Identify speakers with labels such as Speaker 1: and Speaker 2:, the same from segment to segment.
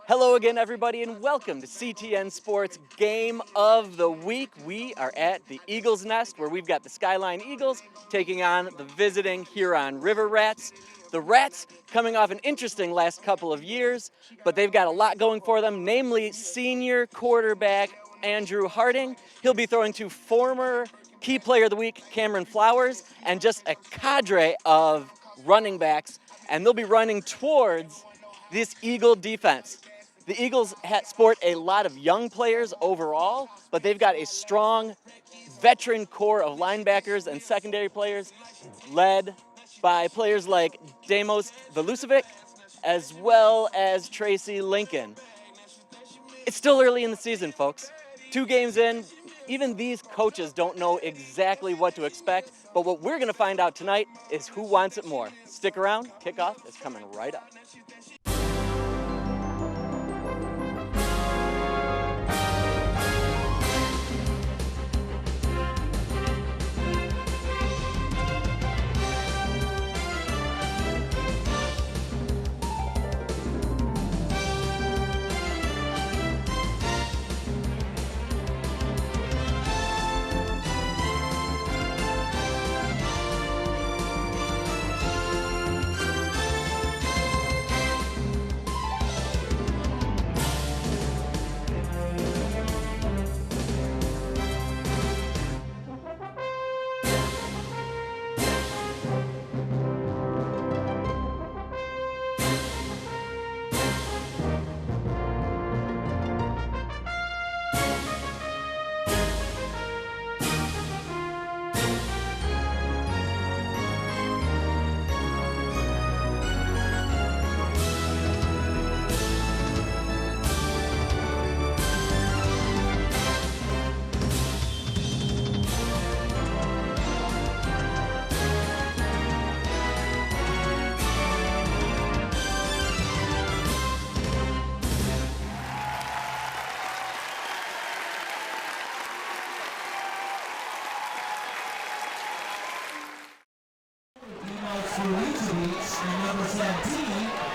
Speaker 1: Hello again, everybody, and welcome to CTN Sports Game of the Week. We are at the Eagles Nest, where we've got the Skyline Eagles taking on the visiting Huron River Rats. The Rats coming off an interesting last couple of years, but they've got a lot going for them, namely senior quarterback Andrew Harding. He'll be throwing to former Key Player of the Week Cameron Flowers and just a cadre of running backs, and they'll be running towards this Eagle defense. The Eagles sport a lot of young players overall, but they've got a strong veteran core of linebackers and secondary players led by players like Damos Velusevic as well as Tracy Lincoln. It's still early in the season, folks. 2 games in, even these coaches don't know exactly what to expect, but what we're going to find out tonight is who wants it more. Stick around, kickoff is coming right up.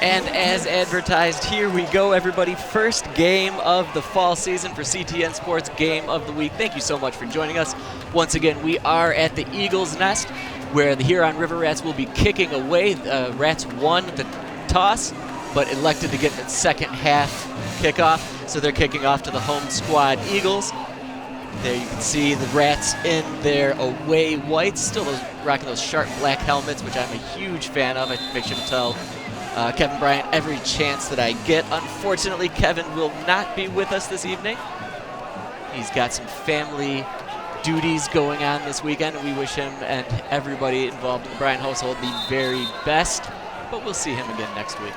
Speaker 1: And as advertised, here we go, everybody. First game of the fall season for CTN Sports Game of the Week. Thank you so much for joining us. Once again, we are at the Eagles Nest, where the Huron River Rats will be kicking away. Rats won the toss, but elected to get the second half kickoff, so they're kicking off to the home squad Eagles. There you can see the Rats in their away whites, still rocking those sharp black helmets, which I'm a huge fan of. I make sure to tell Kevin Bryant every chance that I get. Unfortunately, Kevin will not be with us this evening. He's got some family duties going on this weekend, and we wish him and everybody involved in the Bryant household the very best, but we'll see him again next week.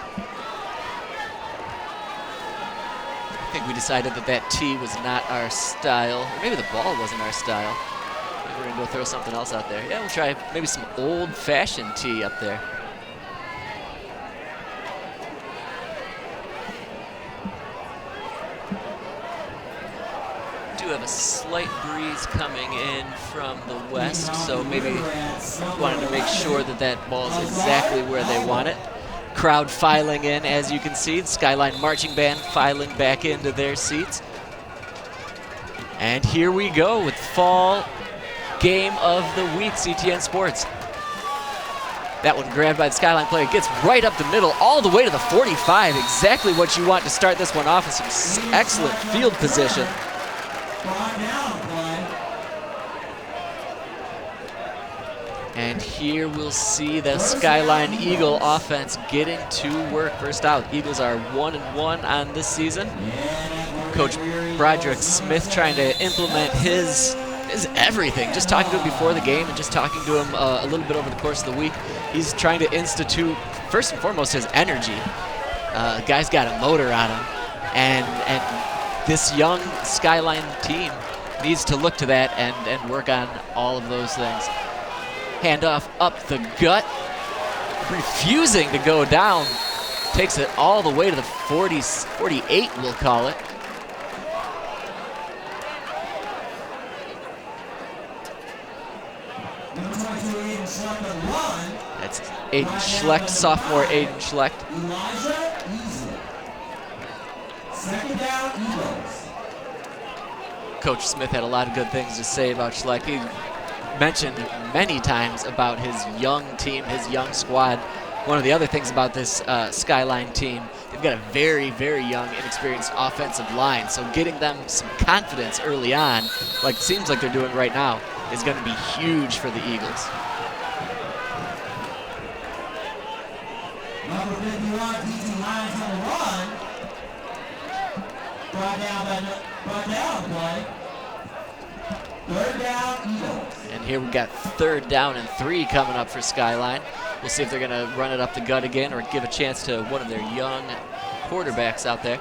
Speaker 1: I think we decided that tee was not our style, or maybe the ball wasn't our style. Maybe we're gonna go throw something else out there. Yeah, we'll try maybe some old-fashioned tee up there. Do have a slight breeze coming in from the west, so maybe wanted to make sure that ball is exactly where they want it. Crowd filing in, as you can see. The Skyline Marching Band filing back into their seats. And here we go with Fall Game of the Week, CTN Sports. That one grabbed by the Skyline player, gets right up the middle, all the way to the 45. Exactly what you want to start this one off with some excellent field position. And here we'll see the Skyline Eagle offense getting to work. First out, Eagles are 1-1 on this season. Coach Broderick Smith trying to implement his everything. Just talking to him before the game and just talking to him a little bit over the course of the week. He's trying to institute, first and foremost, his energy. Guy's got a motor on him. And this young Skyline team needs to look to that and work on all of those things. Handoff up the gut, refusing to go down. Takes it all the way to the 48, we'll call it. That's Aiden Schlecht, sophomore Aiden Schlecht.
Speaker 2: Second down, Eagles.
Speaker 3: Coach Smith had a lot of good things to say about Schleck. He mentioned many times about his young team, his young squad. One of the other things about this Skyline team, they've got a very, very young, inexperienced offensive line. So getting them some confidence early on, like it seems like they're doing right now, is going to be huge for the Eagles.
Speaker 2: Number 51, DT Lions on the run. Brought down the play. Third down, Eagles.
Speaker 3: And here we got 3rd down and 3 coming up for Skyline. We'll see if they're going to run it up the gut again or give a chance to one of their young quarterbacks out there.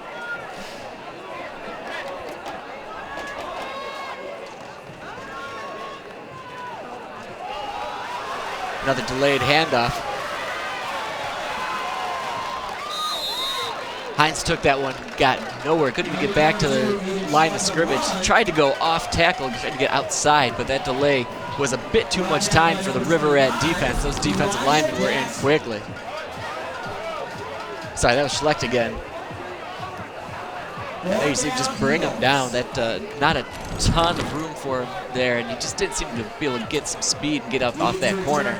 Speaker 3: Another delayed handoff. Hines took that one, got nowhere, couldn't even get back to the line of scrimmage. Tried to go off tackle, tried to get outside, but that delay was a bit too much time for the River Rat defense. Those defensive linemen were in quickly. Sorry, that was Schlecht again. There you see, just bring him down. That not a ton of room for him there, and he just didn't seem to be able to get some speed and get up off that corner.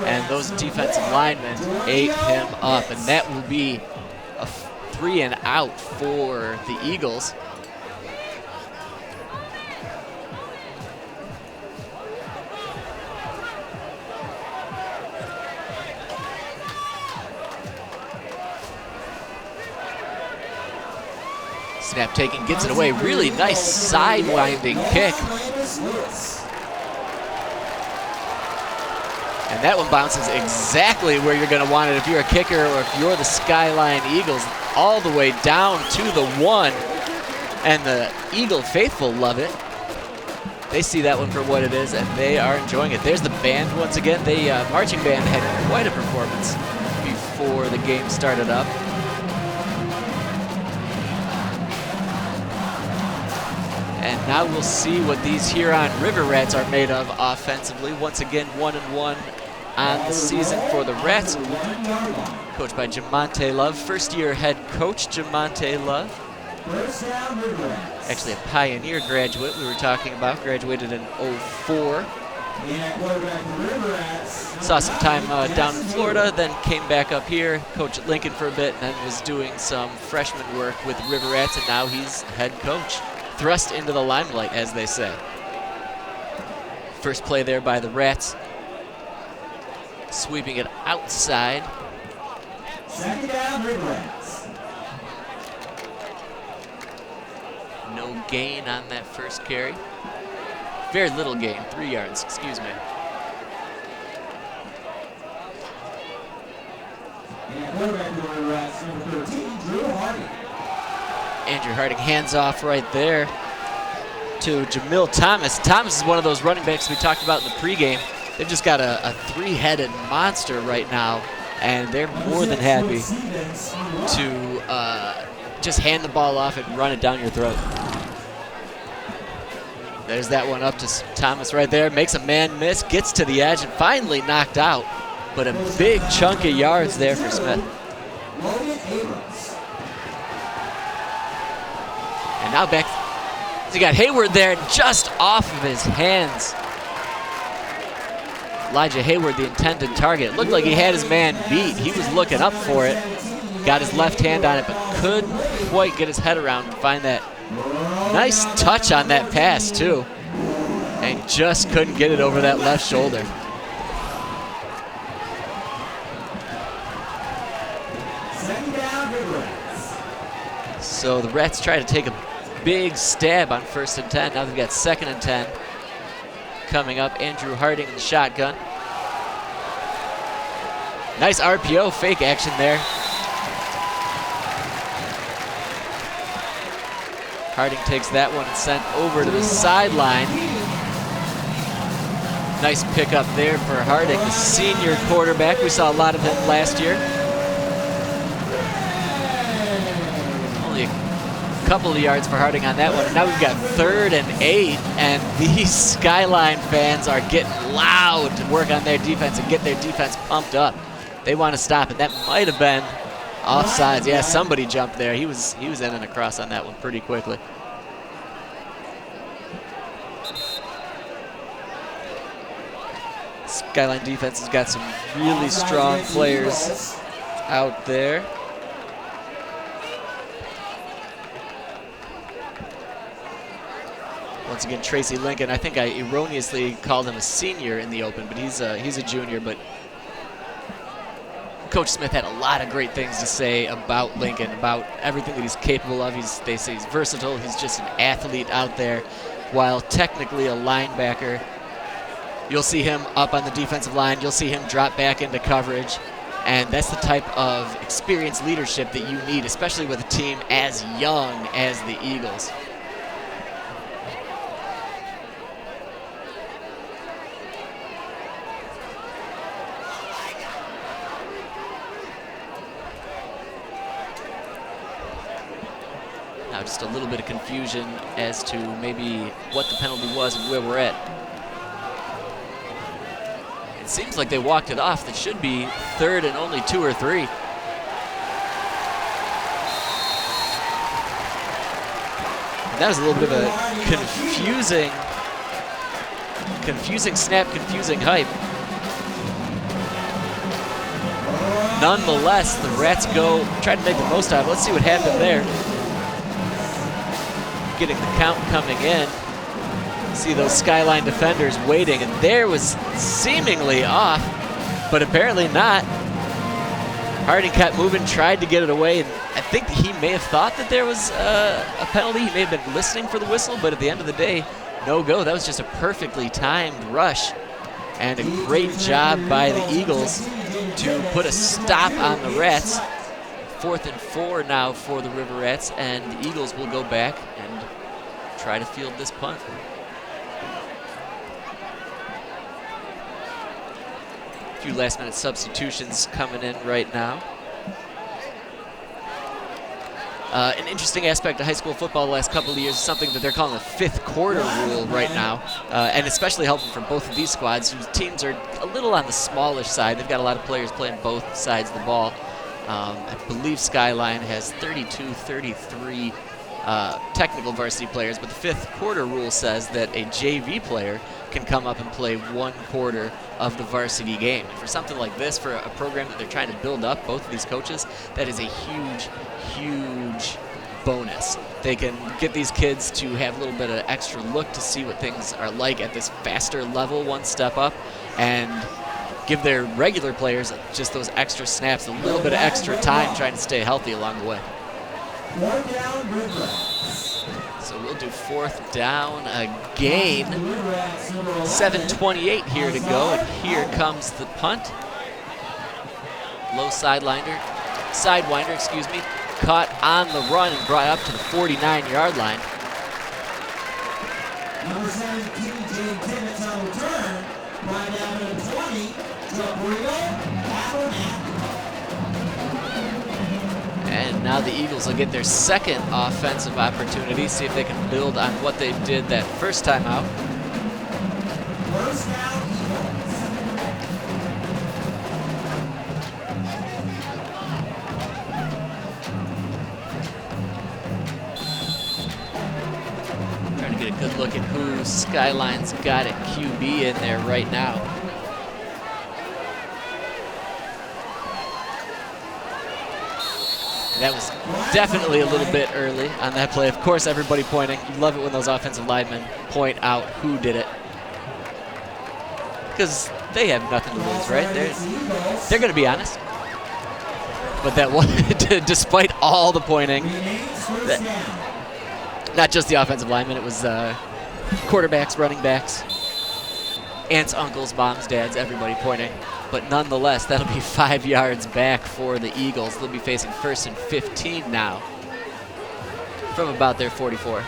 Speaker 3: And those defensive linemen ate him up, and that will be a 3 and out for the Eagles. Snap taken, gets it away. Really nice side-winding kick. And that one bounces exactly where you're going to want it if you're a kicker or if you're the Skyline Eagles, all the way down to the 1. And the Eagle faithful love it. They see that one for what it is, and they are enjoying it. There's the band once again. The marching band had quite a performance before the game started up. And now we'll see what these Huron River Rats are made of offensively. Once again, 1-1 on the season for the Rats. Coached by Jamonte Love, first-year head coach Jamonte Love. Actually a Pioneer graduate we were talking about, graduated in '04. Saw some time down in Florida, then came back up here, coached at Lincoln for a bit, and then was doing some freshman work with River Rats, and now he's head coach. Thrust into the limelight, as they say. First play there by the Rats. Sweeping it outside.
Speaker 2: Second down, River Rats.
Speaker 3: No gain on that first carry. Very little gain, 3 yards, excuse me.
Speaker 2: And quarterback for the River Rats, number 13, Drew Harding.
Speaker 3: Andrew Harding hands off right there to Jamil Thomas. Thomas is one of those running backs we talked about in the pregame. They've just got a 3-headed monster right now, and they're more than happy to just hand the ball off and run it down your throat. There's that one up to Thomas right there. Makes a man miss, gets to the edge, and finally knocked out. But a big chunk of yards there for Smith. And now back, so you got Hayward there just off of his hands. Elijah Hayward, the intended target. Looked like he had his man beat. He was looking up for it. Got his left hand on it, but couldn't quite get his head around and find that nice touch on that pass, too. And just couldn't get it over that left shoulder. So the Rats try to take a big stab on 1st and 10. Now they've got 2nd and 10 coming up. Andrew Harding in the shotgun. Nice RPO fake action there. Harding takes that one and sent over to the sideline. Nice pickup there for Harding, the senior quarterback. We saw a lot of him last year. Only a couple of yards for Harding on that one. And now we've got 3rd and 8, and these Skyline fans are getting loud to work on their defense and get their defense pumped up. They want to stop it. That might have been Offsides. Yeah, somebody jumped there. He was in and across on that one pretty quickly. Skyline defense has got some really strong players out there. Once again, Tracy Lincoln. I think I erroneously called him a senior in the open, but he's a junior. But Coach Smith had a lot of great things to say about Lincoln, about everything that he's capable of. They say he's versatile. He's just an athlete out there. While technically a linebacker, you'll see him up on the defensive line. You'll see him drop back into coverage. And that's the type of experienced leadership that you need, especially with a team as young as the Eagles. Now just a little bit of confusion as to maybe what the penalty was and where we're at. It seems like they walked it off. That should be 3rd and only 2 or 3. That was a little bit of a confusing snap, confusing hype. Nonetheless, the Rats try to make the most out of it. Let's see what happened there. Getting the count coming in. See those Skyline defenders waiting, and there was seemingly off, but apparently not. Harding kept moving, tried to get it away, and I think that he may have thought that there was a penalty. He may have been listening for the whistle, but at the end of the day, no go. That was just a perfectly timed rush, and a great job by the Eagles to put a stop on the Rats. 4th and 4 now for the River Rats, and the Eagles will go back and try to field this punt. A few last-minute substitutions coming in right now. An interesting aspect of high school football the last couple of years is something that they're calling the 5th quarter rule right now, and especially helpful for both of these squads whose teams are a little on the smallish side. They've got a lot of players playing both sides of the ball. I believe Skyline has 32, 33 technical varsity players, but the 5th quarter rule says that a JV player can come up and play 1 quarter of the varsity game. And for something like this, for a program that they're trying to build up, both of these coaches, that is a huge, huge bonus. They can get these kids to have a little bit of extra look to see what things are like at this faster level, one step up, and give their regular players just those extra snaps, a little bit of extra time trying to stay healthy along the way. So we'll do 4th down again. 7:28 here to go, and here comes the punt. Low sidewinder, caught on the run and brought up to the 49-yard line.
Speaker 2: Number 17, Jay Timmons on return. Right down to the 20.
Speaker 3: And now the Eagles will get their 2nd offensive opportunity, see if they can build on what they did that first time out.
Speaker 2: First down, Eagles.
Speaker 3: Trying to get a good look at who Skyline's got at QB in there right now. That was definitely a little bit early on that play. Of course, everybody pointing. You love it when those offensive linemen point out who did it, because they have nothing to lose, right? They're going to be honest. But that one, despite all the pointing, not just the offensive linemen, it was quarterbacks, running backs, aunts, uncles, moms, dads, everybody pointing. But nonetheless, that'll be 5 yards back for the Eagles. They'll be facing 1st and 15 now from about their 44.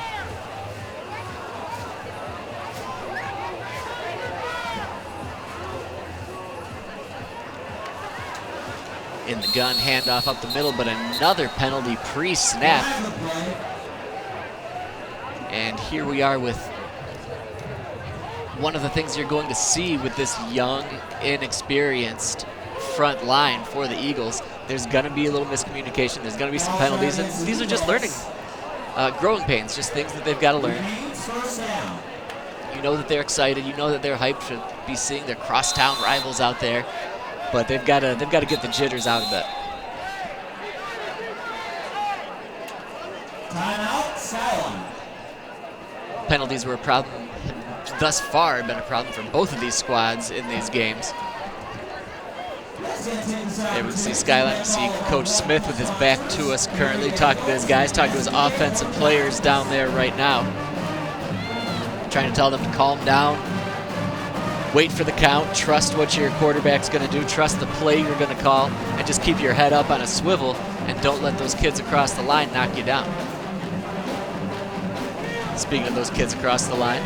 Speaker 3: In the gun, handoff up the middle, but another penalty pre-snap. And here we are with one of the things you're going to see with this young, inexperienced front line for the Eagles. There's going to be a little miscommunication. There's going to be some penalties. And these are just learning, growing pains, just things that they've got to learn. You know that they're excited. You know that they're hyped to be seeing their crosstown rivals out there. But they've got to get the jitters out of it.
Speaker 2: Timeout, Skyline.
Speaker 3: Penalties were a problem, thus far been a problem for both of these squads in these games. There we see Skyline, we see Coach Smith with his back to us currently, talking to his guys, talking to his offensive players down there right now. Trying to tell them to calm down, wait for the count, trust what your quarterback's going to do, trust the play you're going to call, and just keep your head up on a swivel and don't let those kids across the line knock you down. Speaking of those kids across the line,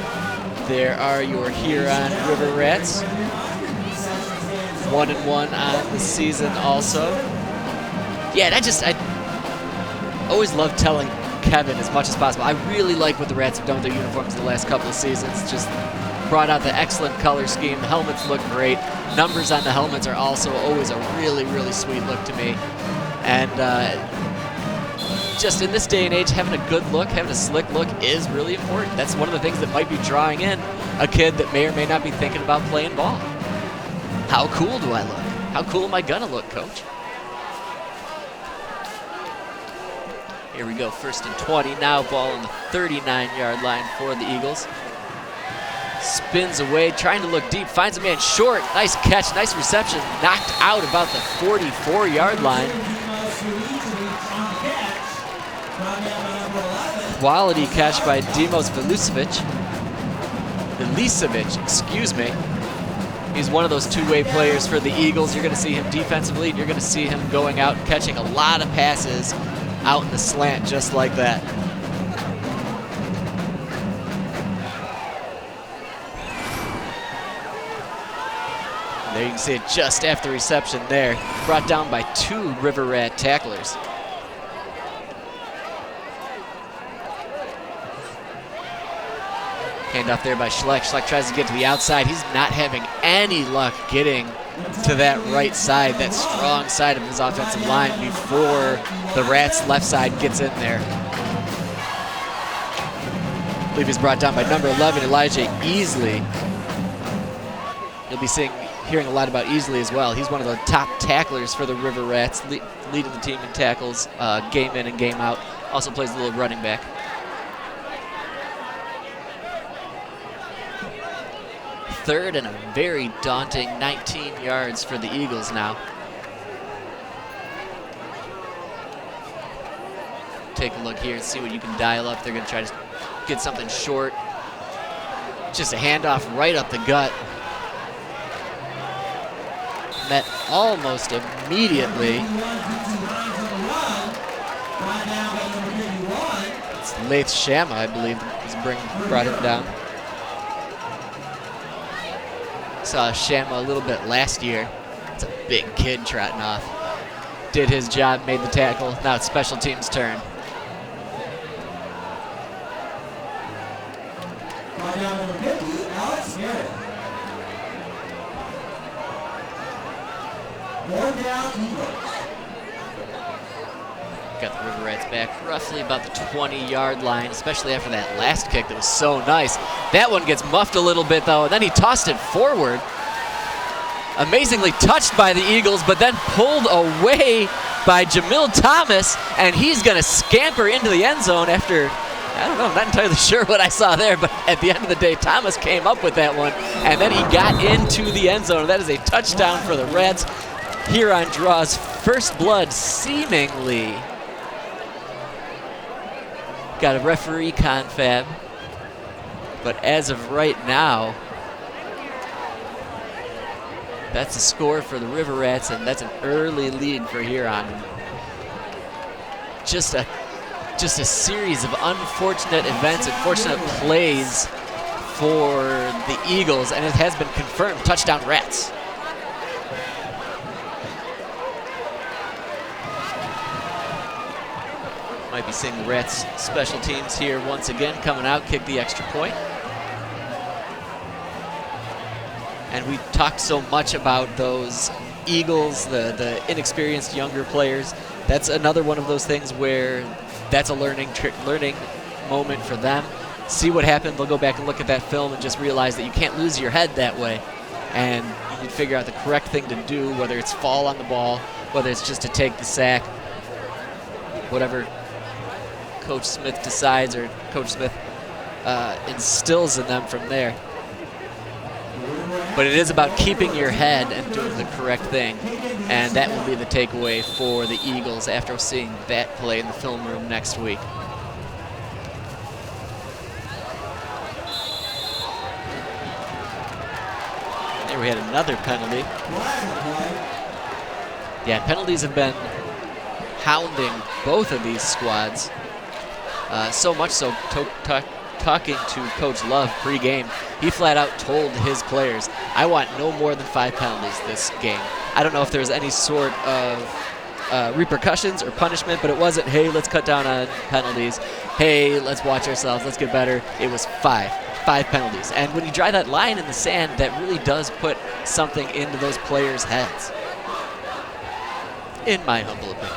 Speaker 3: there are your Huron River Rats. 1-1 on the season also. Yeah, I always love telling Kevin as much as possible. I really like what the Rats have done with their uniforms the last couple of seasons. Just brought out the excellent color scheme. The helmets look great. Numbers on the helmets are also always a really, really sweet look to me. And just in this day and age, having a good look, having a slick look is really important. That's one of the things that might be drawing in a kid that may or may not be thinking about playing ball. How cool do I look? How cool am I gonna look, Coach? Here we go, 1st and 20. Now ball on the 39-yard line for the Eagles. Spins away, trying to look deep, finds a man short. Nice catch, nice reception. Knocked out about the 44-yard line. Quality catch by Dimos Vilicevic, excuse me. He's one of those two-way players for the Eagles. You're going to see him defensively, and you're going to see him going out and catching a lot of passes out in the slant just like that. And there you can see it just after reception there. Brought down by 2 River Rat tacklers. Hand off there by Schleck. Schleck tries to get to the outside. He's not having any luck getting to that right side, that strong side of his offensive line before the Rats' left side gets in there. I believe he's brought down by number 11, Elijah Easley. You'll be hearing a lot about Easley as well. He's one of the top tacklers for the River Rats, leading the team in tackles game in and game out. Also plays a little running back. 3rd and a very daunting 19 yards for the Eagles now. Take a look here and see what you can dial up. They're going to try to get something short. Just a handoff right up the gut. Met almost immediately. It's Lath Shama, I believe, brought him down. Saw Shama a little bit last year. It's a big kid trotting off. Did his job, made the tackle. Now it's special teams' turn. Got the River Rats back roughly about the 20-yard line, especially after that last kick that was so nice. That one gets muffed a little bit, though, and then he tossed it forward. Amazingly touched by the Eagles, but then pulled away by Jamil Thomas, and he's going to scamper into the end zone after, I don't know, I'm not entirely sure what I saw there, but at the end of the day, Thomas came up with that one, and then he got into the end zone. That is a touchdown for the Reds. Huron draws first blood, seemingly. Got a referee confab, but as of right now, that's a score for the River Rats, and that's an early lead for Huron. Just a series of unfortunate events, unfortunate plays for the Eagles, and it has been confirmed, touchdown Rats. Might be seeing the Rats special teams here once again, coming out, kick the extra point. And we talked so much about those Eagles, the inexperienced younger players, that's another one of those things where that's a learning moment for them. See what happened. They'll go back and look at that film and just realize that you can't lose your head that way. And you can figure out the correct thing to do, whether it's fall on the ball, whether it's just to take the sack, whatever Coach Smith decides or Coach Smith instills in them from there. But it is about keeping your head and doing the correct thing, and that will be the takeaway for the Eagles after seeing that play in the film room next week. There we had another penalty. Yeah, penalties have been hounding both of these squads. So much so, talking to Coach Love pregame, he flat out told his players, I want no more than 5 penalties this game. I don't know if there's any sort of repercussions or punishment, but it wasn't, hey, let's cut down on penalties. Hey, let's watch ourselves, let's get better. It was 5 penalties. And when you draw that line in the sand, that really does put something into those players' heads, in my humble opinion.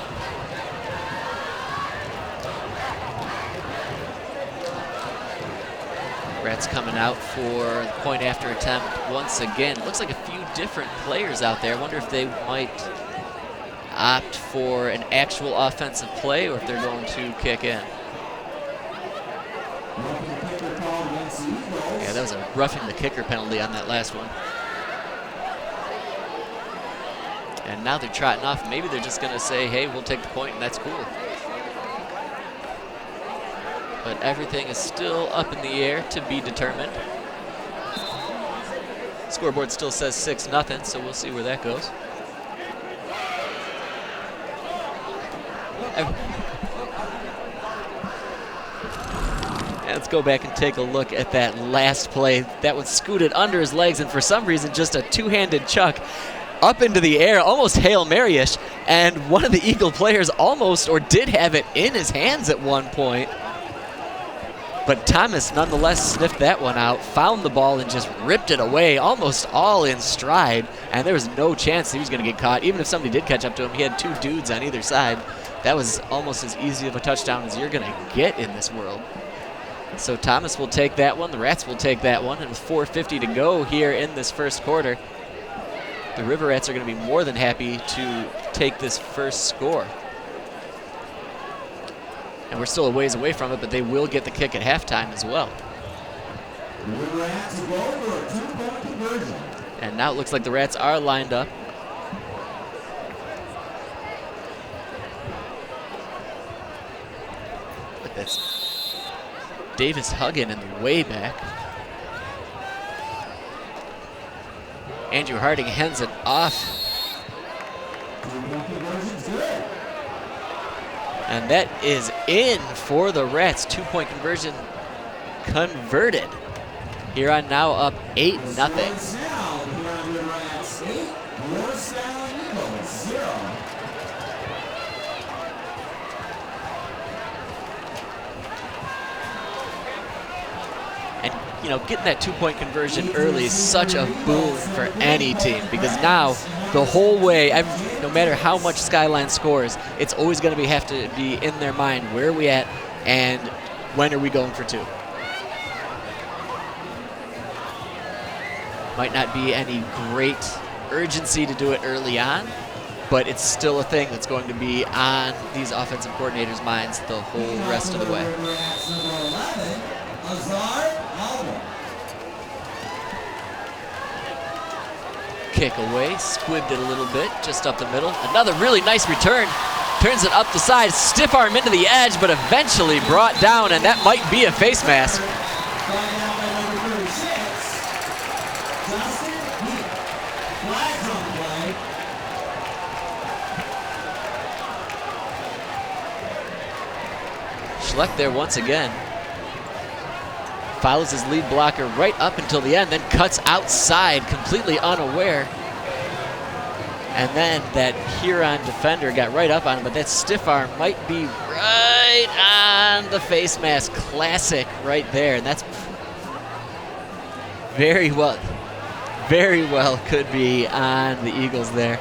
Speaker 3: Rats coming out for the point after attempt once again. It looks like a few different players out there. I wonder if they might opt for an actual offensive play or if they're going to kick in. Yeah, that was a roughing the kicker penalty on that last one. And now they're trotting off. Maybe they're just going to say, hey, we'll take the point, and that's cool. But everything is still up in the air to be determined. Scoreboard still says 6-0, so we'll see where that goes. Let's go back and take a look at that last play. That one scooted under his legs, and for some reason, just a two-handed chuck up into the air, almost Hail Mary-ish, and one of the Eagle players almost or did have it in his hands at one point. But Thomas nonetheless sniffed that one out, found the ball, and just ripped it away almost all in stride. And there was no chance he was going to get caught. Even if somebody did catch up to him, he had 2 dudes on either side. That was almost as easy of a touchdown as you're going to get in this world. So Thomas will take that one. The Rats will take that one. And with 4:50 to go here in this first quarter, the River Rats are going to be more than happy to take this first score. And we're still a ways away from it, but they will get the kick at halftime as well. And now it looks like the Rats are lined up. But that's Davis Huggin in the way back. Andrew Harding hands it off. And that is in for the Rats. 2-point conversion converted. Huron now up 8-0. And, you know, getting that 2-point conversion early is such a boon for any team, because now the whole way, no matter how much Skyline scores, it's always going to have to be in their mind, where are we at and when are we going for 2? Might not be any great urgency to do it early on, but it's still a thing that's going to be on these offensive coordinators' minds the whole rest of the way. Kick away, squibbed it a little bit, just up the middle. Another really nice return. Turns it up the side, stiff arm into the edge, but eventually brought down, and that might be a face mask. Schleck there once again. Follows his lead blocker right up until the end, then cuts outside, completely unaware. And then that Huron defender got right up on him, but that stiff arm might be right on the face mask. Classic right there, and that's very well could be on the Eagles there.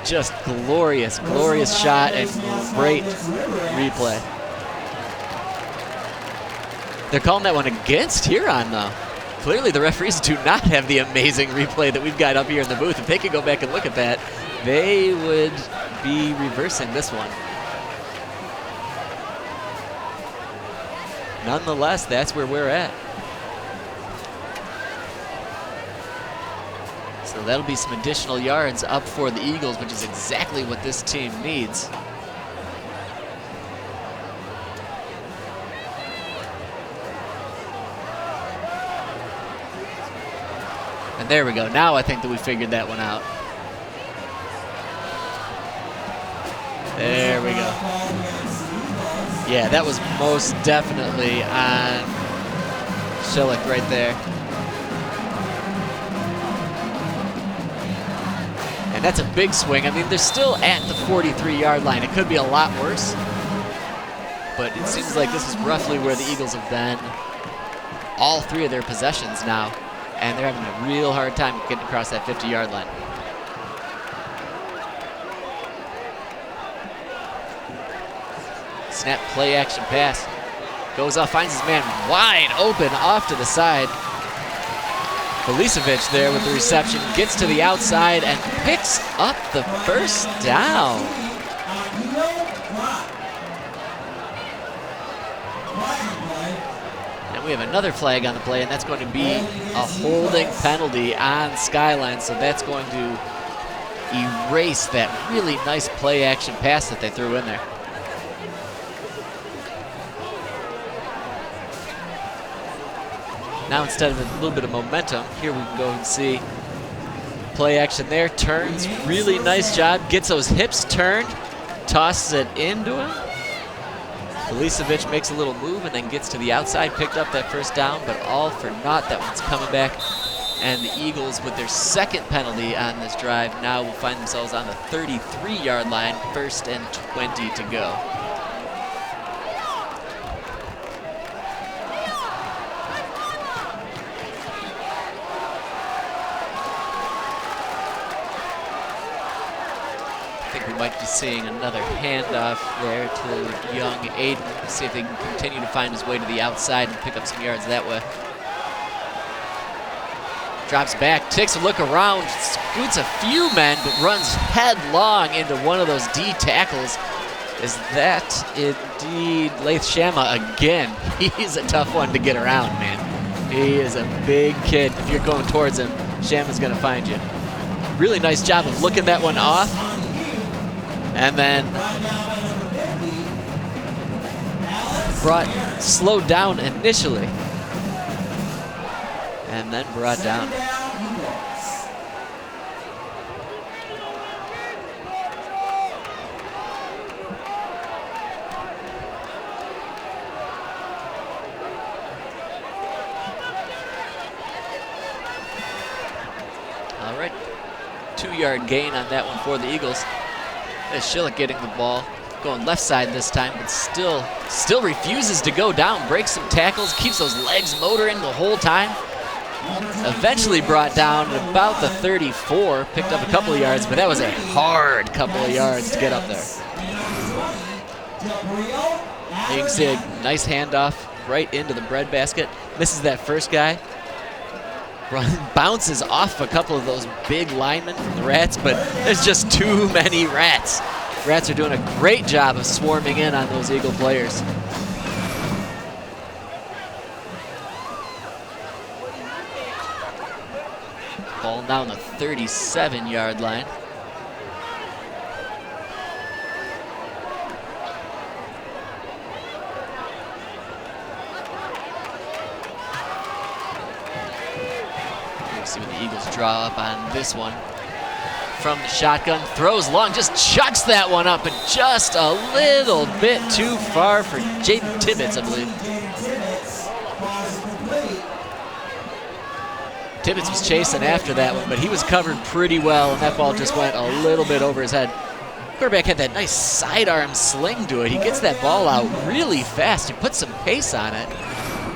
Speaker 3: just glorious, glorious shot and great replay. They're calling that one against Huron, though. Clearly, the referees do not have the amazing replay that we've got up here in the booth. If they could go back and look at that, they would be reversing this one. Nonetheless, that's where we're at. So that'll be some additional yards up for the Eagles, which is exactly what this team needs. And there we go. Now I think that we figured that one out. There we go. Yeah, that was most definitely on Schillick right there. And that's a big swing. I mean, they're still at the 43-yard line. It could be a lot worse. But it seems like this is roughly where the Eagles have been all three of their possessions now. And they're having a real hard time getting across that 50-yard line. Snap, play action pass. Goes off, finds his man wide open off to the side. Felicevic there with the reception, gets to the outside and picks up the first down. And we have another flag on the play, and that's going to be a holding penalty on Skyline, so that's going to erase that really nice play action pass that they threw in there. Now instead of a little bit of momentum, here we can go and see play action there. Turns, really nice job. Gets those hips turned, tosses it into him. Felicevic makes a little move and then gets to the outside, picked up that first down, but all for naught. That one's coming back. And the Eagles, with their second penalty on this drive, now will find themselves on the 33-yard line, 1st and 20 to go. Might be seeing another handoff there to young Aiden. See if they can continue to find his way to the outside and pick up some yards that way. Drops back, takes a look around, scoots a few men, but runs headlong into one of those D tackles. Is that indeed Laith Shama again? He's a tough one to get around, man. He is a big kid. If you're going towards him, Shama's gonna find you. Really nice job of looking that one off. And then slowed down initially. And then brought down. All right, 2-yard gain on that one for the Eagles. As Schillick getting the ball, going left side this time, but still refuses to go down, breaks some tackles, keeps those legs motoring the whole time. Eventually brought down at about the 34, picked up a couple of yards, but that was a hard couple of yards to get up there. You can see a nice handoff right into the breadbasket. Misses that first guy. Bounces off a couple of those big linemen from the Rats, but there's just too many Rats. Rats are doing a great job of swarming in on those Eagle players. Ball down the 37-yard line. See what the Eagles draw up on this one. From the shotgun, throws long, just chucks that one up, but just a little bit too far for Jaden Tibbetts, I believe. Tibbetts was chasing after that one, but he was covered pretty well, and that ball just went a little bit over his head. Quarterback had that nice sidearm sling to it. He gets that ball out really fast. He puts some pace on it.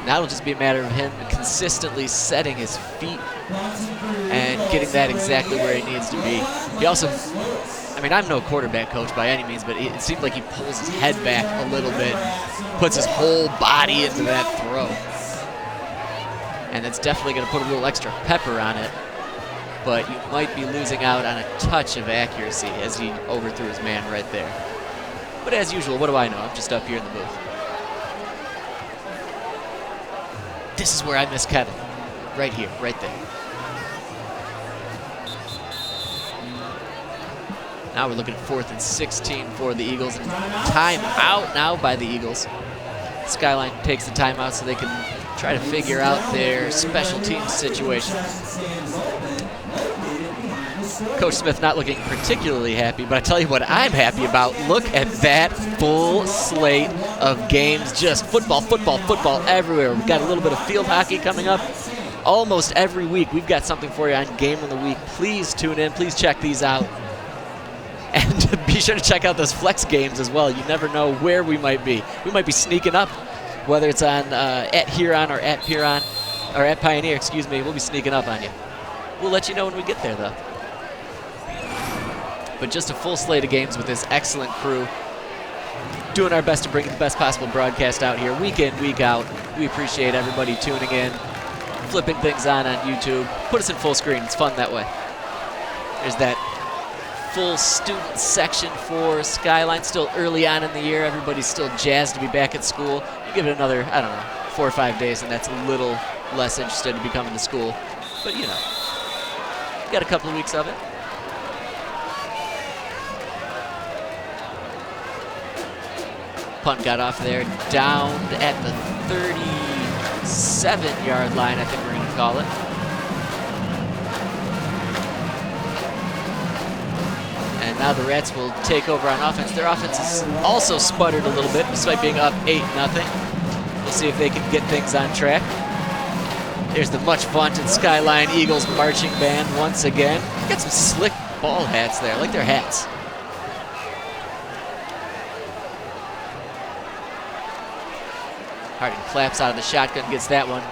Speaker 3: Now it'll just be a matter of him consistently setting his feet and getting that exactly where he needs to be. He also, I mean, I'm no quarterback coach by any means, but it seemed like he pulls his head back a little bit, puts his whole body into that throw. And that's definitely going to put a little extra pepper on it. But you might be losing out on a touch of accuracy as he overthrew his man right there. But as usual, what do I know? I'm just up here in the booth. This is where I miss Kevin. Right here, right there. Now we're looking at 4th and 16 for the Eagles. And timeout now by the Eagles. Skyline takes the timeout so they can try to figure out their special teams situation. Coach Smith not looking particularly happy, but I tell you what I'm happy about. Look at that full slate of games. Just football, football, football everywhere. We've got a little bit of field hockey coming up. Almost every week we've got something for you on Game of the Week. Please tune in. Please check these out. And be sure to check out those flex games as well. You never know where we might be. We might be sneaking up, whether it's on at Huron or at Pioneer, excuse me. We'll be sneaking up on you. We'll let you know when we get there, though. But just a full slate of games with this excellent crew. Doing our best to bring the best possible broadcast out here week in, week out. We appreciate everybody tuning in, flipping things on YouTube. Put us in full screen. It's fun that way. There's that full student section for Skyline. Still early on in the year. Everybody's still jazzed to be back at school. You give it another, I don't know, 4 or 5 days, and that's a little less interested to be coming to school. But, you know, got a couple of weeks of it. Punt got off there, down at the 37-yard line, I think we're going to call it. And now the Rats will take over on offense. Their offense has also sputtered a little bit, despite being up 8-0. We'll see if they can get things on track. There's the much vaunted Skyline Eagles marching band once again. Got some slick ball hats there, I like their hats. Harding claps out of the shotgun, gets that one.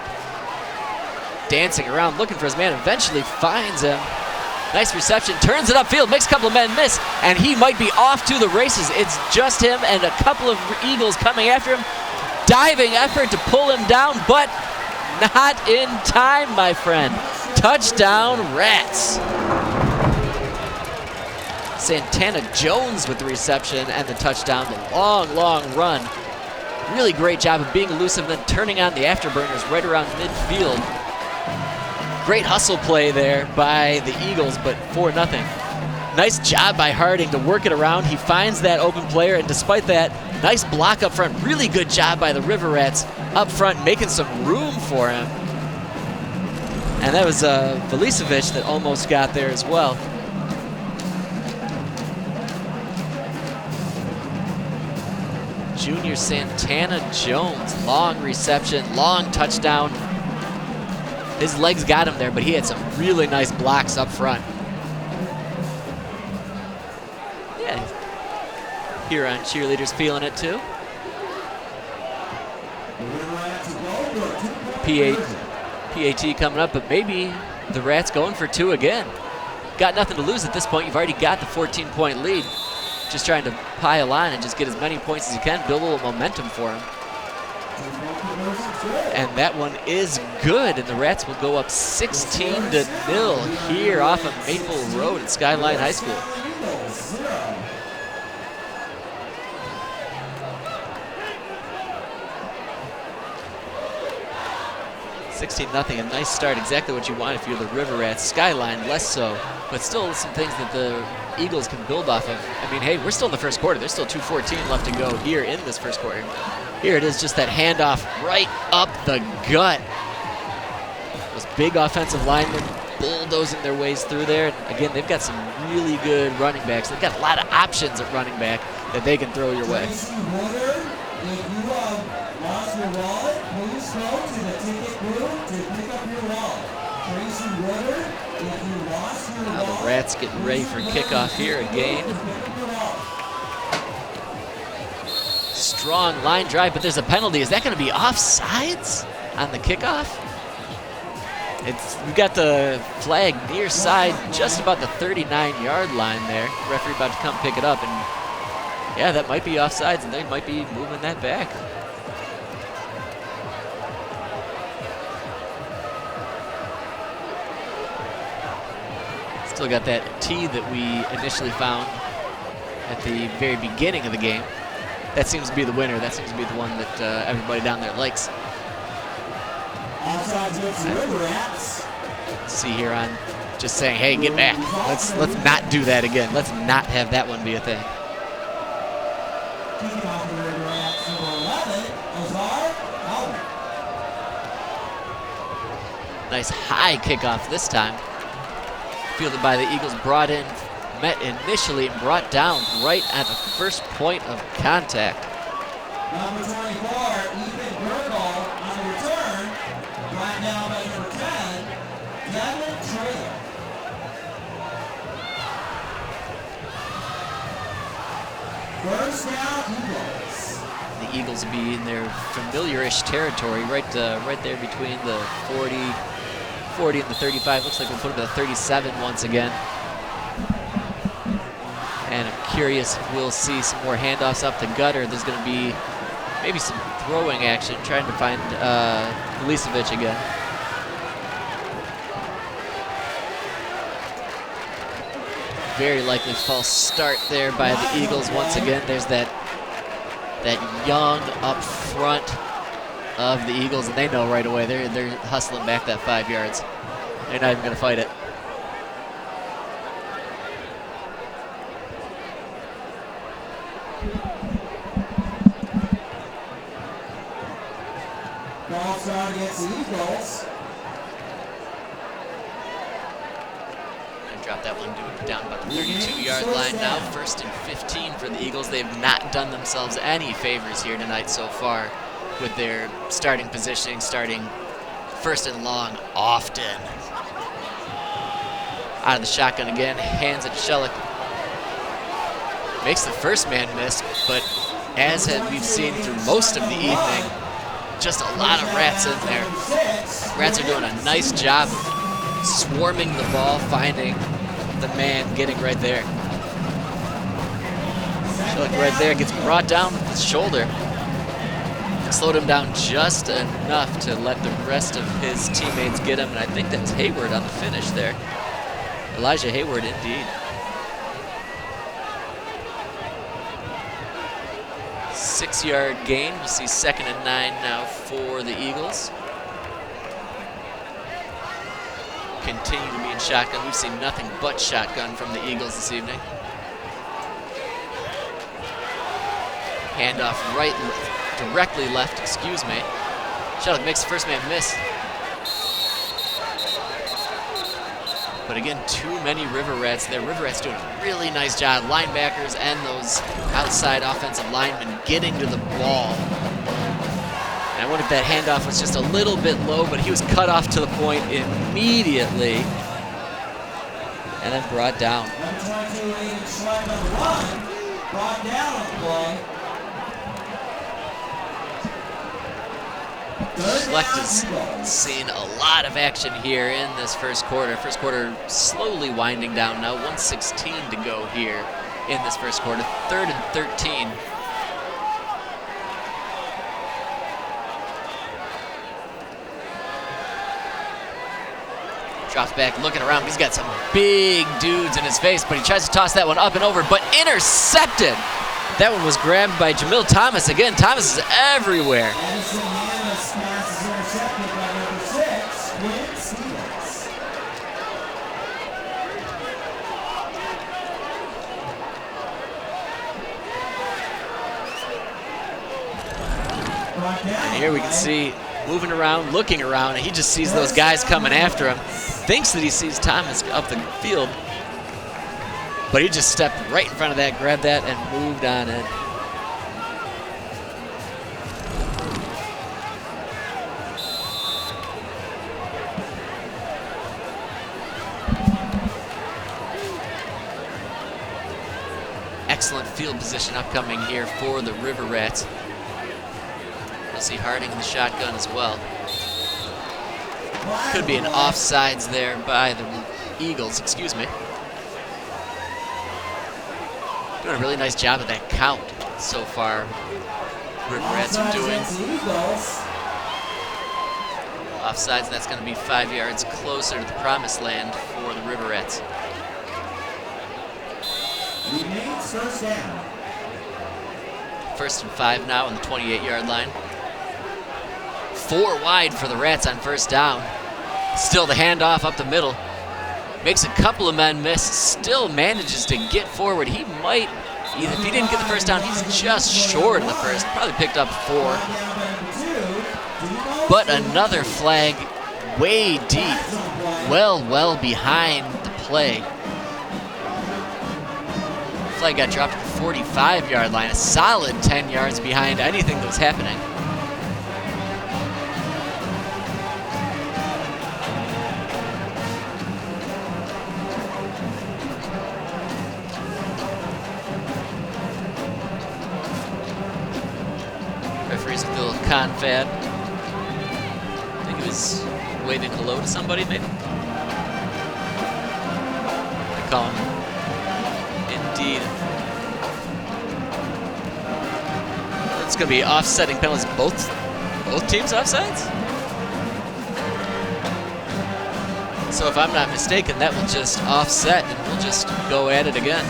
Speaker 3: Dancing around, looking for his man, eventually finds him. Nice reception, turns it upfield, makes a couple of men miss, and he might be off to the races. It's just him and a couple of Eagles coming after him. Diving effort to pull him down, but not in time, my friend. Touchdown, Rats. Santana Jones with the reception and the touchdown, the long, long run. Really great job of being elusive and then turning on the afterburners right around midfield. Great hustle play there by the Eagles, but 4-0. Nice job by Harding to work it around. He finds that open player, and despite that, nice block up front. Really good job by the River Rats up front, making some room for him. And that was Velicevic that almost got there as well. Junior Santana Jones, long reception, long touchdown. His legs got him there, but he had some really nice blocks up front. Yeah, Huron cheerleaders feeling it too. PAT coming up, but maybe the Rats going for 2 again. Got nothing to lose at this point. You've already got the 14-point lead. Just trying to pile on and just get as many points as you can, build a little momentum for him. And that one is good, and the Rats will go up 16-0 here off of Maple Road at Skyline High School. $16-0, a nice start, exactly what you want if you're the River Rats. Skyline, less so, but still some things that the Eagles can build off of. I mean, hey, we're still in the first quarter. There's still 2:14 left to go here in this first quarter. Here it is, just that handoff right up the gut. Those big offensive linemen bulldozing their ways through there. And again, they've got some really good running backs. They've got a lot of options at running back that they can throw your way.
Speaker 2: Lost your wallet, please go to the ticket booth to pick up your wallet. Tracy Woodard, if you lost your wallet,
Speaker 3: now the Rats getting ready for kickoff here again. Strong line drive, but there's a penalty. Is that going to be offsides on the kickoff? We got the flag near side, just about the 39-yard line there. Referee about to come pick it up, and yeah, that might be offsides, and they might be moving that back. Still got that tee that we initially found at the very beginning of the game. That seems to be the winner. That seems to be the one that everybody down there likes. See Huron just saying, hey, get back. Let's not do that again. Let's not have that one be a thing. Nice high kickoff this time. Fielded by the Eagles, brought in, met initially and brought down right at the first point of contact.
Speaker 2: Number 24, Ethan Gergel on the return, brought down by number 10, Devin Traylor. First down, Eagles.
Speaker 3: The Eagles will be in their familiar-ish territory, right there between the 40 and the 35. Looks like we'll put them at the 37 once again. And I'm curious if we'll see some more handoffs up the gutter. There's going to be maybe some throwing action, trying to find Milicevic again. Very likely false start there by the Eagles once again. There's that young up front of the Eagles, and they know right away. They're hustling back that 5 yards. They're not even going to fight it.
Speaker 2: Ball start against the Eagles.
Speaker 3: And drop that one down about the 32-yard line now. 1st and 15 for the Eagles. They've not done themselves any favors here tonight so far with their starting positioning, starting 1st and long often. Out of the shotgun again, hands it to Shellick. Makes the first man miss, but as we've seen through most of the evening, just a lot of rats in there. Rats are doing a nice job of swarming the ball, finding the man, getting right there. Shellick right there gets brought down with his shoulder. Slowed him down just enough to let the rest of his teammates get him, and I think that's Hayward on the finish there. Elijah Hayward, indeed. 6-yard gain. We'll see 2nd and 9 now for the Eagles. Continue to be in shotgun. We've seen nothing but shotgun from the Eagles this evening. Handoff directly left, excuse me. Shellick makes the first man miss. But again, too many River Rats there. River Rats doing a really nice job. Linebackers and those outside offensive linemen getting to the ball. And I wonder if that handoff was just a little bit low, but he was cut off to the point immediately. And then brought down.
Speaker 2: Number 22, Aiden Schleck on the run, brought down on the play.
Speaker 3: Schlecht has seen a lot of action here in this first quarter. First quarter slowly winding down now. 1:16 to go here in this first quarter. 3rd and 13. Drops back, looking around. He's got some big dudes in his face, but he tries to toss that one up and over, but intercepted. That one was grabbed by Jamil Thomas. Again, Thomas is everywhere.
Speaker 2: Edison Yanis pass is intercepted by number 6, Quinn Stevens.
Speaker 3: And here we can see moving around, looking around, and he just sees those guys coming after him. Thinks that he sees Thomas up the field, but he just stepped right in front of that, grabbed that, and moved on in. Excellent field position upcoming here for the River Rats. We'll see Harding in the shotgun as well. Could be an offsides there by the Eagles, excuse me. Doing a really nice job of that count so far. River Rats are doing. Offsides, and that's going to be 5 yards closer to the promised land for the River Rats.
Speaker 2: Remains first down.
Speaker 3: 1st and 5 now on the 28-yard line. 4 wide for the Rats on first down. Still the handoff up the middle. Makes a couple of men miss. Still manages to get forward. He might, if he didn't get the first down, he's just short of the first. Probably picked up 4. But another flag way deep. Well behind the play. Flag got dropped at the 45-yard line. A solid 10 yards behind anything that was happening. Referee's with a little confab. I think he was waving hello to somebody, maybe? I call him. Indeed. It's going to be offsetting penalties. Both teams offsides? So if I'm not mistaken, that will just offset and we'll just go at it again.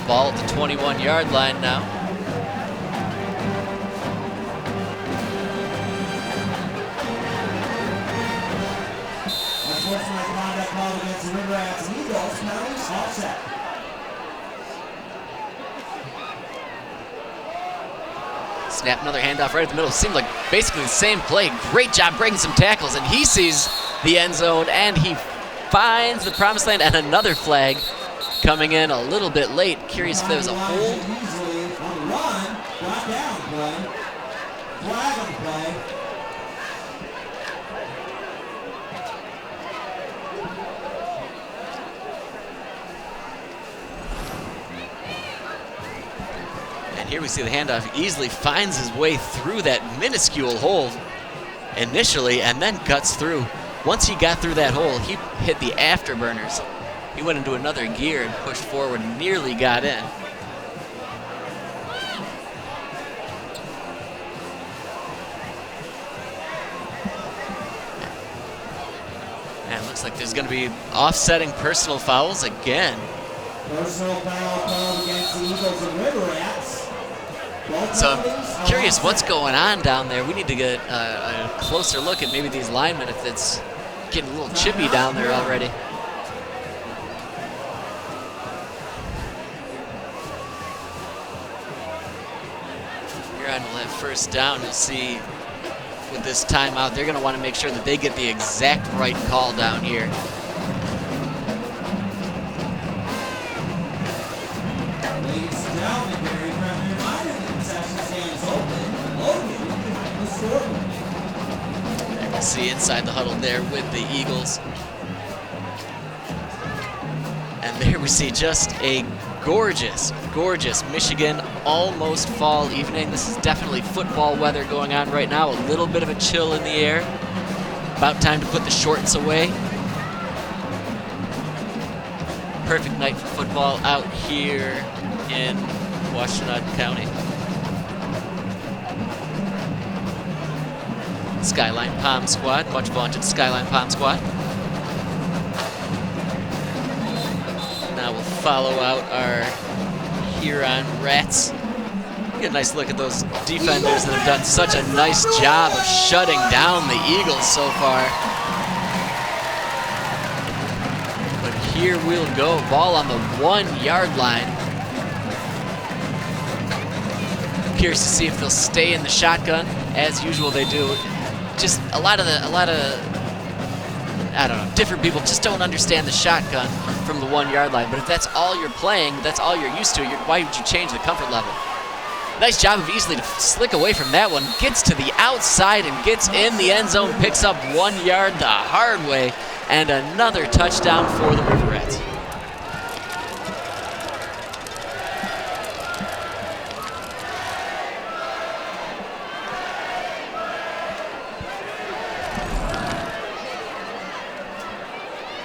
Speaker 3: Ball at the 21-yard line now.
Speaker 2: Unfortunately, conduct called against the River Rats and Eagles. Penalties offset.
Speaker 3: Snap another handoff right at the middle. Seemed like basically the same play. Great job breaking some tackles, and he sees the end zone, and he finds the promised land, and another flag coming in a little bit late. Curious if there was a hold.
Speaker 2: Easily on the run. Brought down play. Flag on the play.
Speaker 3: And here we see the handoff. He easily finds his way through that minuscule hole initially and then cuts through. Once he got through that hole, he hit the afterburners. He went into another gear and pushed forward and nearly got in. And it looks like there's going to be offsetting personal fouls again.
Speaker 2: Personal foul called against the Eagles and River Rats.
Speaker 3: So I'm curious what's going on down there. We need to get a closer look at maybe these linemen if it's getting a little chippy down there already. Huron will have first down. You'll see with this timeout, they're going to want to make sure that they get the exact right call down here. And we'll see inside the huddle there with the Eagles. And there we see just a gorgeous Michigan almost fall evening. This is definitely football weather going on right now. A little bit of a chill in the air. About time to put the shorts away. Perfect night for football out here in Washtenaw County. Skyline Palm Squad, much vaunted Skyline Palm Squad. Now we'll follow out our Huron Rats. Get a nice look at those defenders that have done such a nice job of shutting down the Eagles so far. But here we'll go. Ball on the 1-yard line. Curious to see if they'll stay in the shotgun. As usual, they do. Just a lot of I don't know, different people just don't understand the shotgun from the 1-yard line. But if that's all you're playing, that's all you're used to, why would you change the comfort level? Nice job of easily to slick away from that one. Gets to the outside and gets in the end zone, picks up 1 yard the hard way, and another touchdown for the River Rats.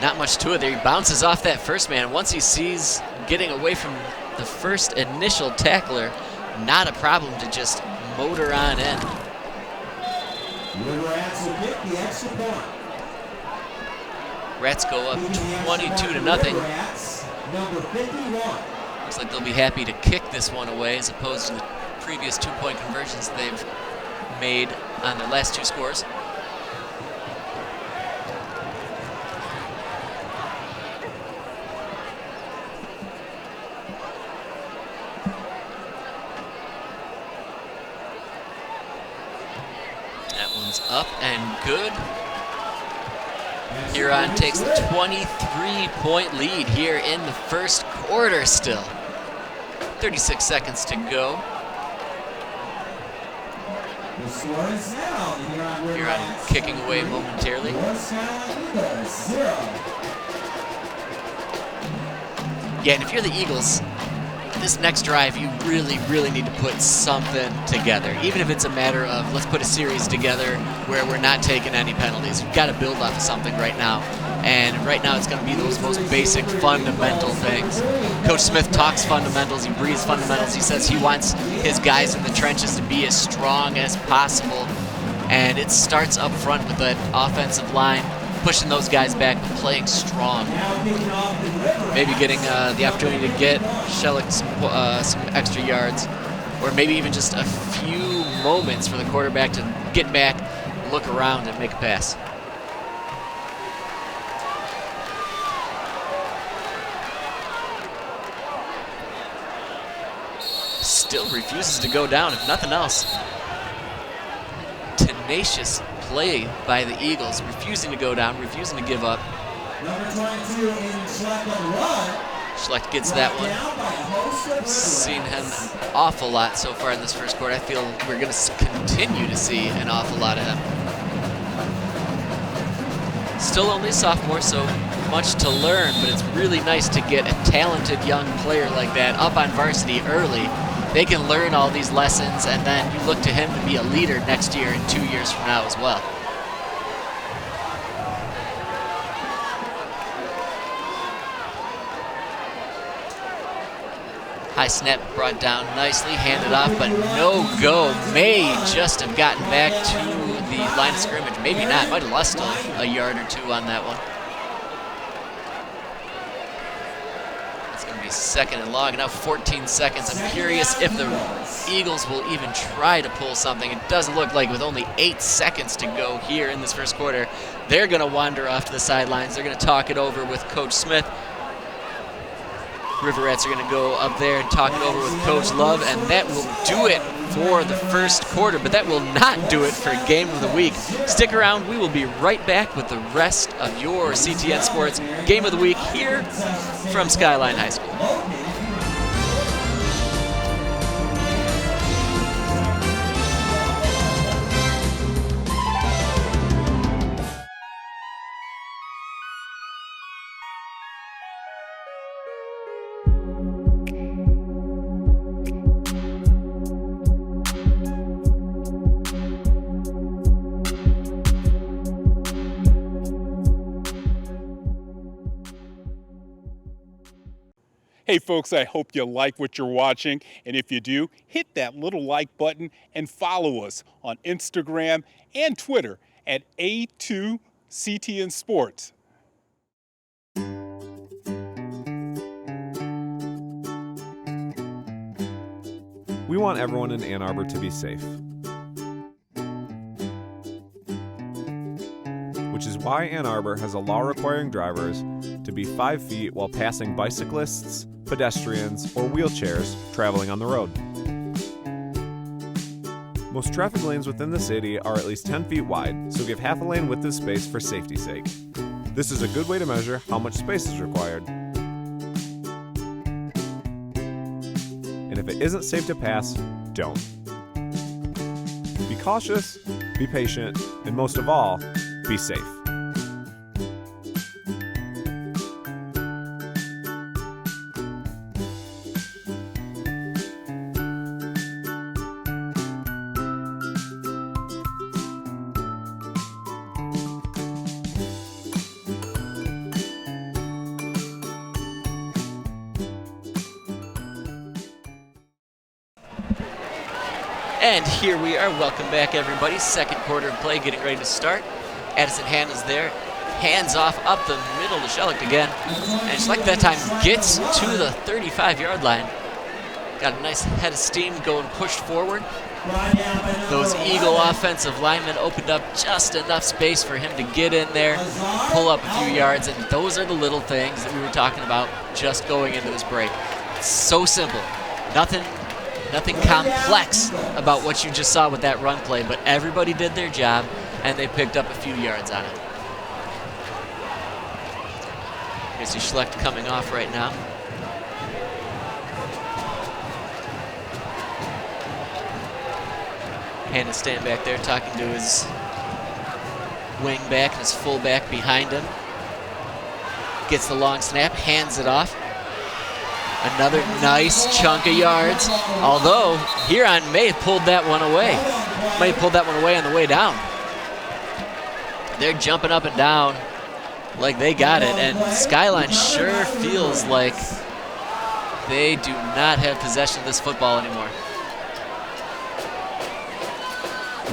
Speaker 3: Not much to it there. He bounces off that first man. Once he sees getting away from the first initial tackler, not a problem to just motor on in.
Speaker 2: River Rats will get the extra point.
Speaker 3: Rats go up 22-0.
Speaker 2: Rats, number 51.
Speaker 3: Looks like they'll be happy to kick this one away as opposed to the previous 2-point conversions they've made on their last 2 scores. That one's up and good. Huron takes the 23-point lead here in the first quarter still. 36 seconds to go.
Speaker 2: The score is now the Huron River
Speaker 3: Huron
Speaker 2: Rats.
Speaker 3: kicking away momentarily.
Speaker 2: Skyline Eagles, 0.
Speaker 3: Yeah, and if you're the Eagles, this next drive, you really, really need to put something together. Even if it's a matter of, let's put a series together where we're not taking any penalties. We've got to build off of something right now. And right now it's going to be those most basic fundamental things. Coach Smith talks fundamentals, he breathes fundamentals. He says he wants his guys in the trenches to be as strong as possible. And it starts up front with that offensive line, pushing those guys back, but playing strong. Maybe getting the opportunity to get Shellick some extra yards, or maybe even just a few moments for the quarterback to get back, look around, and make a pass. Still refuses to go down, if nothing else. Tenacious play by the Eagles, refusing to go down, refusing to give up.
Speaker 2: Number 22 in Schlecht on the run.
Speaker 3: Schlecht gets that one.
Speaker 2: Down by a host of River
Speaker 3: Seen him
Speaker 2: Rats.
Speaker 3: an awful lot so far in this first quarter. I feel we're going to continue to see an awful lot of him. Still only a sophomore, so much to learn, but it's really nice to get a talented young player like that up on varsity early. They can learn all these lessons, and then you look to him to be a leader next year and 2 years from now as well. High snap brought down nicely, handed off, but no go. May just have gotten back to the line of scrimmage. Maybe not, might have lost a yard or 2 on that one. It's going to be second and long, now 14 seconds. I'm curious if the Eagles will even try to pull something. It doesn't look like, with only 8 seconds to go here in this first quarter, they're going to wander off to the sidelines. They're going to talk it over with Coach Smith. River Rats are going to go up there and talk it over with Coach Love, and that will do it for the first quarter, but that will not do it for Game of the Week. Stick around. We will be right back with the rest of your CTN Sports Game of the Week here from Skyline High School.
Speaker 4: Hey folks, I hope you like what you're watching, and if you do, hit that little like button and follow us on Instagram and Twitter at A2CTN Sports.
Speaker 5: We want everyone in Ann Arbor to be safe, which is why Ann Arbor has a law requiring drivers to be 5 feet while passing bicyclists, pedestrians, or wheelchairs traveling on the road. Most traffic lanes within the city are at least 10 feet wide, so give half a lane width of space for safety's sake. This is a good way to measure how much space is required. And if it isn't safe to pass, don't. Be cautious, be patient, and most of all, be safe.
Speaker 3: And here we are. Welcome back, everybody. Second quarter of play getting ready to start. Addison Hanna's there. Hands off up the middle to Schelicht again. And Schelicht that time gets to the 35-yard line. Got a nice head of steam going pushed forward. Those Eagle offensive linemen opened up just enough space for him to get in there, pull up a few yards, and those are the little things that we were talking about just going into this break. It's so simple. Nothing complex about what you just saw with that run play, but everybody did their job, and they picked up a few yards on it. You see Schlecht coming off right now. Hanna standing back there talking to his wing back and his full back behind him. Gets the long snap, hands it off. Another nice chunk of yards, although Huron may have pulled that one away. Might have pulled that one away on the way down. They're jumping up and down like they got it, and Skyline sure feels like they do not have possession of this football anymore.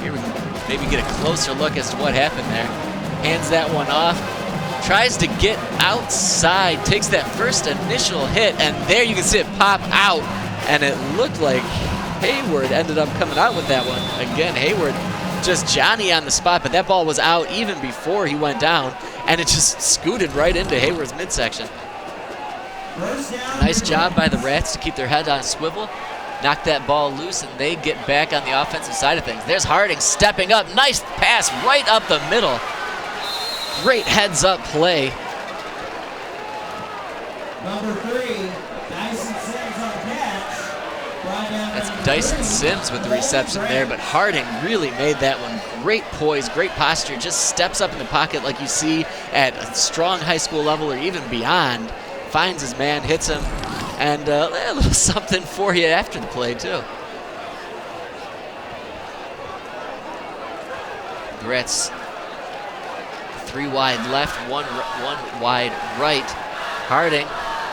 Speaker 3: Here we can maybe get a closer look as to what happened there. Hands that one off. Tries to get outside, takes that first initial hit, and there you can see it pop out, and it looked like Hayward ended up coming out with that one. Again, Hayward just Johnny on the spot, but that ball was out even before he went down, and it just scooted right into Hayward's midsection. Nice job by the Rats to keep their head on a swivel, knock that ball loose, and they get back on the offensive side of things. There's Harding stepping up, nice pass right up the middle. Great heads-up play.
Speaker 2: Number 3, Dyson Sims on the catch.
Speaker 3: That's Dyson Sims with the reception there, but Harding really made that one. Great poise, great posture, just steps up in the pocket like you see at a strong high school level or even beyond. Finds his man, hits him, and a little something for you after the play, too. The Rats 3 wide left, one wide right. Harding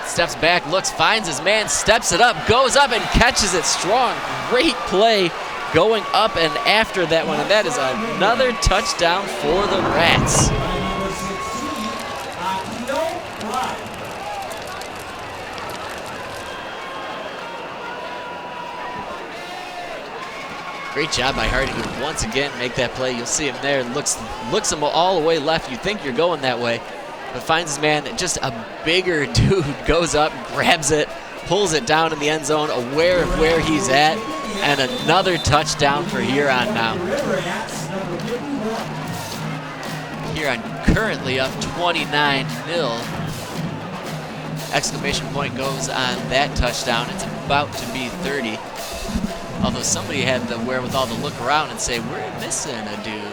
Speaker 3: steps back, looks, finds his man, steps it up, goes up and catches it strong. Great play going up and after that one, and that is another touchdown for the Rats. Great job by Harding to once again make that play. You'll see him there. Looks him all the way left. You think you're going that way, but finds his man. Just a bigger dude goes up, grabs it, pulls it down in the end zone, aware of where he's at, and another touchdown for Huron now. Huron currently up 29-0. Exclamation point goes on that touchdown. It's about to be 30. Although somebody had the wherewithal to look around and say, we're missing a dude.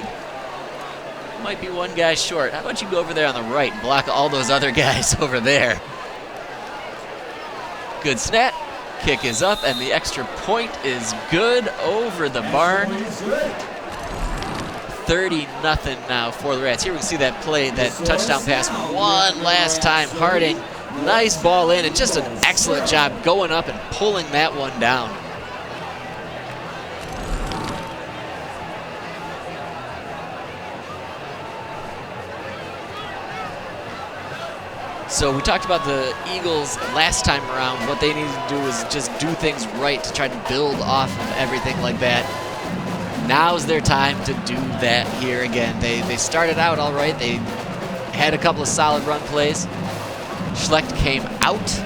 Speaker 3: Might be one guy short. How about you go over there on the right and block all those other guys over there? Good snap. Kick is up, and the extra point is good over the barn. 30-0 now for the Rats. Here we can see that play, that touchdown pass one last time. Harding, nice ball in, and just an excellent job going up and pulling that one down. So we talked about the Eagles last time around. What they needed to do is just do things right to try to build off of everything like that. Now's their time to do that here again. They started out all right. They had a couple of solid run plays. Schlecht came out.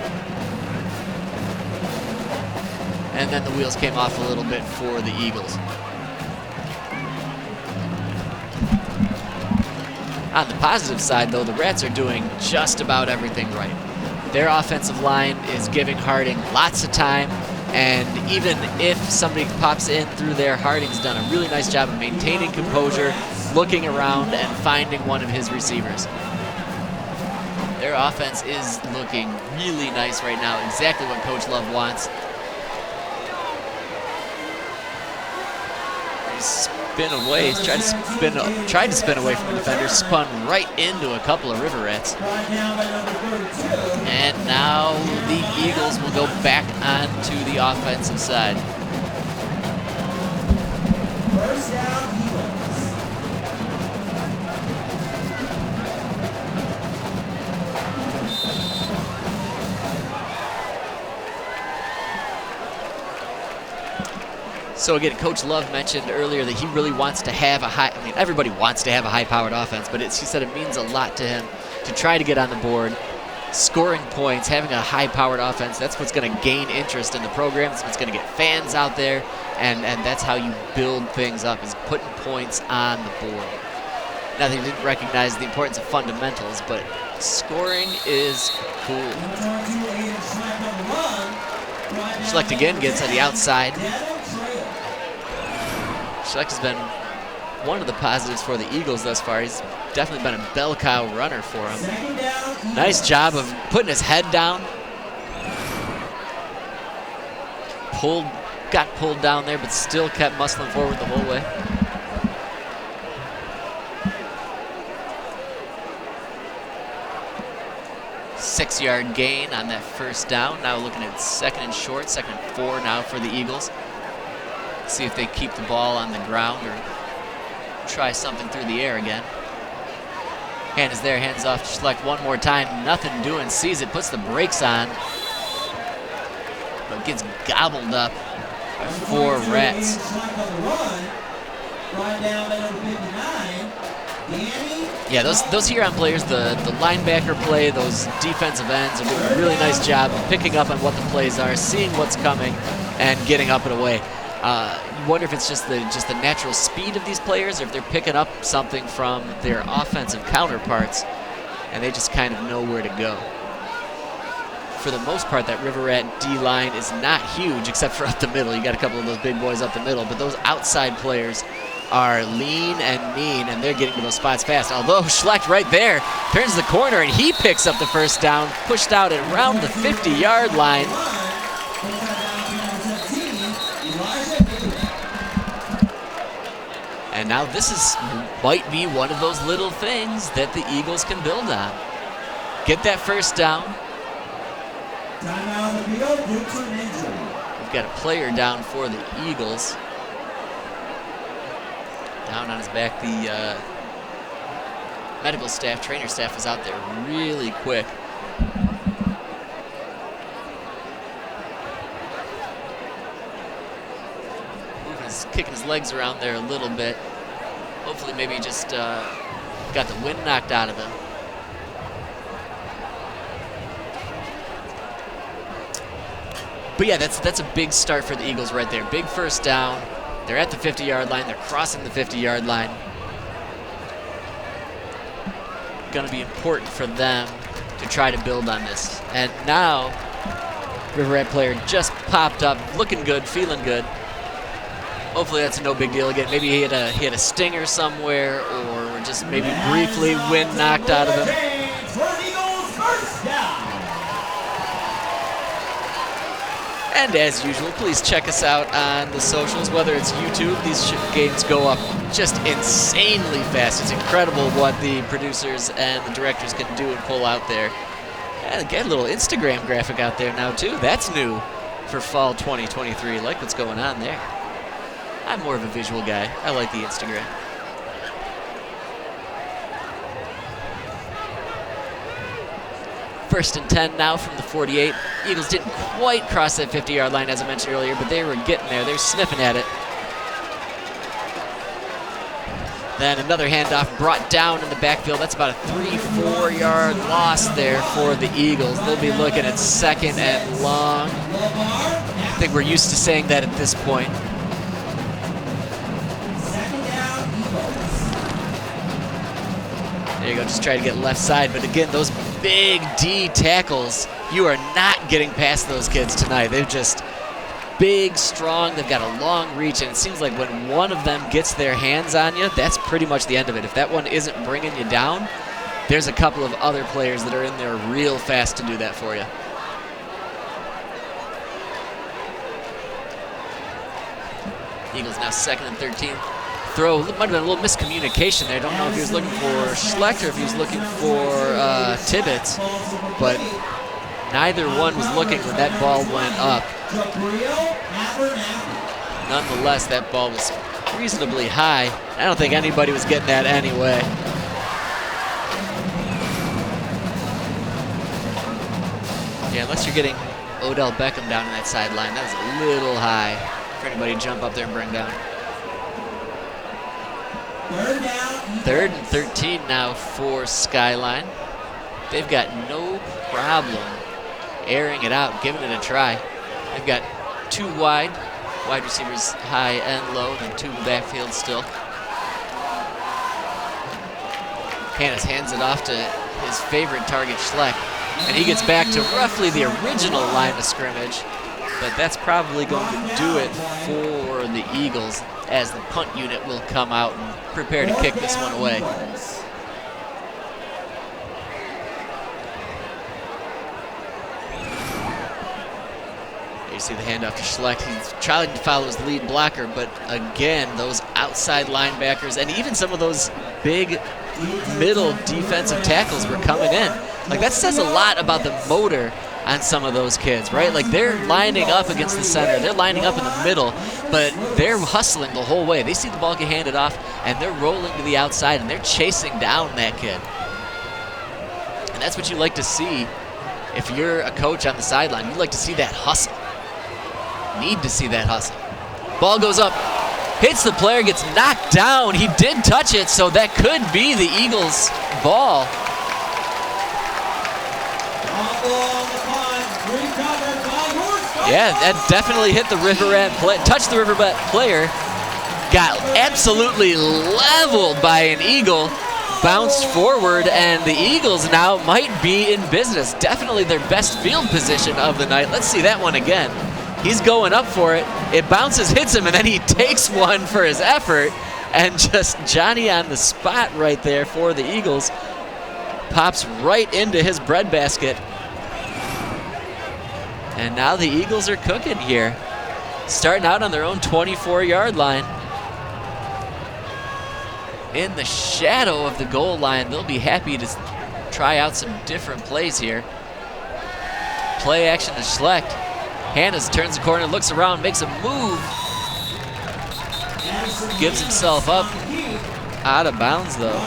Speaker 3: And then the wheels came off a little bit for the Eagles. On the positive side, though, the Rats are doing just about everything right. Their offensive line is giving Harding lots of time, and even if somebody pops in through there, Harding's done a really nice job of maintaining composure, looking around, and finding one of his receivers. Their offense is looking really nice right now, exactly what Coach Love wants. Spin away, tried to spin away from the defender, spun right into a couple of River Rats. And now the Eagles will go back onto the offensive side.
Speaker 2: First down, Eagles.
Speaker 3: So again, Coach Love mentioned earlier that he really wants to have a high, I mean, everybody wants to have a high-powered offense, but he said it means a lot to him to try to get on the board, scoring points, having a high-powered offense. That's what's going to gain interest in the program. That's what's going to get fans out there, and that's how you build things up, is putting points on the board. Now, they didn't recognize the importance of fundamentals, but scoring is cool. Schlecht again gets on the outside. Schlecht has been one of the positives for the Eagles thus far. He's definitely been a bell cow runner for him. Nice job of putting his head down. Got pulled down there, but still kept muscling forward the whole way. Six-yard gain on that first down. Now looking at second and short, second and 4 now for the Eagles. See if they keep the ball on the ground or try something through the air again. Hand is there, hands off to Schlecht one more time. Nothing doing, sees it, puts the brakes on. But gets gobbled up by 4 Rats. Yeah, those Huron players, the linebacker play, those defensive ends are doing a really nice job of picking up on what the plays are, seeing what's coming, and getting up and away. You wonder if it's just the natural speed of these players, or if they're picking up something from their offensive counterparts, and they just kind of know where to go. For the most part, that River Rat D-line is not huge, except for up the middle. You got a couple of those big boys up the middle, but those outside players are lean and mean, and they're getting to those spots fast. Although Schlecht right there turns the corner, and he picks up the first down, pushed out at around the 50-yard line. And now this might be one of those little things that the Eagles can build on. Get that first down. We've got a player down for the Eagles. Down on his back. The medical staff, trainer staff was out there really quick. Kicking his legs around there a little bit. Hopefully maybe he just got the wind knocked out of him. But yeah, that's a big start for the Eagles right there. Big first down. They're at the 50-yard line. They're crossing the 50-yard line. Going to be important for them to try to build on this. And now, River Rat player just popped up, looking good, feeling good. Hopefully that's no big deal again. Maybe he had a stinger somewhere, or just maybe briefly wind knocked out of him. And as usual, please check us out on the socials, whether it's YouTube. These games go up just insanely fast. It's incredible what the producers and the directors can do and pull out there. And get a little Instagram graphic out there now too. That's new for fall 2023. Like what's going on there. I'm more of a visual guy. I like the Instagram. First and 10 now from the 48. Eagles didn't quite cross that 50-yard line, as I mentioned earlier, but they were getting there. They were sniffing at it. Then another handoff brought down in the backfield. That's about a 3-4 yard loss there for the Eagles. They'll be looking at second and long. I think we're used to saying that at this point. There you go, just try to get left side. But again, those big D tackles, you are not getting past those kids tonight. They're just big, strong, they've got a long reach, and it seems like when one of them gets their hands on you, that's pretty much the end of it. If that one isn't bringing you down, there's a couple of other players that are in there real fast to do that for you. Eagles now second and 13. Throw, might have been a little miscommunication there. I don't know if he was looking for Schlecht or if he was looking for Tibbetts, but neither one was looking when that ball went up. Nonetheless, that ball was reasonably high. I don't think anybody was getting that anyway. Yeah, unless you're getting Odell Beckham down on that sideline, that was a little high for anybody to jump up there and bring down. 3rd and 13 now for Skyline. They've got no problem airing it out, giving it a try. They've got 2 wide receivers high and low, and 2 backfield still. Hannes hands it off to his favorite target, Schleck, and he gets back to roughly the original line of scrimmage, but that's probably going to do it for the Eagles as the punt unit will come out and prepare to kick this one away. You see the handoff to Schleck. He's trying to follow his lead blocker, but again, those outside linebackers and even some of those big middle defensive tackles were coming in. Like, that says a lot about the motor on some of those kids, right? Like, they're lining up against the center. They're lining up in the middle, but they're hustling the whole way. They see the ball get handed off, and they're rolling to the outside, and they're chasing down that kid. And that's what you like to see if you're a coach on the sideline. You like to see that hustle. Need to see that hustle. Ball goes up, hits the player, gets knocked down. He did touch it, so that could be the Eagles' ball. Yeah, that definitely hit the River Rat player, touched the River Rat player, got absolutely leveled by an Eagle, bounced forward, and the Eagles now might be in business. Definitely their best field position of the night. Let's see that one again. He's going up for it. It bounces, hits him, and then he takes one for his effort. And just Johnny on the spot right there for the Eagles. Pops right into his breadbasket. And now the Eagles are cooking here. Starting out on their own 24-yard line. In the shadow of the goal line, they'll be happy to try out some different plays here. Play action to Schleck. Hannes turns the corner, looks around, makes a move. Gives himself up. Out of bounds, though.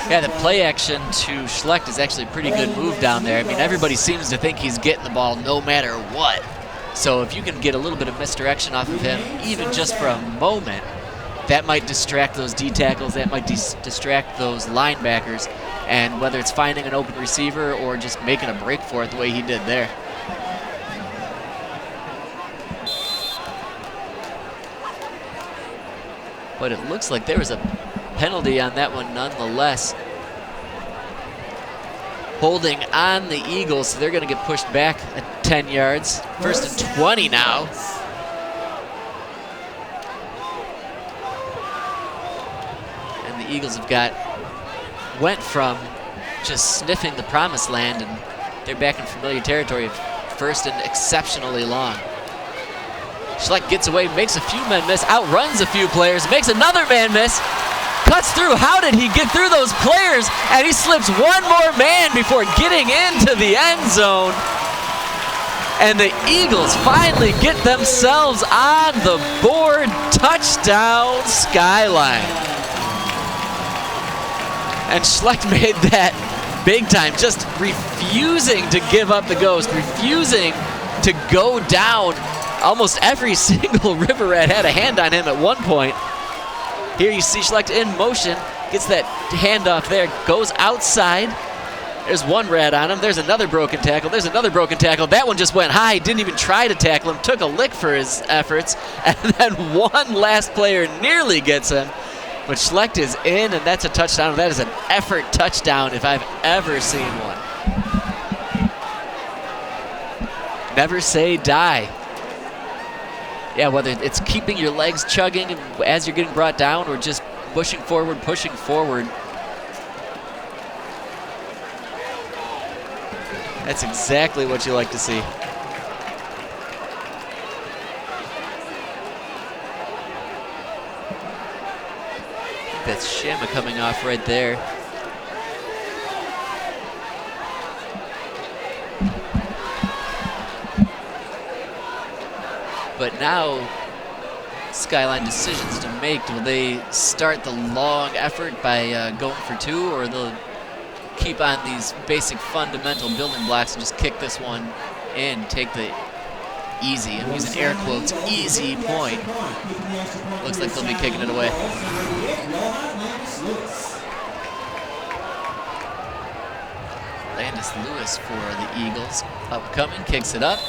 Speaker 3: Yeah, the play action to Schleck is actually a pretty good move down there. I mean, everybody seems to think he's getting the ball no matter what. So if you can get a little bit of misdirection off of him, even just for a moment, that might distract those D tackles, that might distract those linebackers. And whether it's finding an open receiver or just making a break for it the way he did there. But it looks like there was a penalty on that one nonetheless. Holding on the Eagles, so they're going to get pushed back at 10 yards. 1st and 20 now. And the Eagles went from just sniffing the promised land, and they're back in familiar territory of 1st and exceptionally long. Schleck gets away, makes a few men miss, outruns a few players, makes another man miss, cuts through. How did he get through those players? And he slips one more man before getting into the end zone. And the Eagles finally get themselves on the board. Touchdown, Skyline. And Schleck made that big time, just refusing to give up the ghost, refusing to go down. Almost every single River Rat had a hand on him at one point. Here you see Schleck in motion, gets that handoff there, goes outside. There's one Rat on him. There's another broken tackle. There's another broken tackle. That one just went high, didn't even try to tackle him, took a lick for his efforts, and then one last player nearly gets him. But Schleck is in, and that's a touchdown. That is an effort touchdown if I've ever seen one. Never say die. Yeah, whether it's keeping your legs chugging as you're getting brought down or just pushing forward. That's exactly what you like to see. That's Shama coming off right there. But now, Skyline decisions to make. Will they start the long effort by going for two, or they'll keep on these basic fundamental building blocks and just kick this one in, take the easy, I'm using air quotes, easy point. Looks like they'll be kicking it away. Landis Lewis for the Eagles. Upcoming, kicks it up.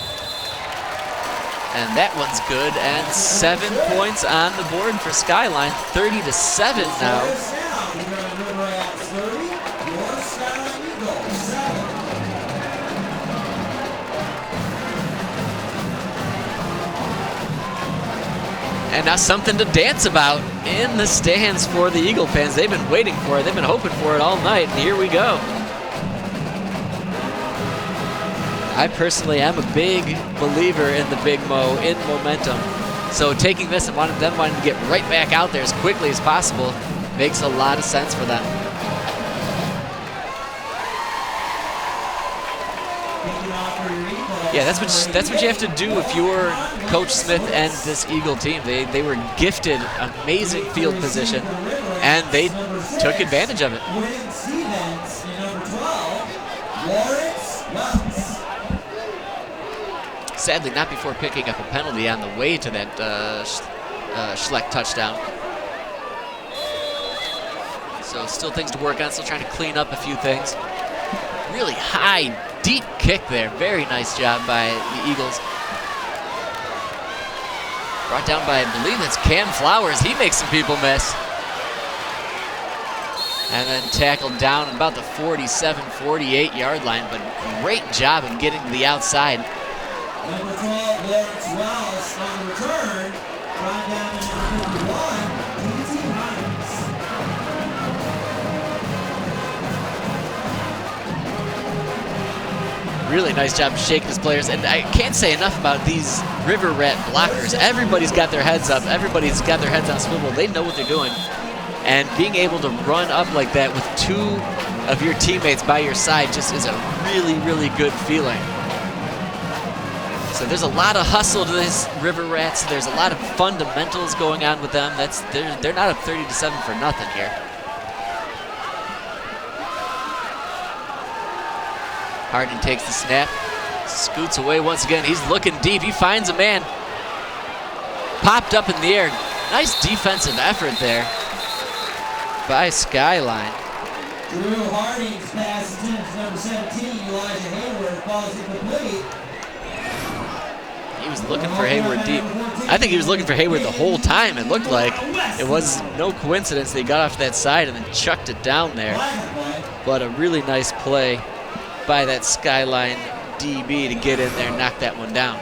Speaker 3: And that one's good, and 7 points on the board for Skyline, 30-7 now. And now something to dance about in the stands for the Eagle fans. They've been waiting for it. They've been hoping for it all night, and here we go. I personally am a big believer in the Big Mo, in momentum. So taking this and wanting to get right back out there as quickly as possible makes a lot of sense for them. Yeah, that's what you have to do if you're Coach Smith and this Eagle team. They were gifted amazing field position, and they took advantage of it. Sadly, not before picking up a penalty on the way to that Schleck touchdown. So still things to work on, still trying to clean up a few things. Really high, deep kick there. Very nice job by the Eagles. Brought down by, I believe it's Cam Flowers. He makes some people miss. And then tackled down about the 47, 48 yard line, but great job of getting to the outside.
Speaker 2: Number 12, Lawrence Wells on the return. Brought down to number 51, Casey Hines.
Speaker 3: Really nice job of shaking his players. And I can't say enough about these River Rat blockers. Everybody's got their heads up. Everybody's got their heads on swivel. They know what they're doing. And being able to run up like that with two of your teammates by your side just is a really, really good feeling. So there's a lot of hustle to these River Rats. There's a lot of fundamentals going on with them. They're not up 30-7 for nothing here. Harding takes the snap, scoots away once again. He's looking deep. He finds a man. Popped up in the air. Nice defensive effort there by Skyline.
Speaker 2: Drew Harding's pass attempts number 17, Elijah Hayward, falls incomplete.
Speaker 3: He was looking for Hayward deep. I think he was looking for Hayward the whole time, it looked like. It was no coincidence that he got off that side and then chucked it down there. But a really nice play by that Skyline DB to get in there and knock that one down.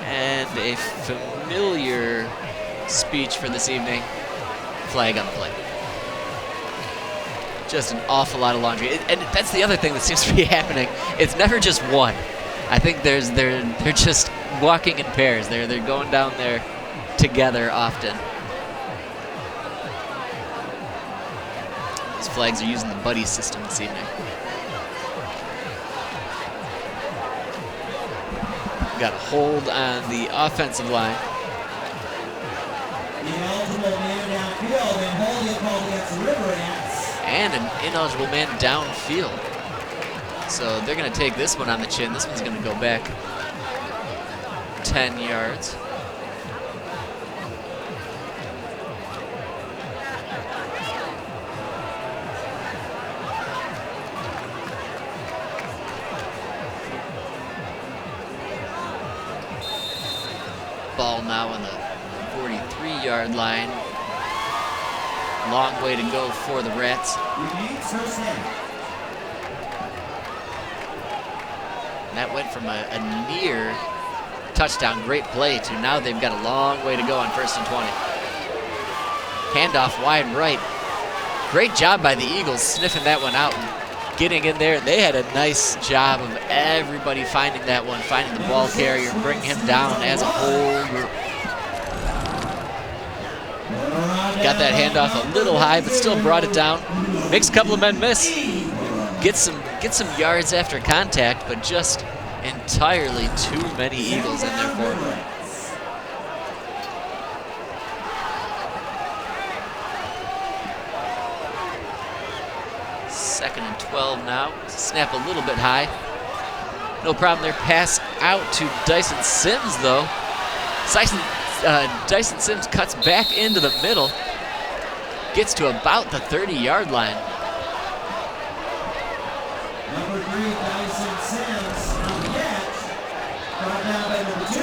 Speaker 3: And a familiar speech for this evening, flag on the play. Just an awful lot of laundry. And that's the other thing that seems to be happening. It's never just one. I think they're just walking in pairs. They're going down there together often. These flags are using the buddy system this evening. We've got a hold on the offensive line.
Speaker 2: Ineligible man downfield, and holding called against the River Rats.
Speaker 3: And an ineligible man downfield. So they're going to take this one on the chin. This one's going to go back 10 yards. Ball now on the 43-yard line. Long way to go for the Rats. And that went from a near touchdown, great play, to now they've got a long way to go on 1st and 20. Handoff wide right. Great job by the Eagles sniffing that one out and getting in there. They had a nice job of everybody finding that one, finding the ball carrier, bringing him down as a whole group. Got that handoff a little high, but still brought it down. Makes a couple of men miss. Gets get some yards after contact, but just entirely too many Eagles in there for him. Second and 12 now. Snap a little bit high. No problem there. Pass out to Dyson Sims, though. Dyson Sims cuts back into the middle. Gets to about the 30-yard line.
Speaker 2: Number 3, Dyson Sims on the catch. Brought down by number 2,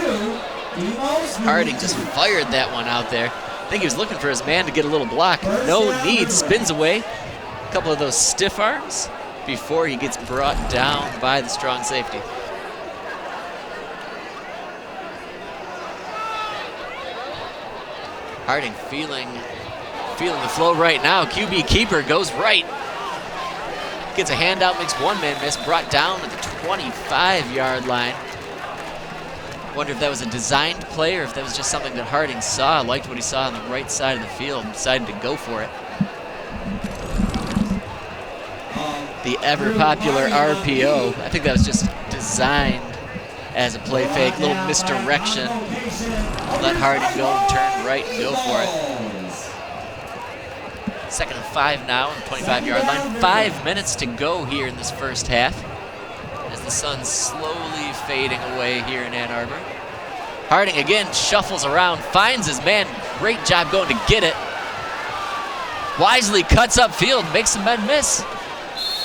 Speaker 2: Demos.
Speaker 3: Harding just fired that one out there. I think he was looking for his man to get a little block. No need, spins away. A couple of those stiff arms before he gets brought down by the strong safety. Harding feeling the flow right now. QB keeper goes right. Gets a handout, makes one man miss, brought down at the 25-yard line. Wonder if that was a designed play or if that was just something that Harding saw, liked what he saw on the right side of the field, and decided to go for it. The ever-popular RPO, I think that was just designed as a play fake, little misdirection. Let Harding go and turn right and go for it. Second and 5 now on the 25-yard line. 5 minutes to go here in this first half as the sun's slowly fading away here in Ann Arbor. Harding again shuffles around, finds his man. Great job going to get it. Wisely cuts upfield, makes some men miss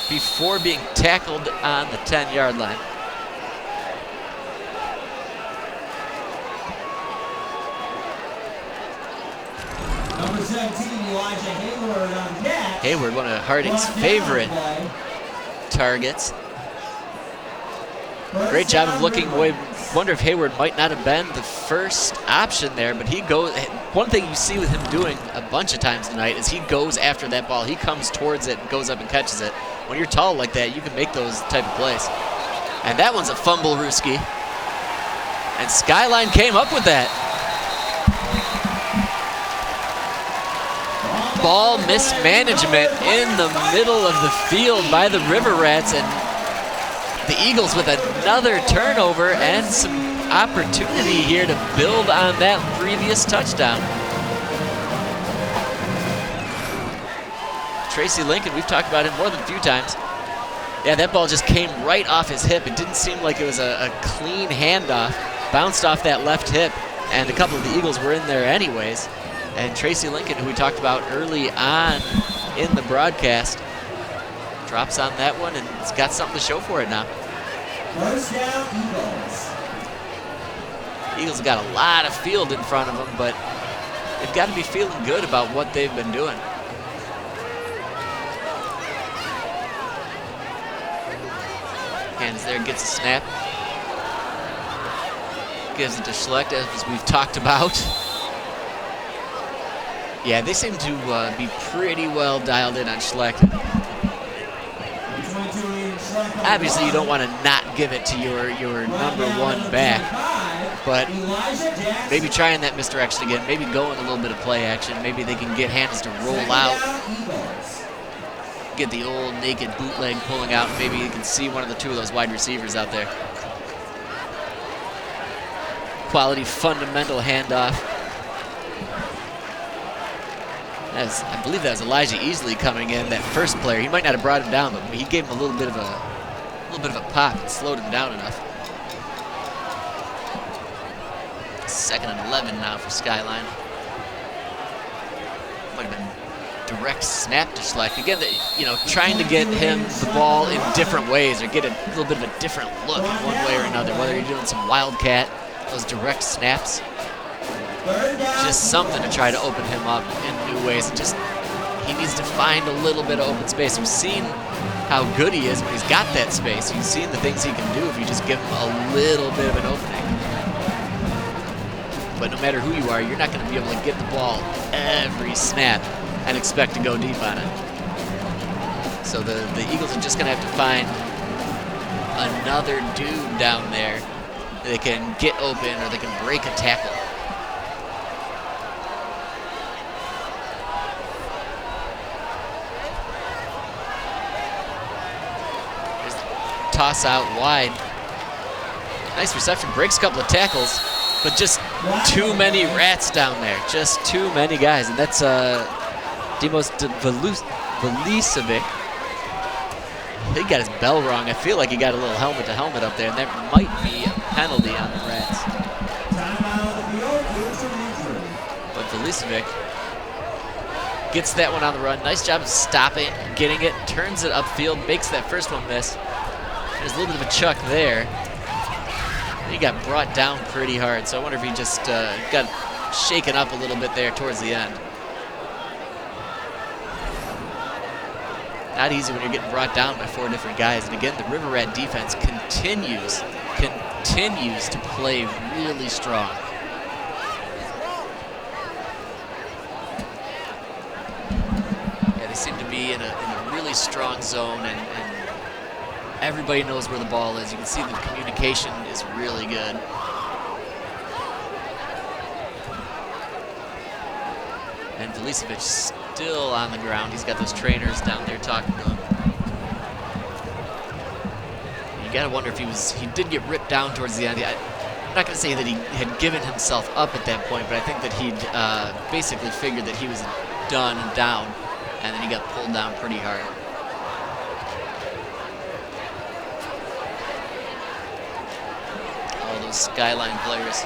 Speaker 3: before being tackled on the 10-yard line.
Speaker 2: Number 17, Elijah Hayward on catch.
Speaker 3: Hayward, one of Harding's favorite targets. Great job of looking away. Wonder if Hayward might not have been the first option there, but he goes. One thing you see with him doing a bunch of times tonight is he goes after that ball. He comes towards it and goes up and catches it. When you're tall like that, you can make those type of plays. And that one's a fumble, Ruski. And Skyline came up with that. Ball mismanagement in the middle of the field by the River Rats, and the Eagles with another turnover and some opportunity here to build on that previous touchdown. Tracy Lincoln, we've talked about him more than a few times. Yeah, that ball just came right off his hip. It didn't seem like it was a clean handoff. Bounced off that left hip, and a couple of the Eagles were in there anyways. And Tracy Lincoln, who we talked about early on in the broadcast, drops on that one, and it's got something to show for it now.
Speaker 2: First down, Eagles.
Speaker 3: Eagles have got a lot of field in front of them, but they've got to be feeling good about what they've been doing. Hands there, gets a snap. Gives it to Schlecht, as we've talked about. Yeah, they seem to be pretty well dialed in on Schlecht. Obviously, you don't want to not give it to your number one back, but maybe trying that misdirection again, maybe going a little bit of play action. Maybe they can get hands to roll out, get the old naked bootleg pulling out. Maybe you can see one of the two of those wide receivers out there. Quality fundamental handoff. I believe that was Elijah Easley coming in, that first player. He might not have brought him down, but he gave him a little bit of a pop and slowed him down enough. Second and 11 now for Skyline. Might have been direct snap to Schlecht. Again, trying to get him the ball in different ways or get a little bit of a different look in one way or another, whether you're doing some wildcat, those direct snaps. Just something to try to open him up in new ways. He needs to find a little bit of open space. We've seen how good he is when he's got that space. You've seen the things he can do if you just give him a little bit of an opening. But no matter who you are, you're not going to be able to get the ball every snap and expect to go deep on it. So the Eagles are just going to have to find another dude down there that they can get open or they can break a tackle. toss out wide. Nice reception, breaks a couple of tackles, but just too many rats down there. Just too many guys, and that's Dimos Velicevic. He got his bell wrong. I feel like he got a little helmet-to-helmet up there, and that might be a penalty on the Rats. But Velicevic gets that one on the run. Nice job of stopping, getting it, turns it upfield, makes that first one miss. There's a little bit of a chuck there. He got brought down pretty hard, so I wonder if he just got shaken up a little bit there towards the end. Not easy when you're getting brought down by 4 different guys. And again, the River Rat defense continues to play really strong. Yeah, they seem to be in a really strong zone, and everybody knows where the ball is. You can see the communication is really good. And Velicevic still on the ground. He's got those trainers down there talking to him. You gotta wonder if he did get ripped down towards the end. I'm not gonna say that he had given himself up at that point, but I think that he'd basically figured that he was done and down, and then he got pulled down pretty hard. All those Skyline players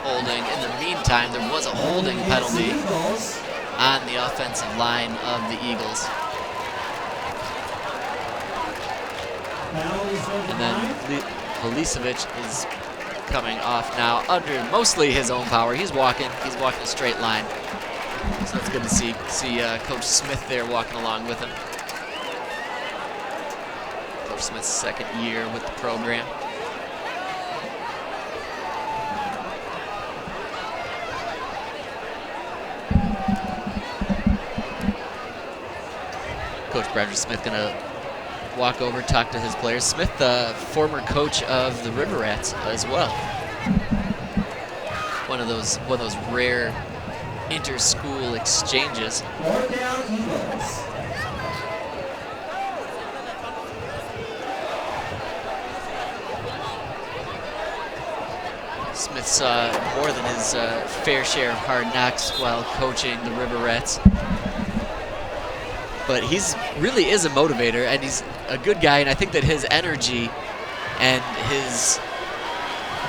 Speaker 3: holding. In the meantime, there was a holding penalty on the offensive line of the Eagles. And then Velicevic is coming off now under mostly his own power. He's walking a straight line. So that's good to see Coach Smith there walking along with him. Coach Smith's second year with the program. Coach Bradford Smith gonna walk over, talk to his players. Smith, the former coach of the River Rats as well. One of those rare inter-school exchanges. Smith saw more than his fair share of hard knocks while coaching the River Rats. But he's really is a motivator, and he's a good guy, and I think that his energy and his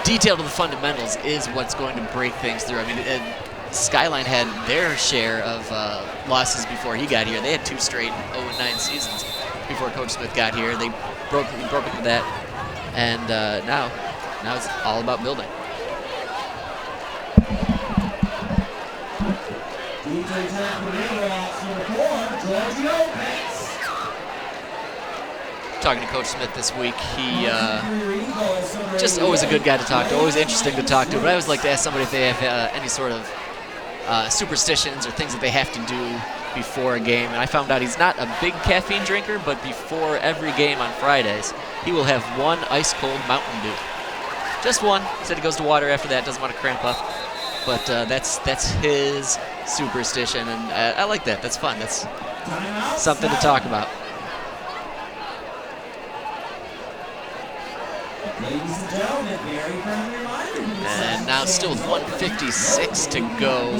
Speaker 3: detail to the fundamentals is what's going to break things through. I mean, Skyline had their share of losses before he got here. They had 2 straight 0-9 seasons before Coach Smith got here. They broke into that, and now it's all about building. Talking to Coach Smith this week, he just always a good guy to talk to, always interesting to talk to. But I always like to ask somebody if they have any sort of superstitions or things that they have to do before a game. And I found out he's not a big caffeine drinker, but before every game on Fridays, he will have 1 ice-cold Mountain Dew. Just 1. He said he goes to water after that, doesn't want to cramp up. But that's his superstition, and I like that. That's fun. That's something to talk about.
Speaker 2: Ladies and gentlemen, very friendly reminder.
Speaker 3: And now still with 1:56 to go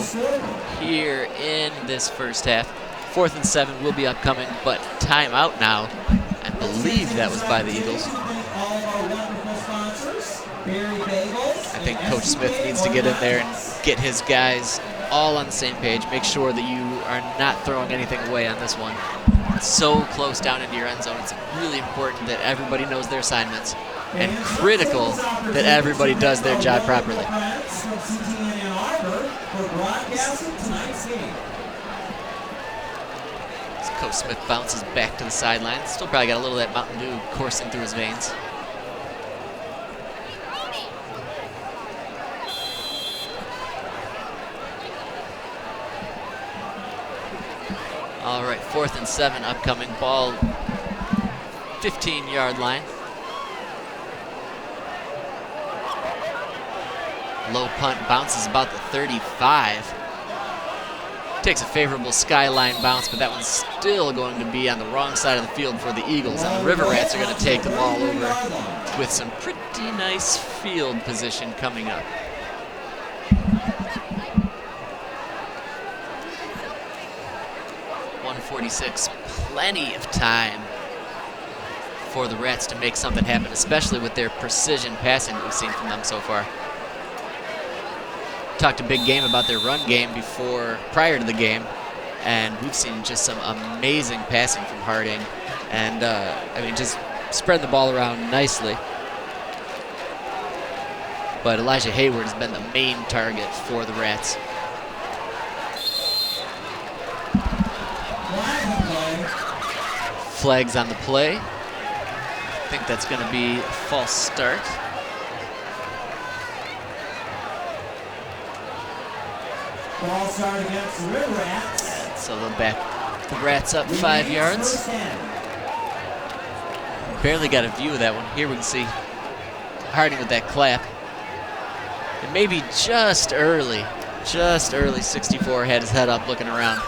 Speaker 3: here in this first half. 4th and 7 will be upcoming, but timeout now. I believe that was by the Eagles. I think Coach Smith needs to get in there and get his guys all on the same page. Make sure that you are not throwing anything away on this one. It's so close down into your end zone. It's really important that everybody knows their assignments, and critical that everybody does their job properly. As Coach Smith bounces back to the sideline. Still probably got a little of that Mountain Dew coursing through his veins. All right, 4th and 7 upcoming. Ball 15-yard line. Low punt, bounces about the 35. Takes a favorable Skyline bounce, but that one's still going to be on the wrong side of the field for the Eagles. And the River Rats are going to take the ball over with some pretty nice field position coming up. .146, plenty of time for the Rats to make something happen, especially with their precision passing that we've seen from them so far. Talked a big game about their run game prior to the game, and we've seen just some amazing passing from Harding, and I mean, just spread the ball around nicely. But Elijah Hayward has been the main target for the Rats. Flags on the play. I think that's going to be a false start.
Speaker 2: Ball start against the River Rats.
Speaker 3: So they'll back the Rats up 5 yards. Barely got a view of that one. Here we can see Harding with that clap. And maybe just early. 64 had his head up looking around.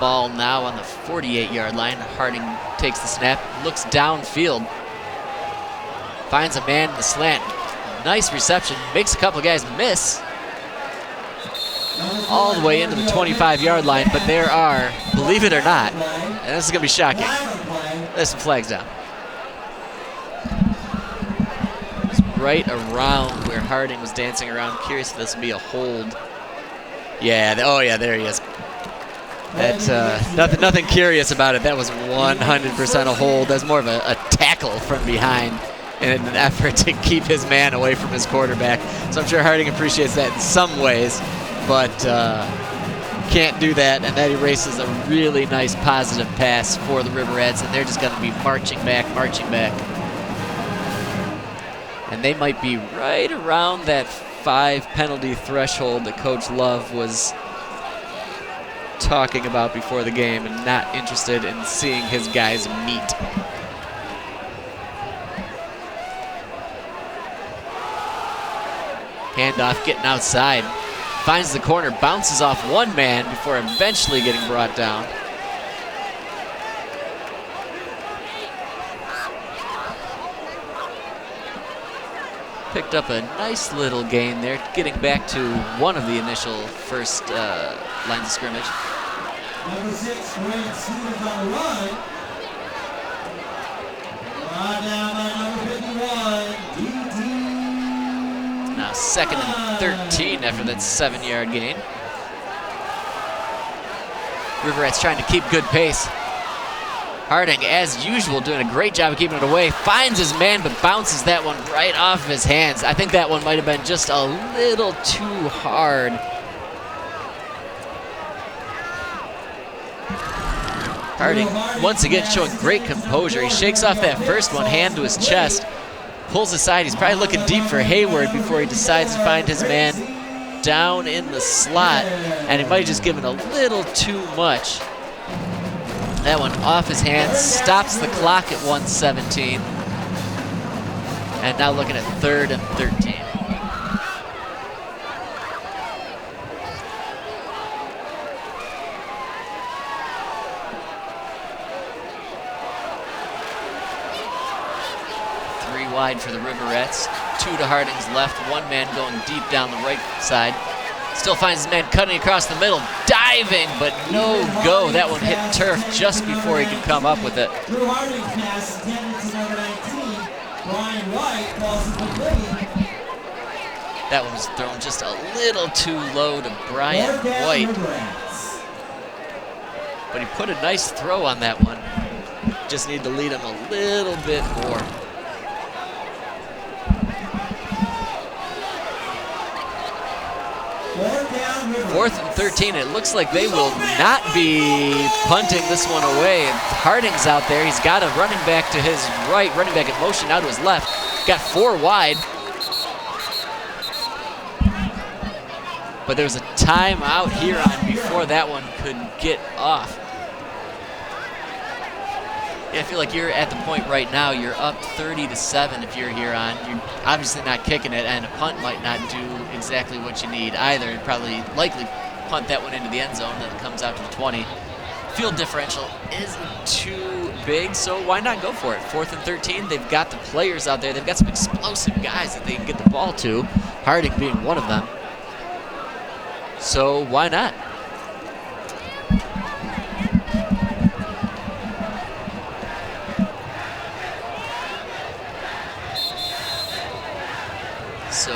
Speaker 3: Ball now on the 48-yard line. Harding takes the snap, looks downfield, finds a man in the slant. Nice reception, makes a couple of guys miss. All the way into the 25-yard line, but there are, believe it or not, and this is going to be shocking, there's some flags down. It's right around where Harding was dancing around. Curious if this will be a hold. Yeah, oh yeah, there he is. That nothing curious about it. That was 100% a hold. That's more of a tackle from behind in an effort to keep his man away from his quarterback. So I'm sure Harding appreciates that in some ways, but can't do that, and that erases a really nice positive pass for the River Rats, and they're just going to be marching back. And they might be right around that 5 penalty threshold that Coach Love was talking about before the game, and not interested in seeing his guys meet. Handoff getting outside, finds the corner, bounces off one man before eventually getting brought down. Picked up a nice little gain there, getting back to one of the initial first lines of scrimmage.
Speaker 2: Number 6, Grant Stevens on the run. Brought down by number 51, DT.
Speaker 3: Now 2nd and 13 after that 7-yard gain. River Rats trying to keep good pace. Harding, as usual, doing a great job of keeping it away. Finds his man, but bounces that one right off of his hands. I think that one might have been just a little too hard. Harding, once again, showing great composure. He shakes off that first one, hand to his chest, pulls aside. He's probably looking deep for Hayward before he decides to find his man down in the slot, and he might have just given a little too much. That one off his hands, stops the clock at 1:17. And now looking at 3rd and 13. Three wide for the River Rats. 2 to Harding's left, 1 man going deep down the right side. Still finds his man cutting across the middle, diving, but no go. That one hit turf just before he could come up with it.
Speaker 2: Drew Harding's pass intended to number 19, Brian White, calls it complete.
Speaker 3: That one was thrown just a little too low to Brian White. But he put a nice throw on that one. Just need to lead him a little bit more. Fourth and 13, it looks like they will not be punting this one away. Harding's out there. He's got a running back to his right, running back in motion now to his left. Got 4 wide. But there was a timeout Huron before that one could get off. I feel like you're at the point right now, you're up 30-7 if you're Huron. You're obviously not kicking it, and a punt might not do exactly what you need either. You'd probably likely punt that one into the end zone, then it comes out to the 20. Field differential isn't too big, so why not go for it? 4th and 13, they've got the players out there. They've got some explosive guys that they can get the ball to, Harding being one of them. So why not? So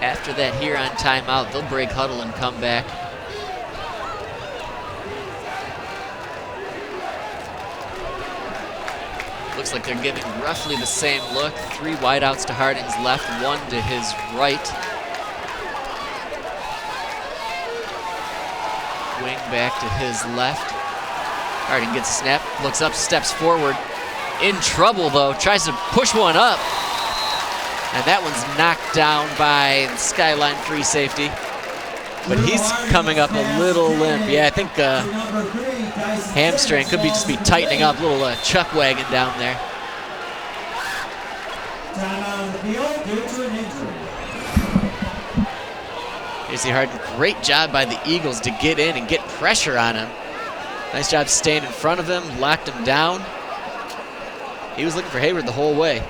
Speaker 3: after that Huron timeout, they'll break huddle and come back. Looks like they're giving roughly the same look. 3 wideouts to Harding's left, 1 to his right. Wing back to his left. Harding gets a snap, looks up, steps forward. In trouble though, tries to push one up. And that one's knocked down by the Skyline free safety. But he's coming up a little limp. Yeah, I think hamstring could just be tightening up. A little chuck wagon down there.
Speaker 2: Timeout on the field due to an injury.
Speaker 3: Casey Harding, great job by the Eagles to get in and get pressure on him. Nice job staying in front of him, locked him down. He was looking for Hayward the whole way.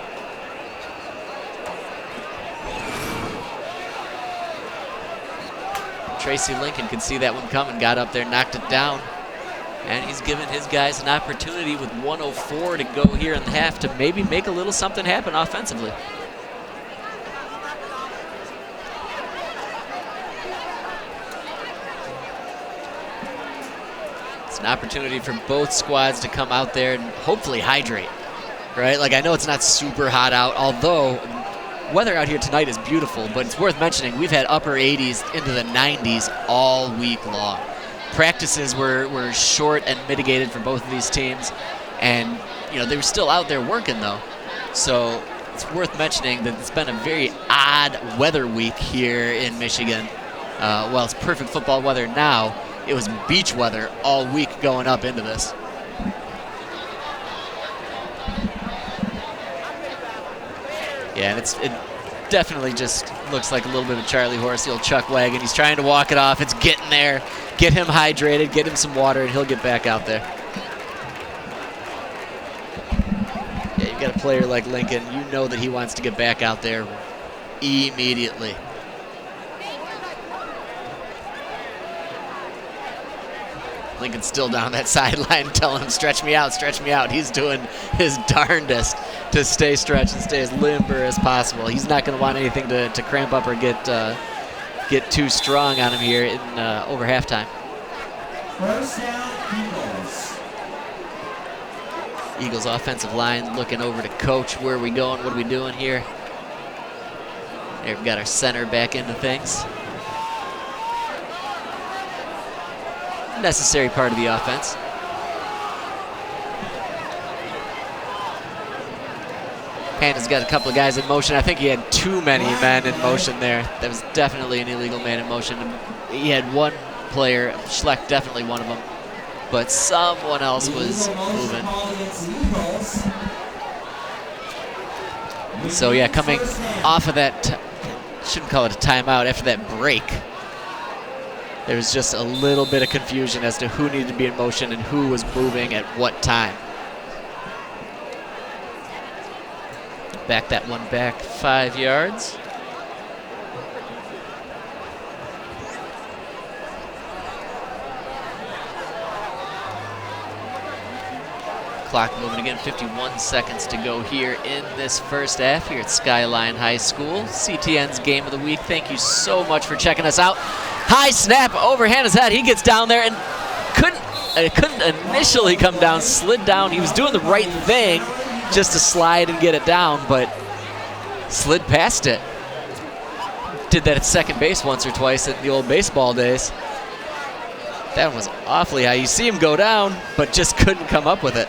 Speaker 3: Tracy Lincoln could see that one coming, got up there, knocked it down. And he's given his guys an opportunity with 1:04 to go here in the half to maybe make a little something happen offensively. It's an opportunity for both squads to come out there and hopefully hydrate, right? Like, I know it's not super hot out, although weather out here tonight is beautiful, but it's worth mentioning we've had upper 80s into the 90s all week long. Practices were short and mitigated for both of these teams, and they were still out there working though. So it's worth mentioning that it's been a very odd weather week here in Michigan. While it's perfect football weather now, it was beach weather all week going up into this. Yeah, and it definitely just looks like a little bit of Charlie Horse, the old chuck wagon. He's trying to walk it off. It's getting there. Get him hydrated, get him some water, and he'll get back out there. Yeah, you've got a player like Lincoln. You know that he wants to get back out there immediately. Lincoln's still down that sideline telling him, stretch me out, stretch me out. He's doing his darndest to stay stretched and stay as limber as possible. He's not going to want anything to cramp up or get too strong on him here in over halftime.
Speaker 2: First down, Eagles.
Speaker 3: Eagles offensive line looking over to coach. Where are we going? What are we doing here? There, we've got our center back into things. Necessary part of the offense. Hannah's got a couple of guys in motion. I think he had too many men in motion there. That was definitely an illegal man in motion. He had one player, Schleck, definitely one of them, but someone else was moving. So yeah, coming off of that, shouldn't call it a timeout, after that break, there was just a little bit of confusion as to who needed to be in motion and who was moving at what time. Back that one back 5 yards. Clock moving again, 51 seconds to go here in this first half here at Skyline High School. CTN's Game of the Week. Thank you so much for checking us out. High snap over Hannah's head. He gets down there and couldn't initially come down, slid down. He was doing the right thing just to slide and get it down, but slid past it. Did that at second base once or twice in the old baseball days. That one was awfully high. You see him go down, but just couldn't come up with it.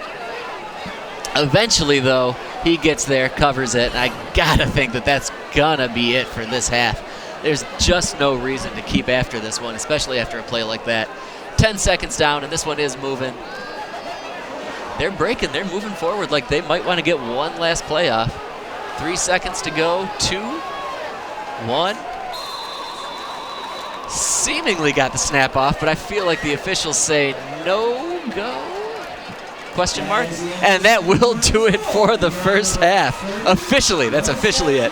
Speaker 3: Eventually, though, he gets there, covers it, and I gotta think that that's gonna be it for this half. There's just no reason to keep after this one, especially after a play like that. 10 seconds down, and this one is moving. they're breaking. They're moving forward like they might want to get one last playoff. 3 seconds to go. 2, 1. Seemingly got the snap off, but I feel like the officials say no go? Question mark? And that will do it for the first half. Officially, that's officially it.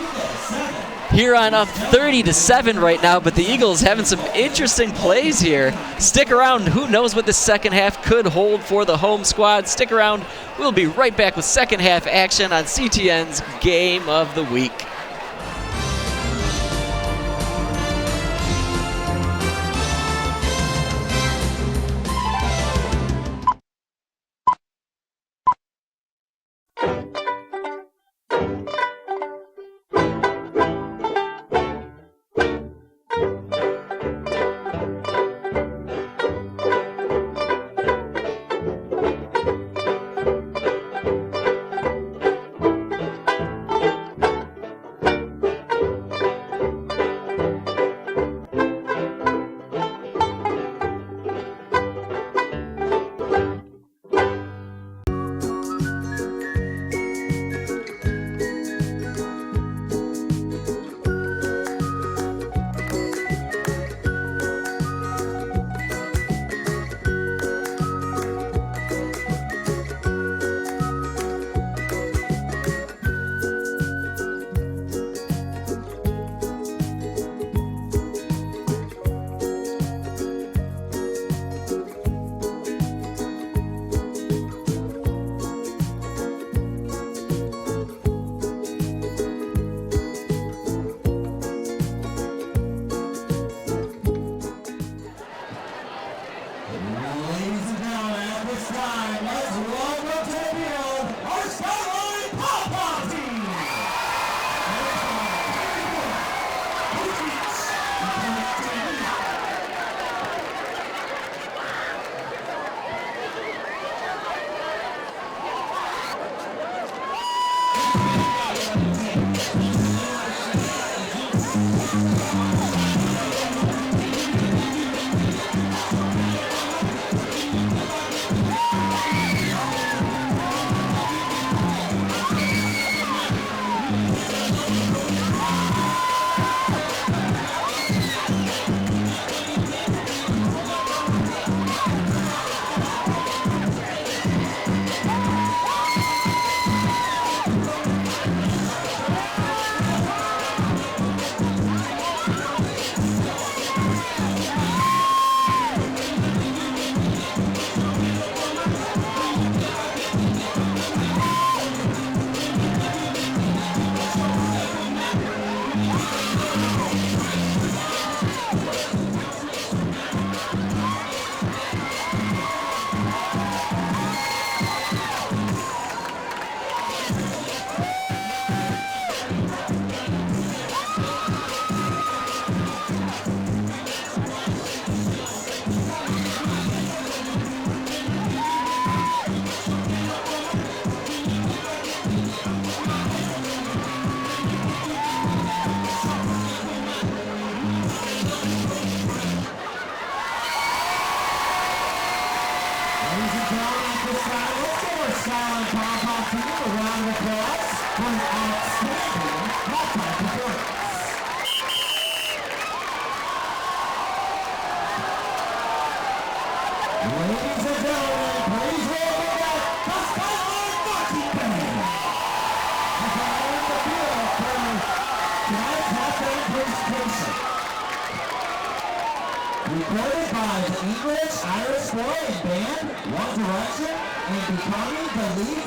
Speaker 3: Huron up 30-7 right now, but the Eagles having some interesting plays here. Stick around. Who knows what the second half could hold for the home squad. Stick around. We'll be right back with second half action on CTN's Game of the Week.
Speaker 2: Skyline Compound team a round of applause for an outstanding halftime performance. Ladies and gentlemen, please welcome back the Skyline Marching Band. Preparing the field for tonight's halftime presentation. Recorded by the English Irish Boy and Band, One Direction, and becoming the lead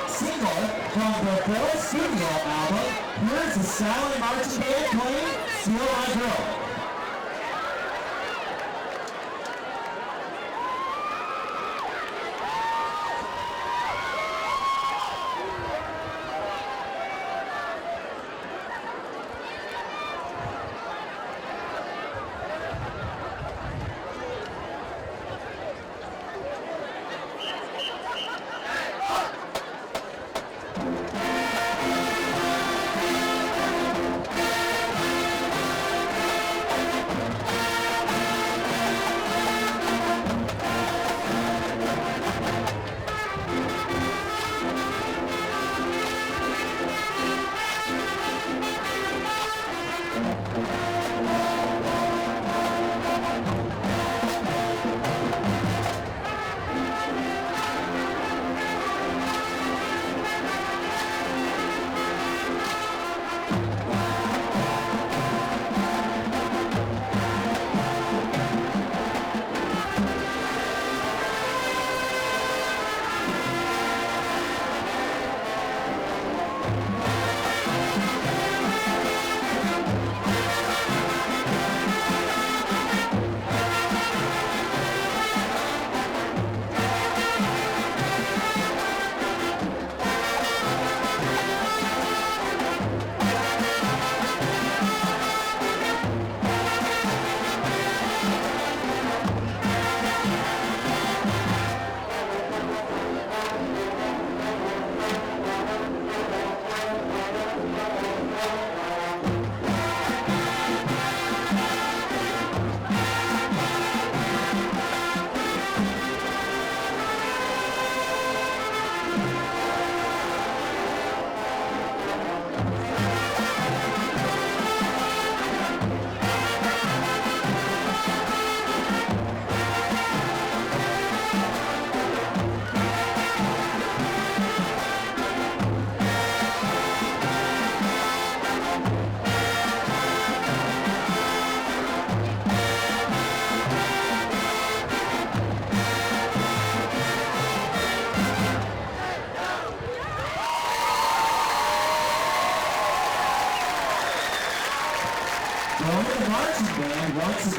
Speaker 2: single from their fourth studio album, here's the Skyline Marching Band playing Steal My Girl.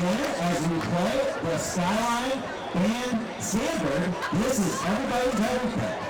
Speaker 2: again as we play the Skyline Band Sandberg. This is everybody's everything.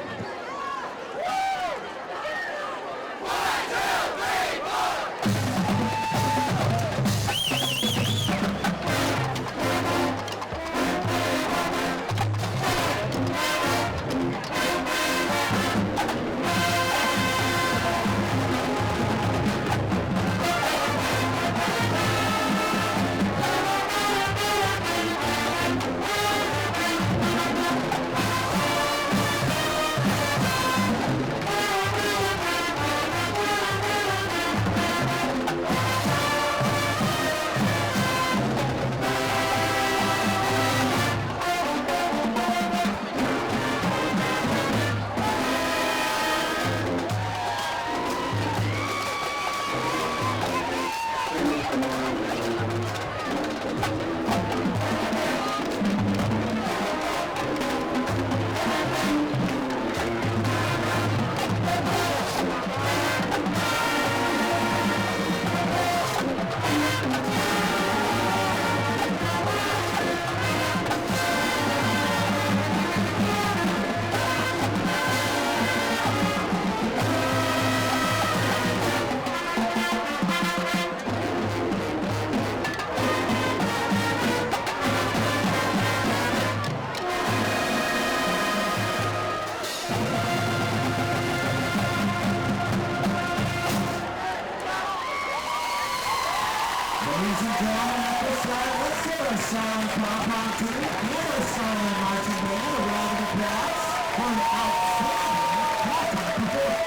Speaker 2: Ladies and gentlemen, at this time, let's give our Skyline Compound team and our Skyline Marching Band a round of applause for an outstanding halftime performance.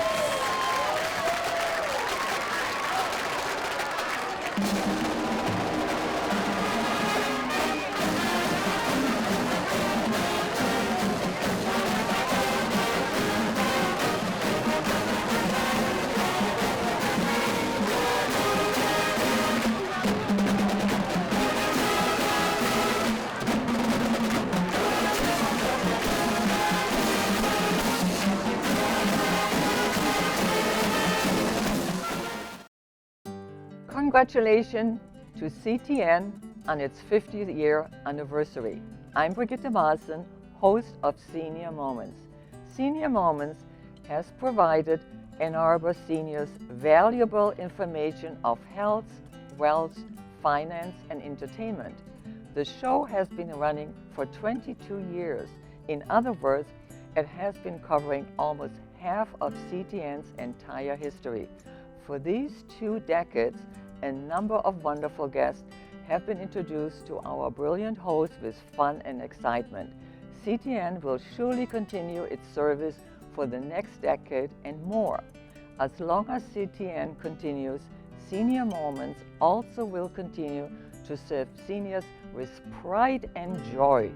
Speaker 6: Congratulations to CTN on its 50th year anniversary. I'm Brigitte Maassen, host of Senior Moments. Senior Moments has provided Ann Arbor seniors valuable information of health, wealth, finance, and entertainment. The show has been running for 22 years. In other words, it has been covering almost half of CTN's entire history. For these 2 decades, a number of wonderful guests have been introduced to our brilliant hosts with fun and excitement. CTN will surely continue its service for the next decade and more. As long as CTN continues, Senior Moments also will continue to serve seniors with pride and joy.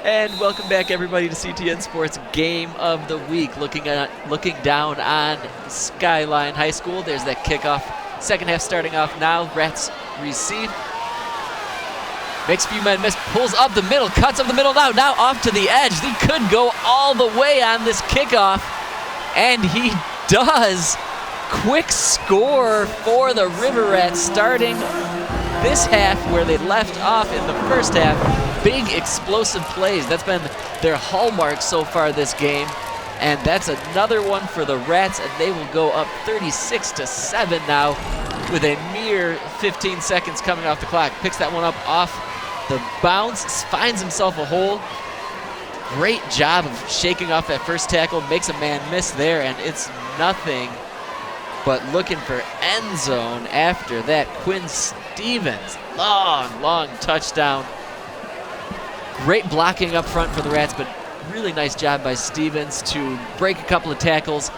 Speaker 3: And welcome back, everybody, to CTN Sports Game of the Week. Looking down on Skyline High School. There's that kickoff. Second half starting off now. Rats receive. Makes a few men miss. Pulls up the middle. Cuts up the middle now. Now off to the edge. He could go all the way on this kickoff. And he does. Quick score for the River Rats starting this half where they left off in the first half. Big explosive plays. That's been their hallmark so far this game. And that's another one for the Rats, and they will go up 36-7 now with a mere 15 seconds coming off the clock. Picks that one up off the bounce, finds himself a hole. Great job of shaking off that first tackle, makes a man miss there, and it's nothing but looking for end zone after that. Quinn Stevens, long touchdown. Great blocking up front for the Rats, but really nice job by Stevens to break a couple of tackles,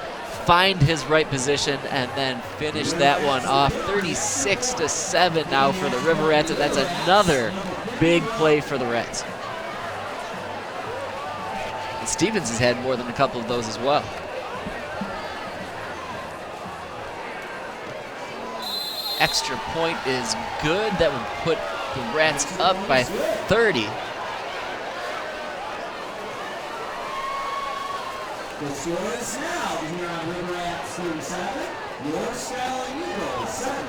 Speaker 3: find his right position, and then finish that one off. 36-7 now for the River Rats, and that's another big play for the Rats. And Stevens has had more than a couple of those as well. Extra point is good. That would put the Rats up by 30.
Speaker 2: The score is now here on River Rats 37 Your Skyline Eagles, center.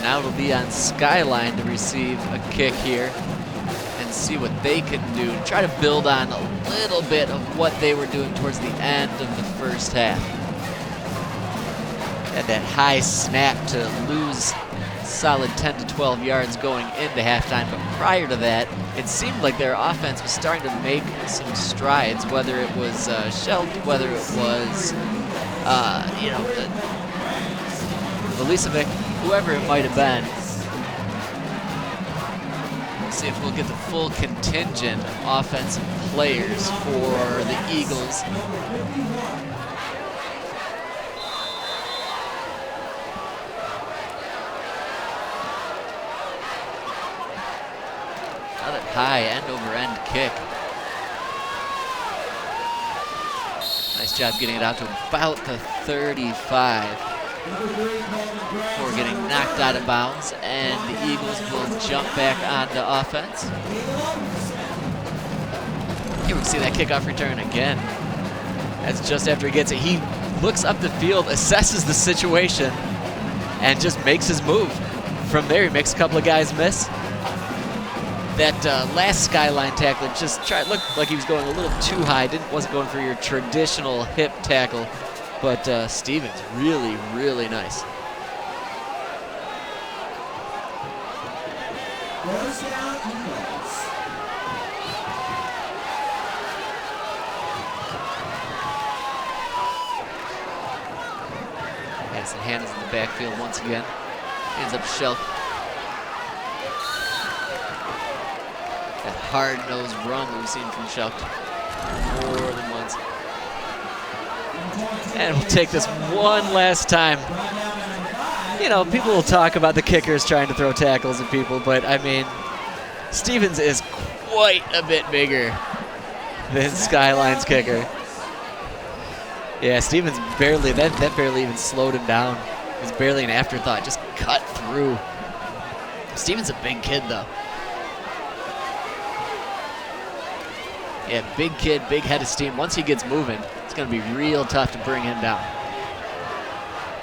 Speaker 3: Now it'll be on Skyline to receive a kick here and see what they can do. Try to build on a little bit of what they were doing towards the end of the first half. Had that high snap to lose solid 10 to 12 yards going into halftime, but prior to that, it seemed like their offense was starting to make some strides, whether it was Schelt, whether it was, Velicevic, whoever it might have been. We'll see if we'll get the full contingent of offensive players for the Eagles. Another high end-over-end kick. Nice job getting it out to about the 35. Before getting knocked out of bounds, and the Eagles will jump back onto offense. Here we see that kickoff return again. That's just after he gets it. He looks up the field, assesses the situation, and just makes his move. From there, he makes a couple of guys miss. That last Skyline tackler just looked like he was going a little too high. Wasn't going for your traditional hip tackle. But Stevens, really, really nice.
Speaker 2: First down, Eagles.
Speaker 3: Addison Hannah's in the backfield once again. Ends up Schelt. That hard-nosed run that we've seen from Schelt more than once. And we'll take this one last time. You know, people will talk about the kickers trying to throw tackles at people, but I mean, Stevens is quite a bit bigger than Skyline's kicker. Yeah, Stevens barely, that barely even slowed him down. It was barely an afterthought, just cut through. Stevens a big kid though. Yeah, big kid, big head of steam. Once he gets moving, it's going to be real tough to bring him down.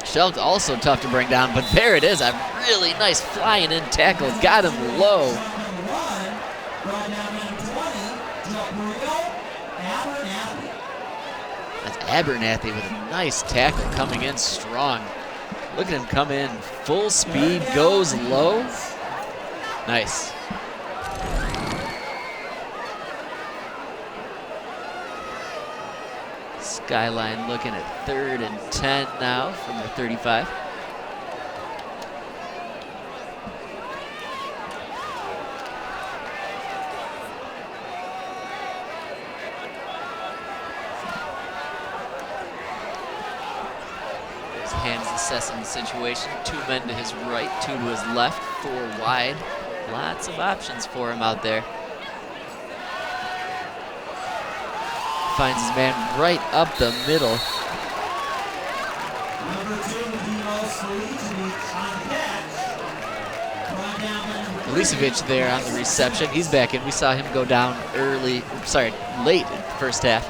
Speaker 3: Schelt also tough to bring down, but there it is. A really nice flying in tackle. Got him low. That's Abernathy with a nice tackle coming in strong. Look at him come in full speed, goes low. Nice. Skyline looking at 3rd and 10 now from the 35. There's Hands assessing the situation. 2 men to his right, 2 to his left, 4 wide. Lots of options for him out there. Finds his man right up the middle. Velicevic there on the reception. He's back in. We saw him go down late in the first half.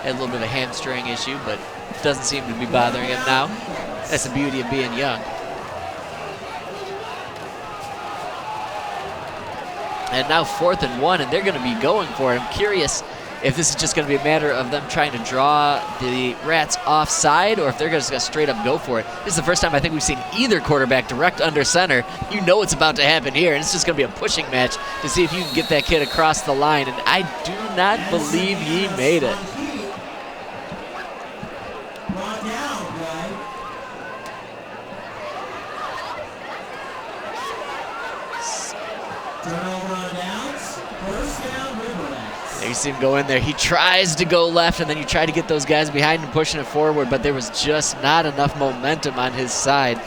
Speaker 3: Had a little bit of a hamstring issue, but doesn't seem to be bothering him now. That's the beauty of being young. And now 4th and 1, and they're going to be going for him. Curious if this is just going to be a matter of them trying to draw the Rats offside or if they're just going to straight up go for it. This is the first time I think we've seen either quarterback direct under center. You know what's about to happen here, and it's just going to be a pushing match to see if you can get that kid across the line, and I do not believe he made it. There you see him go in there. He tries to go left, and then you try to get those guys behind him pushing it forward, but there was just not enough momentum on his side.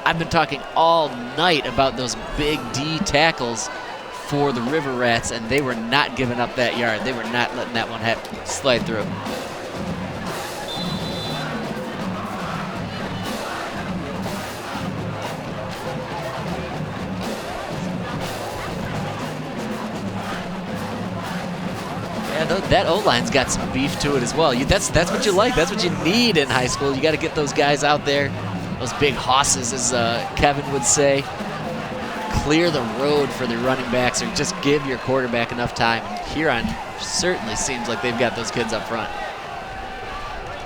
Speaker 3: I've been talking all night about those big D tackles for the River Rats, and they were not giving up that yard. They were not letting that one slide through. that O-line's got some beef to it as well. That's what you like. That's what you need in high school. You got to get those guys out there, those big hosses, as Kevin would say. Clear the road for the running backs, or just give your quarterback enough time. And Huron certainly seems like they've got those kids up front.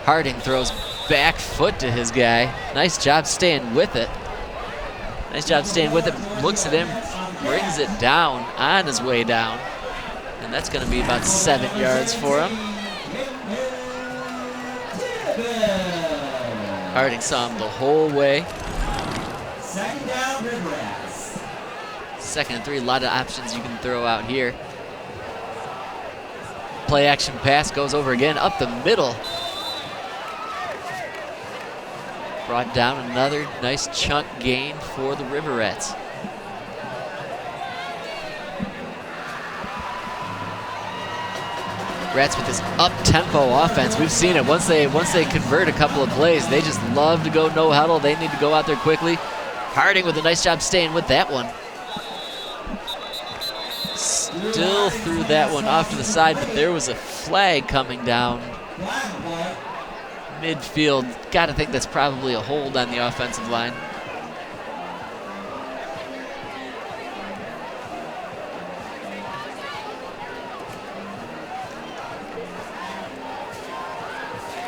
Speaker 3: Harding throws back foot to his guy. Nice job staying with it. Nice job staying with it. Looks at him, brings it down on his way down. And that's going to be about 7 yards for him. Harding saw him the whole way.
Speaker 2: Second down, River Rats.
Speaker 3: 2nd and 3, a lot of options you can throw out here. Play action pass goes over again, up the middle. Brought down another nice chunk gain for the River Rats. Rats with this up-tempo offense. We've seen it. Once they convert a couple of plays, they just love to go no huddle. They need to go out there quickly. Harding with a nice job staying with that one. Still threw that one off to the side, but there was a flag coming down midfield. Got to think that's probably a hold on the offensive line.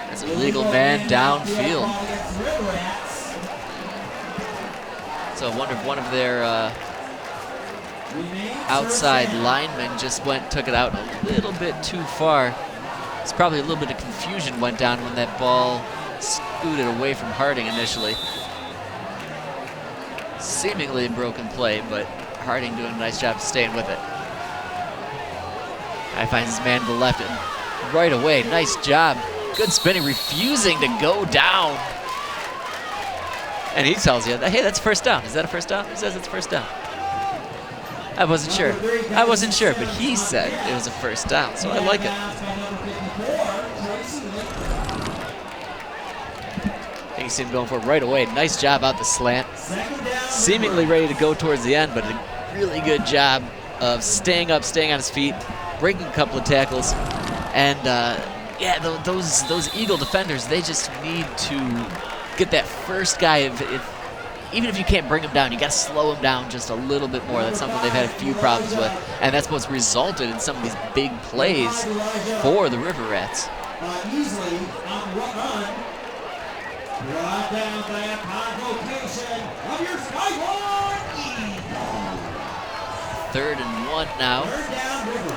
Speaker 3: That's a legal man downfield. So I wonder if one of their outside linemen just took it out a little bit too far. It's probably a little bit of confusion went down when that ball scooted away from Harding initially. Seemingly a broken play, but Harding doing a nice job staying with it. I finds his man to the left and right away. Nice job. Good spinning, refusing to go down. And he tells you, hey, that's first down. Is that a first down? He says it's first down. I wasn't sure. But he said it was a first down, so I like it. You see him going for it right away. Nice job out the slant. Seemingly ready to go towards the end, but a really good job of staying up, staying on his feet, breaking a couple of tackles. And yeah, those Eagle defenders, they just need to get that first guy. Even if you can't bring him down, you got to slow him down just a little bit more. That's something they've had a few problems with, and that's what's resulted in some of these big plays for the River Rats.
Speaker 2: Easily on run. Brought down by a convocation of your Skyline Eagles.
Speaker 3: 3rd and 1 now.
Speaker 2: Third down, River.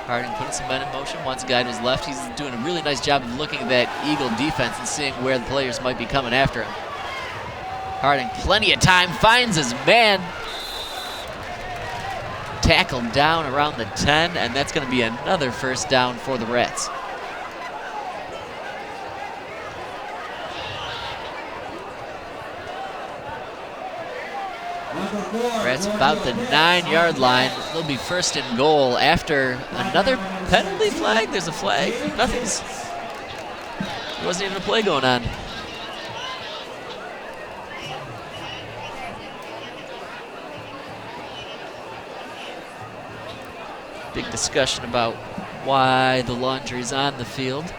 Speaker 3: Harding putting some men in motion, wants a guy to his left. He's doing a really nice job of looking at that Eagle defense and seeing where the players might be coming after him. Harding, plenty of time, finds his man. Tackled down around the 10, and that's going to be another first down for the Rats. Rats about the 9-yard line. They'll be first and goal after another penalty flag. There's a flag. There wasn't even a play going on. Big discussion about why the laundry's on the field.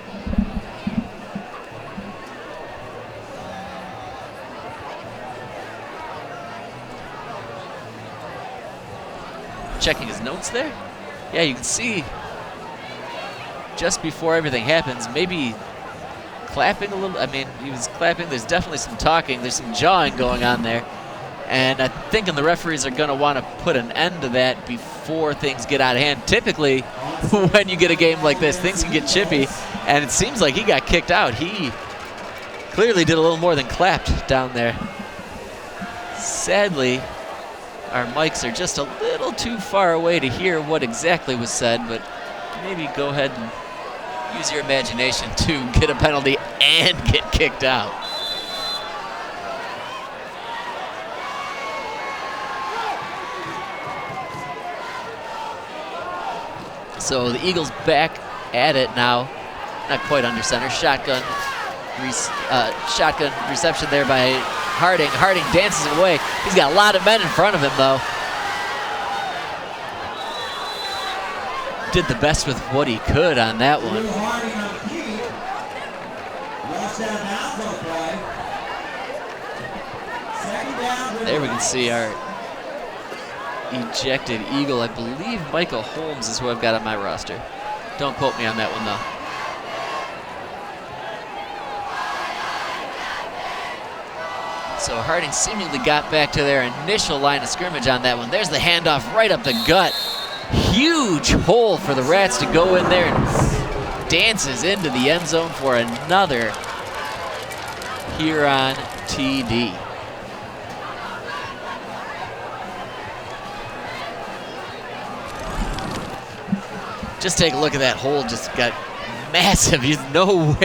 Speaker 3: Checking his notes there. Yeah, you can see just before everything happens, maybe clapping a little. I mean, he was clapping. There's definitely some talking. There's some jawing going on there. And I'm thinking the referees are going to want to put an end to that before things get out of hand. Typically, when you get a game like this, things can get chippy. And it seems like he got kicked out. He clearly did a little more than clapped down there. Sadly, our mics are just a little too far away to hear what exactly was said, but maybe go ahead and use your imagination to get a penalty and get kicked out. So the Eagles back at it now. Not quite under center. Shotgun reception there by Harding. Harding dances it away. He's got a lot of men in front of him, though. did the best with what he could on that one. There we can see our ejected Eagle. I believe Michael Holmes is who I've got on my roster. Don't quote me on that one, though. So Harding seemingly got back to their initial line of scrimmage on that one. There's the handoff right up the gut. Huge hole for the Rats to go in there, and dances into the end zone for another Huron TD. Just take a look at that hole, just got massive. There's no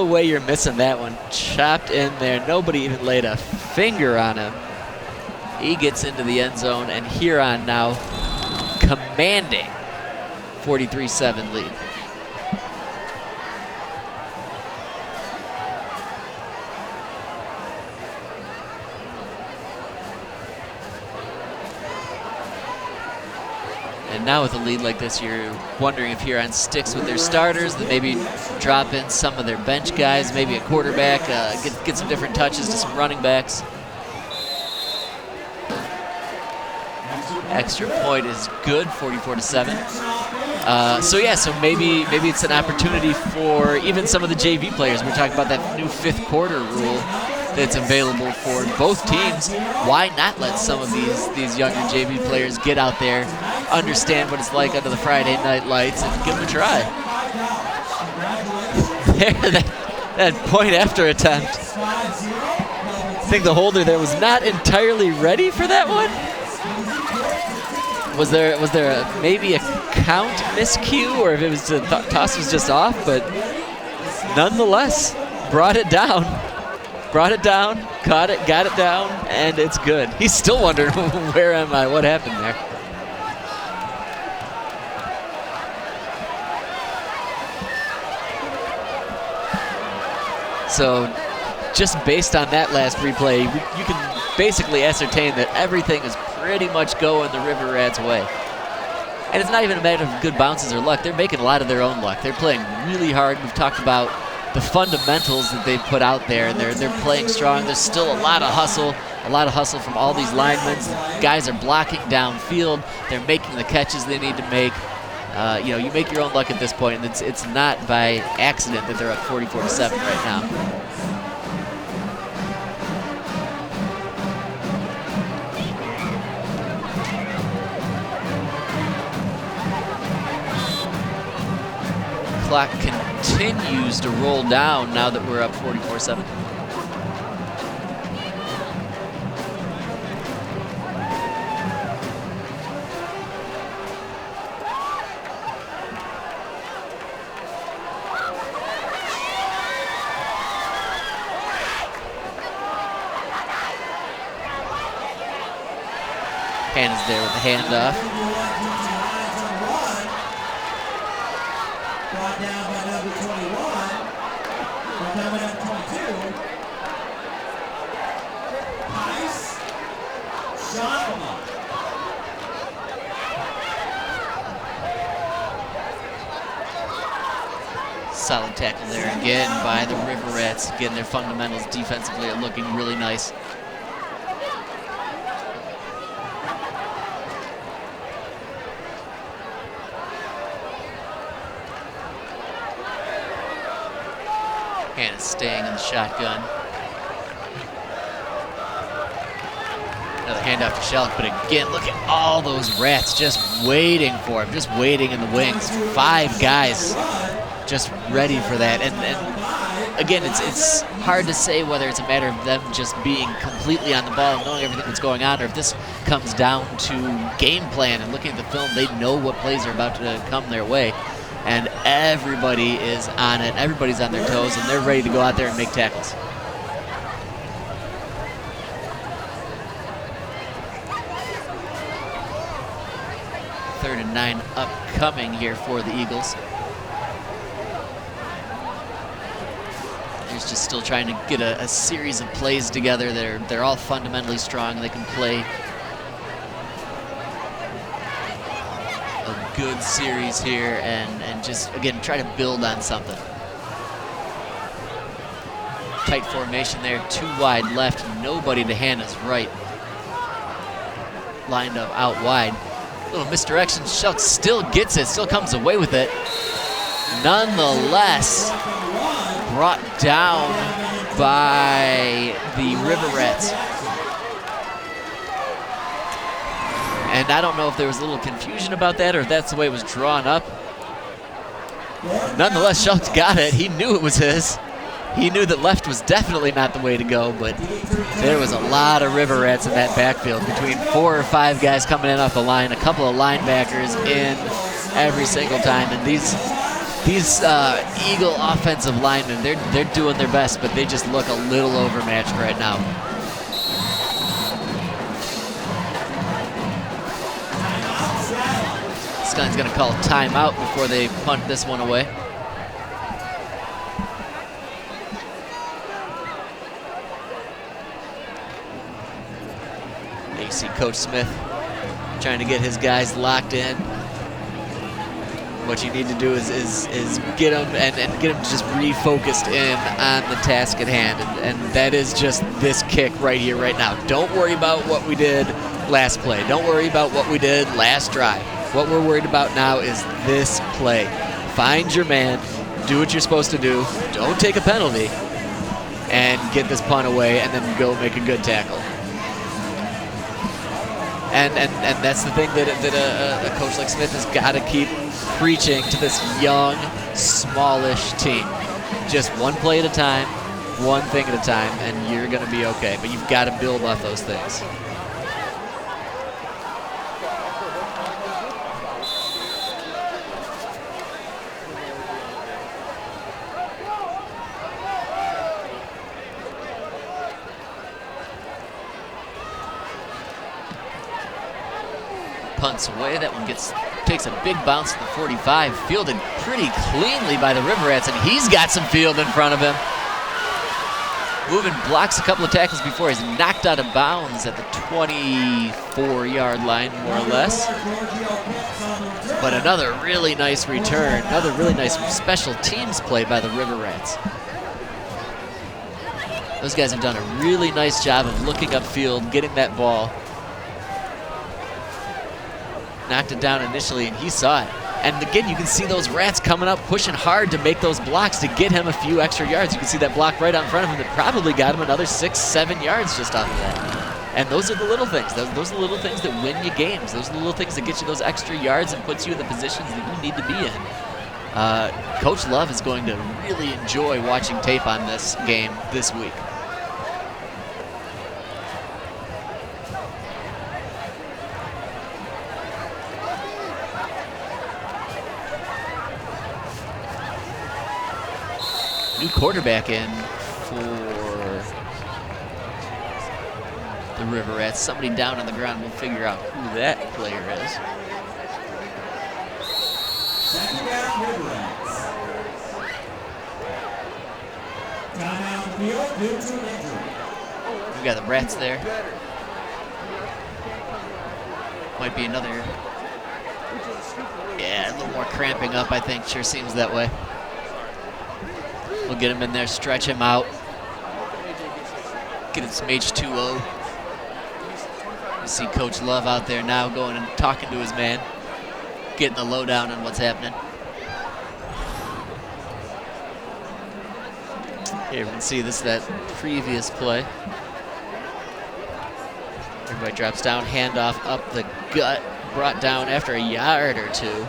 Speaker 3: way you're missing that one. Chopped in there, nobody even laid a finger on him. He gets into the end zone, and Huron now commanding 43-7 lead. And now with a lead like this, you're wondering if Huron sticks with their starters, that maybe drop in some of their bench guys, maybe a quarterback, get some different touches to some running backs. Extra point is good, 44-7. So maybe it's an opportunity for even some of the JV players. We're talking about that new 5th quarter rule that's available for both teams. Why not let some of these younger JV players get out there, understand what it's like under the Friday night lights, and give them a try? There, that point after attempt. I think the holder there was not entirely ready for that one. Was there maybe a count miscue, or if it was the toss was just off? But nonetheless, brought it down, caught it, got it down, and it's good. He's still wondering, where am I? What happened there? So just based on that last replay, you can basically ascertain that everything is pretty much going the River Rats' way. And it's not even a matter of good bounces or luck. They're making a lot of their own luck. They're playing really hard. We've talked about the fundamentals that they've put out there, and they're playing strong. There's still a lot of hustle from all these linemen. Guys are blocking downfield. They're making the catches they need to make. You make your own luck at this point, and it's not by accident that they're up 44-7 right now. Clock continues to roll down now that we're up 44-7. Hannah's there with the handoff.
Speaker 2: Brought down by number 21. Coming up 22. Tice Shonema.
Speaker 3: Solid tackle there again by the River Rats. Again, their fundamentals defensively are looking really nice. Hannah staying in the shotgun. Another handoff to Shellick, but again, look at all those Rats just waiting for him, just waiting in the wings. 5 guys just ready for that. And again, it's hard to say whether it's a matter of them just being completely on the ball and knowing everything that's going on, or if this comes down to game plan and looking at the film. They know what plays are about to come their way. And everybody is on it. Everybody's on their toes, and they're ready to go out there and make tackles. Third and 9 upcoming here for the Eagles. They're just still trying to get a series of plays together. They're all fundamentally strong. They can play a good series here and just, again, try to build on something. Tight formation there, 2 wide left, nobody to Hannah's right. Lined up out wide. Little misdirection, Schultz still gets it, still comes away with it. Nonetheless, brought down by the River Rats. And I don't know if there was a little confusion about that or if that's the way it was drawn up. Nonetheless, Schultz got it. He knew it was his. He knew that left was definitely not the way to go, but there was a lot of River Rats in that backfield, between 4 or 5 guys coming in off the line, a couple of linebackers in every single time. And these Eagle offensive linemen, they're doing their best, but they just look a little overmatched right now. Skyline's going to call a timeout before they punt this one away. You see Coach Smith trying to get his guys locked in. What you need to do is get them and get them just refocused in on the task at hand, and that is just this kick right here, right now. Don't worry about what we did last play. Don't worry about what we did last drive. What we're worried about now is this play. Find your man, do what you're supposed to do, don't take a penalty, and get this punt away, and then go make a good tackle. And that's the thing that a coach like Smith has got to keep preaching to this young, smallish team. Just one play at a time, one thing at a time, and you're going to be okay. But you've got to build off those things. Punts away. That one takes a big bounce to the 45. Fielded pretty cleanly by the River Rats, and he's got some field in front of him. Moving, blocks a couple of tackles before he's knocked out of bounds at the 24-yard line, more or less. But another really nice return, another really nice special teams play by the River Rats. Those guys have done a really nice job of looking upfield, getting that ball. Knocked it down initially, and he saw it. And again, you can see those Rats coming up, pushing hard to make those blocks to get him a few extra yards. You can see that block right out in front of him that probably got him another 6-7 yards just off of that. And those are the little things. Those are the little things that win you games. Those are the little things that get you those extra yards and puts you in the positions that you need to be in. Coach Love is going to really enjoy watching tape on this game this week. New quarterback in for the River Rats. Somebody down on the ground. We'll figure out who that player is.
Speaker 2: Second down, River Rats. Timeout on the field due to an injury.
Speaker 3: We got the Rats there. Might be another. Yeah, a little more cramping up, I think. Sure seems that way. We'll get him in there, stretch him out. Get him some H2O. You see Coach Love out there now going and talking to his man. Getting the lowdown on what's happening. Here we can see this, that previous play. Everybody drops down, handoff up the gut, brought down after a yard or two.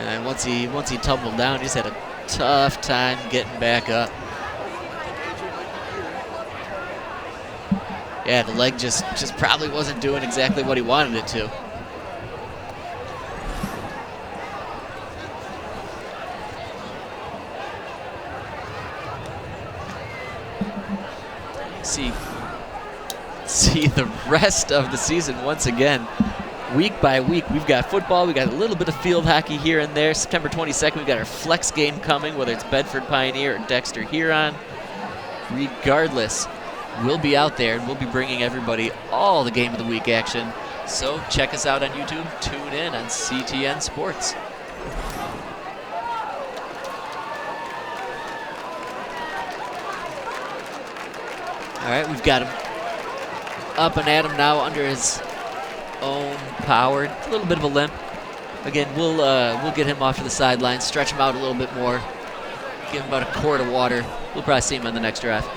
Speaker 3: And once he tumbled down, he just had a tough time getting back up. Yeah, the leg just probably wasn't doing exactly what he wanted it to. See the rest of the season once again. Week by week, we've got football, we got a little bit of field hockey here and there. September 22nd, we've got our flex game coming, whether it's Bedford Pioneer or Dexter Huron. Regardless, we'll be out there and we'll be bringing everybody all the game of the week action So check us out on YouTube. Tune in on CTN Sports. All right, we've got him up and at him now under his own power. A little bit of a limp. Again, we'll get him off to the sideline, stretch him out a little bit more, give him about a quart of water. We'll probably see him on the next drive.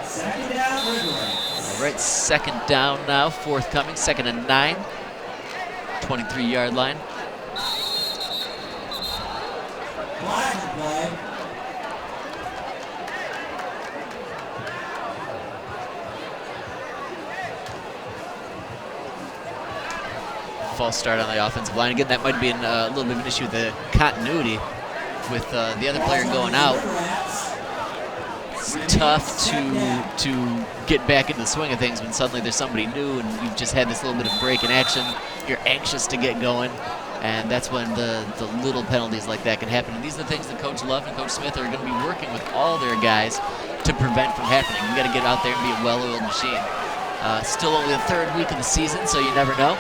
Speaker 2: Second down, River.
Speaker 3: All right, second down now, forthcoming, 2nd and 9, 23-yard line.
Speaker 2: Flag play.
Speaker 3: False start on the offensive line. Again, that might be a little bit of an issue with the continuity with the other player going out. It's tough to get back into the swing of things when suddenly there's somebody new and you've just had this little bit of break in action. You're anxious to get going, and that's when the little penalties like that can happen. And these are the things that Coach Love and Coach Smith are going to be working with all their guys to prevent from happening. You got to get out there and be a well-oiled machine. Still only the 3rd week of the season, so you never know.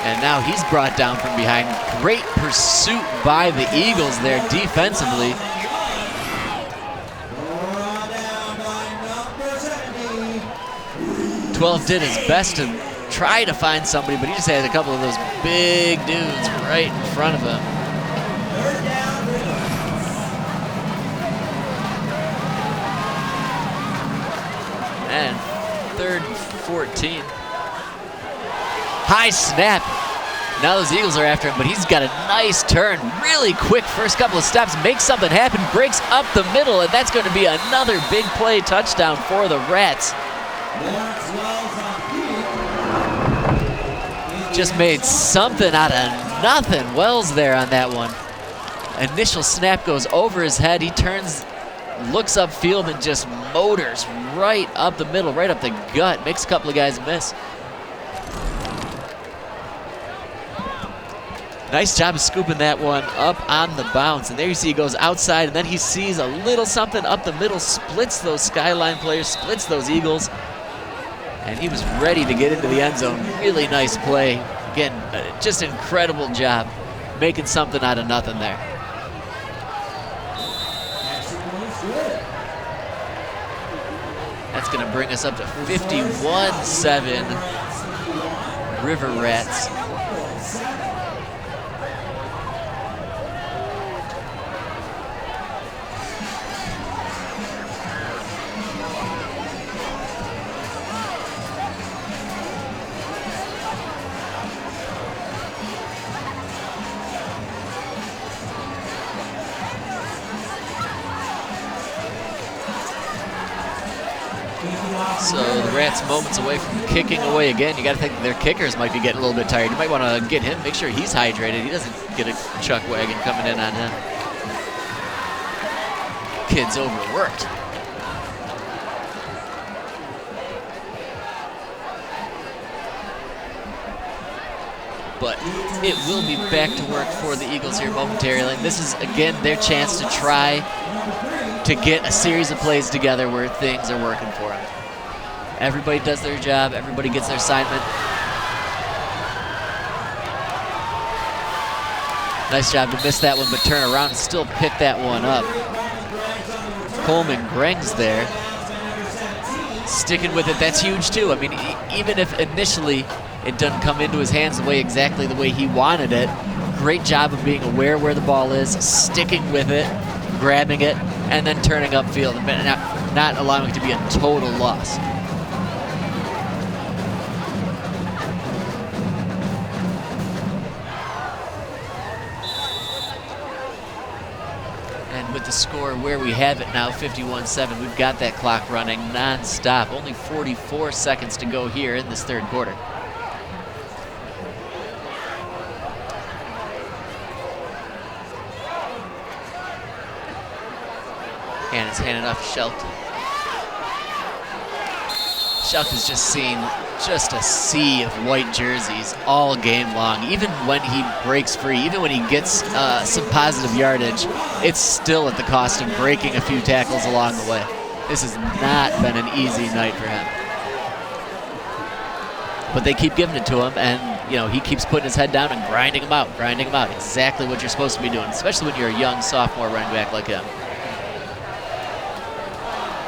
Speaker 3: And now he's brought down from behind. Great pursuit by the Eagles there defensively. 12 did his best to try to find somebody, but he just had a couple of those big dudes right in front of him. And 3rd and 14. High snap. Now those Eagles are after him, but he's got a nice turn. Really quick first couple of steps, makes something happen, breaks up the middle, and that's going to be another big play touchdown for the Rats. Just made something out of nothing. Wells there on that one. Initial snap goes over his head. He turns, looks upfield, and just motors right up the middle, right up the gut. Makes a couple of guys miss. Nice job of scooping that one up on the bounce. And there you see he goes outside, and then he sees a little something up the middle, splits those Skyline players, splits those Eagles. And he was ready to get into the end zone. Really nice play. Again, just incredible job making something out of nothing there. That's going to bring us up to 51-7 River Rats. So the Rats moments away from kicking away again. You got to think their kickers might be getting a little bit tired. You might want to get him, make sure he's hydrated. He doesn't get a chuck wagon coming in on him. Kid's overworked. But it will be back to work for the Eagles here momentarily. This is, again, their chance to try to get a series of plays together where things are working for them. Everybody does their job. Everybody gets their assignment. Nice job to miss that one, but turn around and still pick that one up. Coleman Grengs there. Sticking with it, that's huge too. I mean, even if initially it doesn't come into his hands exactly the way he wanted it, great job of being aware where the ball is, sticking with it, grabbing it, and then turning upfield and not allowing it to be a total loss. With the score where we have it now, 51-7, we've got that clock running non-stop. Only 44 seconds to go here in this third quarter. And it's handed off to Shelton. Chuck has just seen just a sea of white jerseys all game long. Even when he breaks free, even when he gets some positive yardage, it's still at the cost of breaking a few tackles along the way. This has not been an easy night for him. But they keep giving it to him, and he keeps putting his head down and grinding him out. Exactly what you're supposed to be doing, especially when you're a young sophomore running back like him.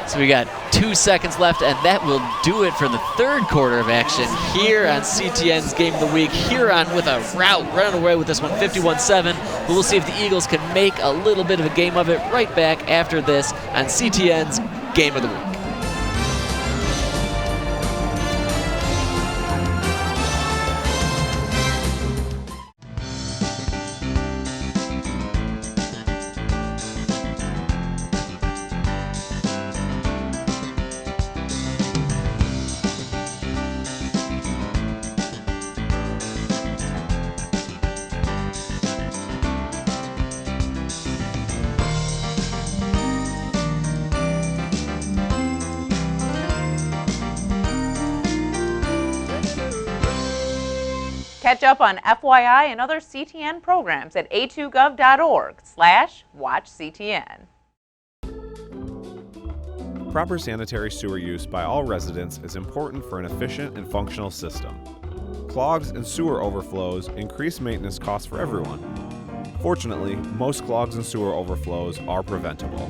Speaker 3: So we got 2 seconds left, and that will do it for the third quarter of action here on CTN's Game of the Week. Huron with a rout, running away with this one, 51-7. But we'll see if the Eagles can make a little bit of a game of it right back after this on CTN's Game of the Week.
Speaker 7: Catch up on FYI and other CTN programs at a2gov.org/watchctn.
Speaker 5: Proper sanitary sewer use by all residents is important for an efficient and functional system. Clogs and sewer overflows increase maintenance costs for everyone. Fortunately, most clogs and sewer overflows are preventable.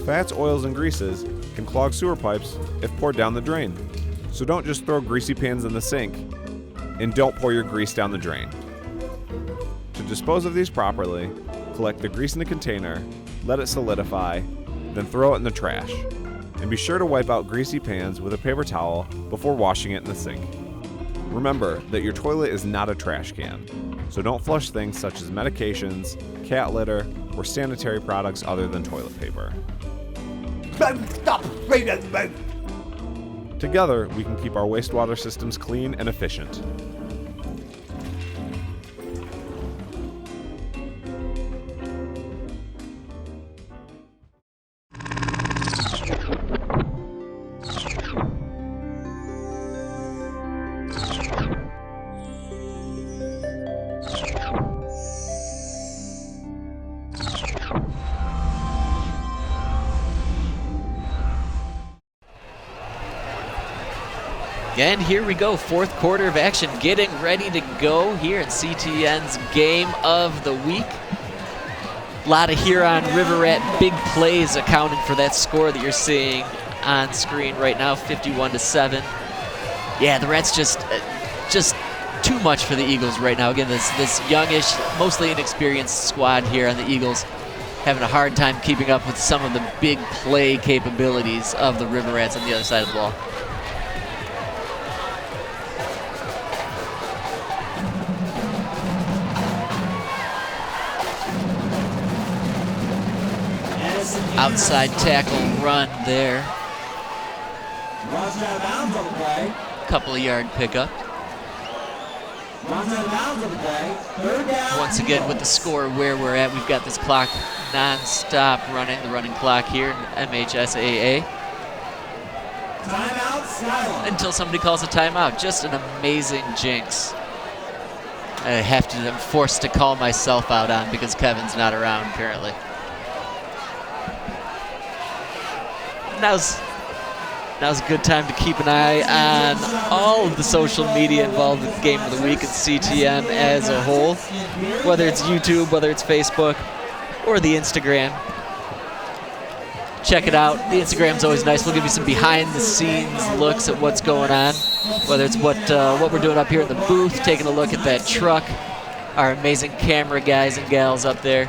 Speaker 5: Fats, oils, and greases can clog sewer pipes if poured down the drain. So don't just throw greasy pans in the sink, and don't pour your grease down the drain. To dispose of these properly, collect the grease in a container, let it solidify, then throw it in the trash. And be sure to wipe out greasy pans with a paper towel before washing it in the sink. Remember that your toilet is not a trash can, so don't flush things such as medications, cat litter, or sanitary products other than toilet paper. Together, we can keep our wastewater systems clean and efficient.
Speaker 3: And here we go, fourth quarter of action, getting ready to go here in CTN's Game of the Week. A lot of Huron River Rat big plays accounting for that score that you're seeing on screen right now, 51-7. Yeah, the Rats just too much for the Eagles right now. Again, this youngish, mostly inexperienced squad here on the Eagles having a hard time keeping up with some of the big play capabilities of the River Rats on the other side of the ball. Outside tackle run there.
Speaker 2: Runs out of bounds on the play.
Speaker 3: Couple of yard pickup.
Speaker 2: Runs out of bounds on the play. Third down.
Speaker 3: Once again with the score where we're at, we've got this clock non-stop running, the running clock here in MHSAA.
Speaker 2: Timeout, Skyline.
Speaker 3: Until somebody calls a timeout. Just an amazing jinx. I'm forced to call myself out on because Kevin's not around currently. Now's a good time to keep an eye on all of the social media involved with Game of the Week and CTN as a whole, whether it's YouTube, whether it's Facebook, or the Instagram. Check it out. The Instagram's always nice. We'll give you some behind-the-scenes looks at what's going on, whether it's what we're doing up here in the booth, taking a look at that truck, our amazing camera guys and gals up there.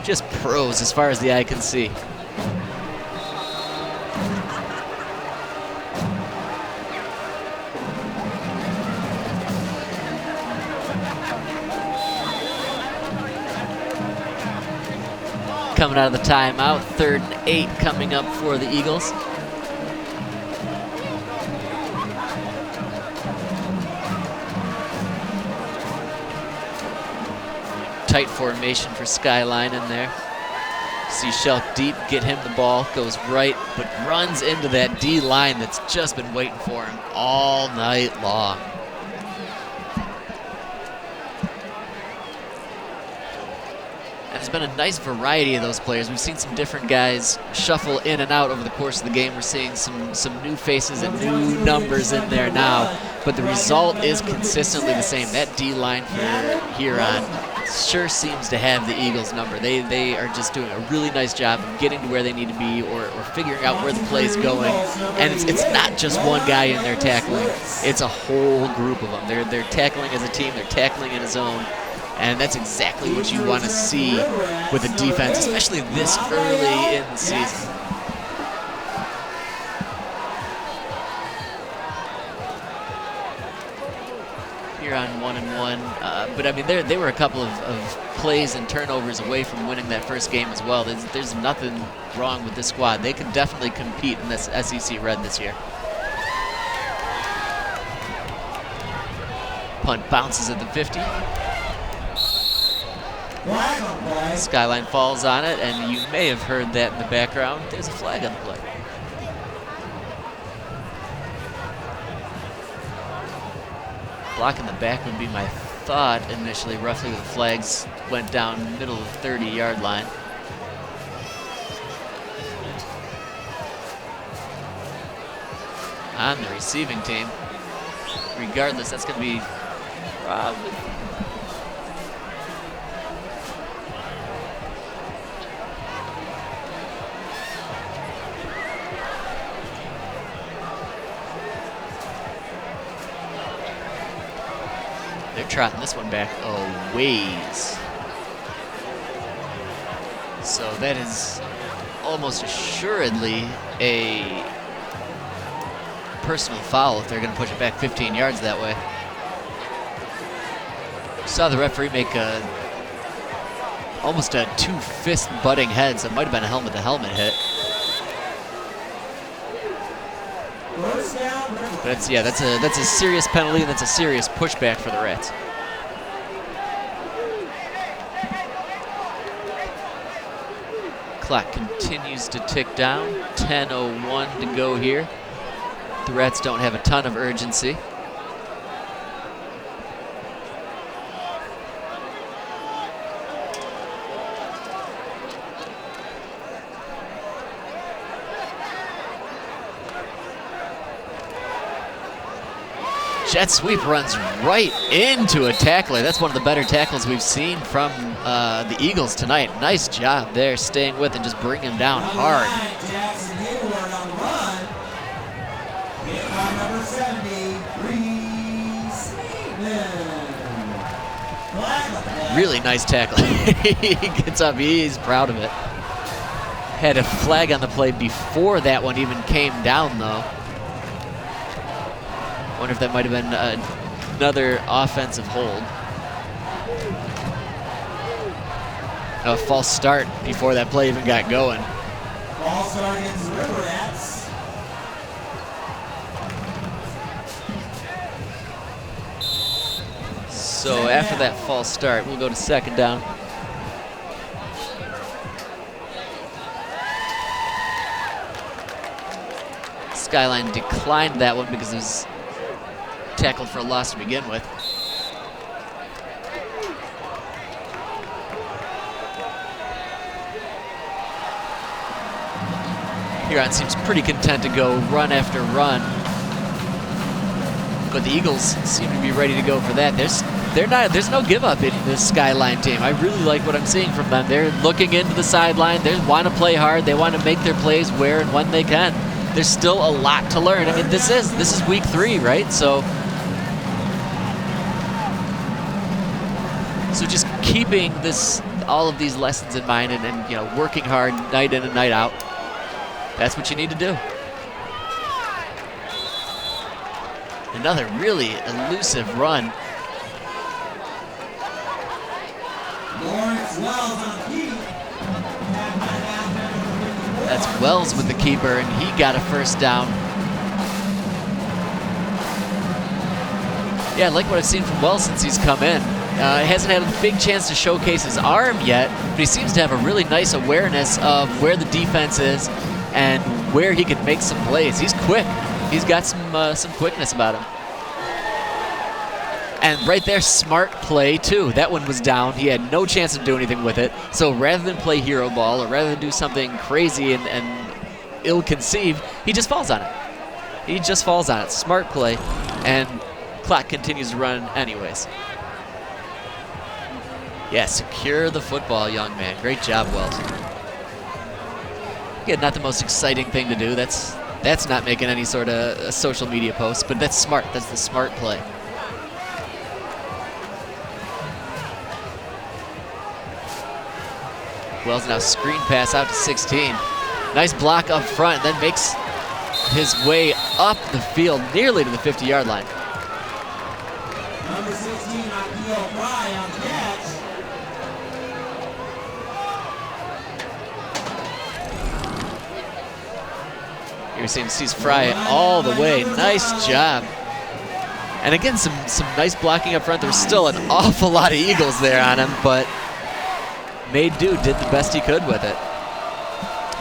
Speaker 3: Just pros as far as the eye can see. Coming out of the timeout, 3rd and 8 coming up for the Eagles. Tight formation for Skyline in there. See Shelk deep, get him the ball, goes right, but runs into that D line that's just been waiting for him all night long. And there's been a nice variety of those players. We've seen some different guys shuffle in and out over the course of the game. We're seeing some new faces and new numbers in there now, but the result is consistently the same. That D line for Huron sure seems to have the Eagles' number. They are just doing a really nice job of getting to where they need to be or figuring out where the play's going. And it's not just one guy in there tackling. It's a whole group of them. They're tackling as a team. They're tackling in a zone. And that's exactly what you want to see with a defense, especially this early in the season. Huron 1-1, but I mean they were a couple of plays and turnovers away from winning that first game as well. There's nothing wrong with this squad. They can definitely compete in this SEC Red this year. Punt bounces at the 50. Skyline falls on it, and you may have heard that in the background. There's a flag on the play. Block in the back would be my thought initially, roughly where the flags went down middle of the 30-yard line. On the receiving team. Regardless, that's going to be probably... They're trotting this one back a ways. So that is almost assuredly a personal foul if they're going to push it back 15 yards that way. Saw the referee make almost a two-fist butting head, so it might have been a helmet-to-helmet hit. But that's a serious penalty, and that's a serious pushback for the Rats. Clock continues to tick down. 10:01 to go here. The Rats don't have a ton of urgency. Jet sweep runs right into a tackler. That's one of the better tackles we've seen from the Eagles tonight. Nice job there, staying with and just bringing him down hard. Really nice tackle. He gets up, he's proud of it. Had a flag on the play before that one even came down though. Wonder if that might have been another offensive hold. A false start before that play even got going.
Speaker 2: False start against the River Rats.
Speaker 3: So after that false start, we'll go to second down. Skyline declined that one because it was tackled for a loss to begin with. Huron seems pretty content to go run after run, but the Eagles seem to be ready to go for that. There's no give up in this Skyline team. I really like what I'm seeing from them. They're looking into the sideline. They want to play hard. They want to make their plays where and when they can. There's still a lot to learn. I mean, this is week 3, right? So just keeping all of these lessons in mind and working hard night in and night out. That's what you need to do. Another really elusive run. That's Wells with the keeper, and he got a first down. Yeah, I like what I've seen from Wells since he's come in. Hasn't had a big chance to showcase his arm yet, but he seems to have a really nice awareness of where the defense is and where he can make some plays. He's quick. He's got some quickness about him. And right there, smart play too. That one was down. He had no chance to do anything with it. So rather than play hero ball or rather than do something crazy and ill-conceived, he just falls on it. He just falls on it. Smart play. And clock continues to run anyways. Yeah, secure the football, young man. Great job, Wells. Again, not the most exciting thing to do. That's not making any sort of social media post, but that's smart. That's the smart play. Wells now screen pass out to 16. Nice block up front, then makes his way up the field nearly to the 50-yard line.
Speaker 2: Number 16, Akil Fry on catch.
Speaker 3: You're seeing sees Fry all the way. Nice job. And again, some nice blocking up front. There was still an awful lot of Eagles there on him, but made do, did the best he could with it.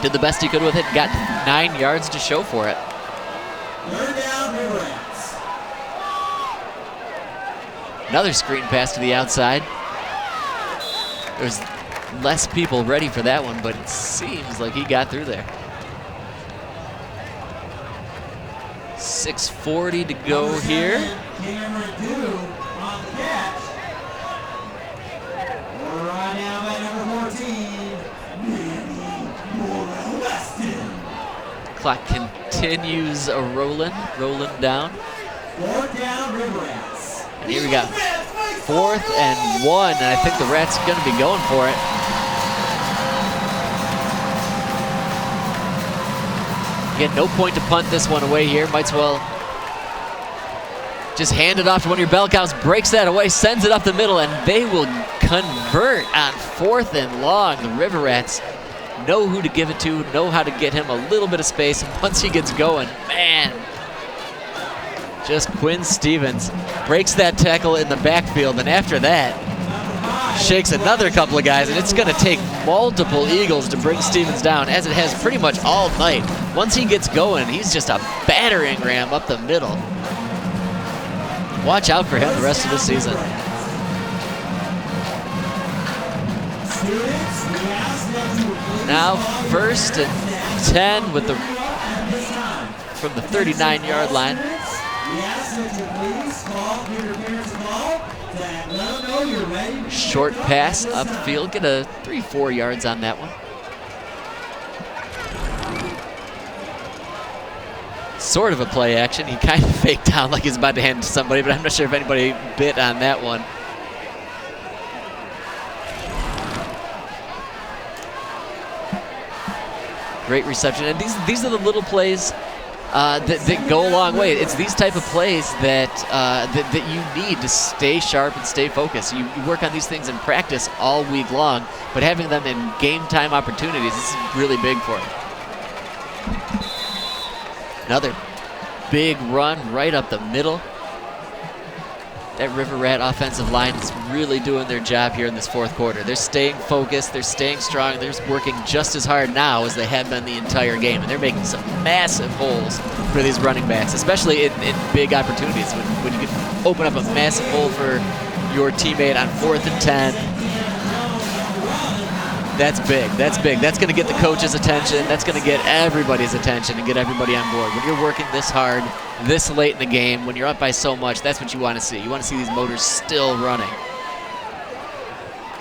Speaker 3: Did the best he could with it, got 9 yards to show for it.
Speaker 2: Third down, River Rats.
Speaker 3: Another screen pass to the outside. There's less people ready for that one, but it seems like he got through there. 6:40 to go here.
Speaker 2: Cameron Dew on the catch. Right now by number 14, Manny Weston.
Speaker 3: Clock continues rolling down.
Speaker 2: Fourth down, River Rats.
Speaker 3: And here we got 4th and 1, and I think the Rats are going to be going for it. Again, no point to punt this one away here. Might as well just hand it off to one of your bell cows, breaks that away, sends it up the middle, and they will convert on 4th and long. The River Rats know who to give it to, know how to get him a little bit of space, and once he gets going, man, just Quinn Stevens breaks that tackle in the backfield, and after that, shakes another couple of guys, and it's going to take multiple Eagles to bring Stevens down, as it has pretty much all night. Once he gets going, he's just a battering ram up the middle. Watch out for him the rest of the season. Now 1st and 10 with from the 39-yard line. Short pass upfield, get a 3-4 yards on that one. Sort of a play action. He kind of faked down like he's about to hand it to somebody, but I'm not sure if anybody bit on that one. Great reception, and these are the little plays that go a long way. It's these type of plays that you need to stay sharp and stay focused. You work on these things in practice all week long, but having them in game time opportunities, this is really big for him. Another big run right up the middle. That River Rat offensive line is really doing their job here in this 4th quarter. They're staying focused, they're staying strong, they're working just as hard now as they have been the entire game, and they're making some massive holes for these running backs, especially in big opportunities. When you can open up a massive hole for your teammate on 4th and 10, that's big. That's big. That's going to get the coach's attention. That's going to get everybody's attention and get everybody on board. When you're working this hard, this late in the game, when you're up by so much, that's what you want to see. You want to see these motors still running.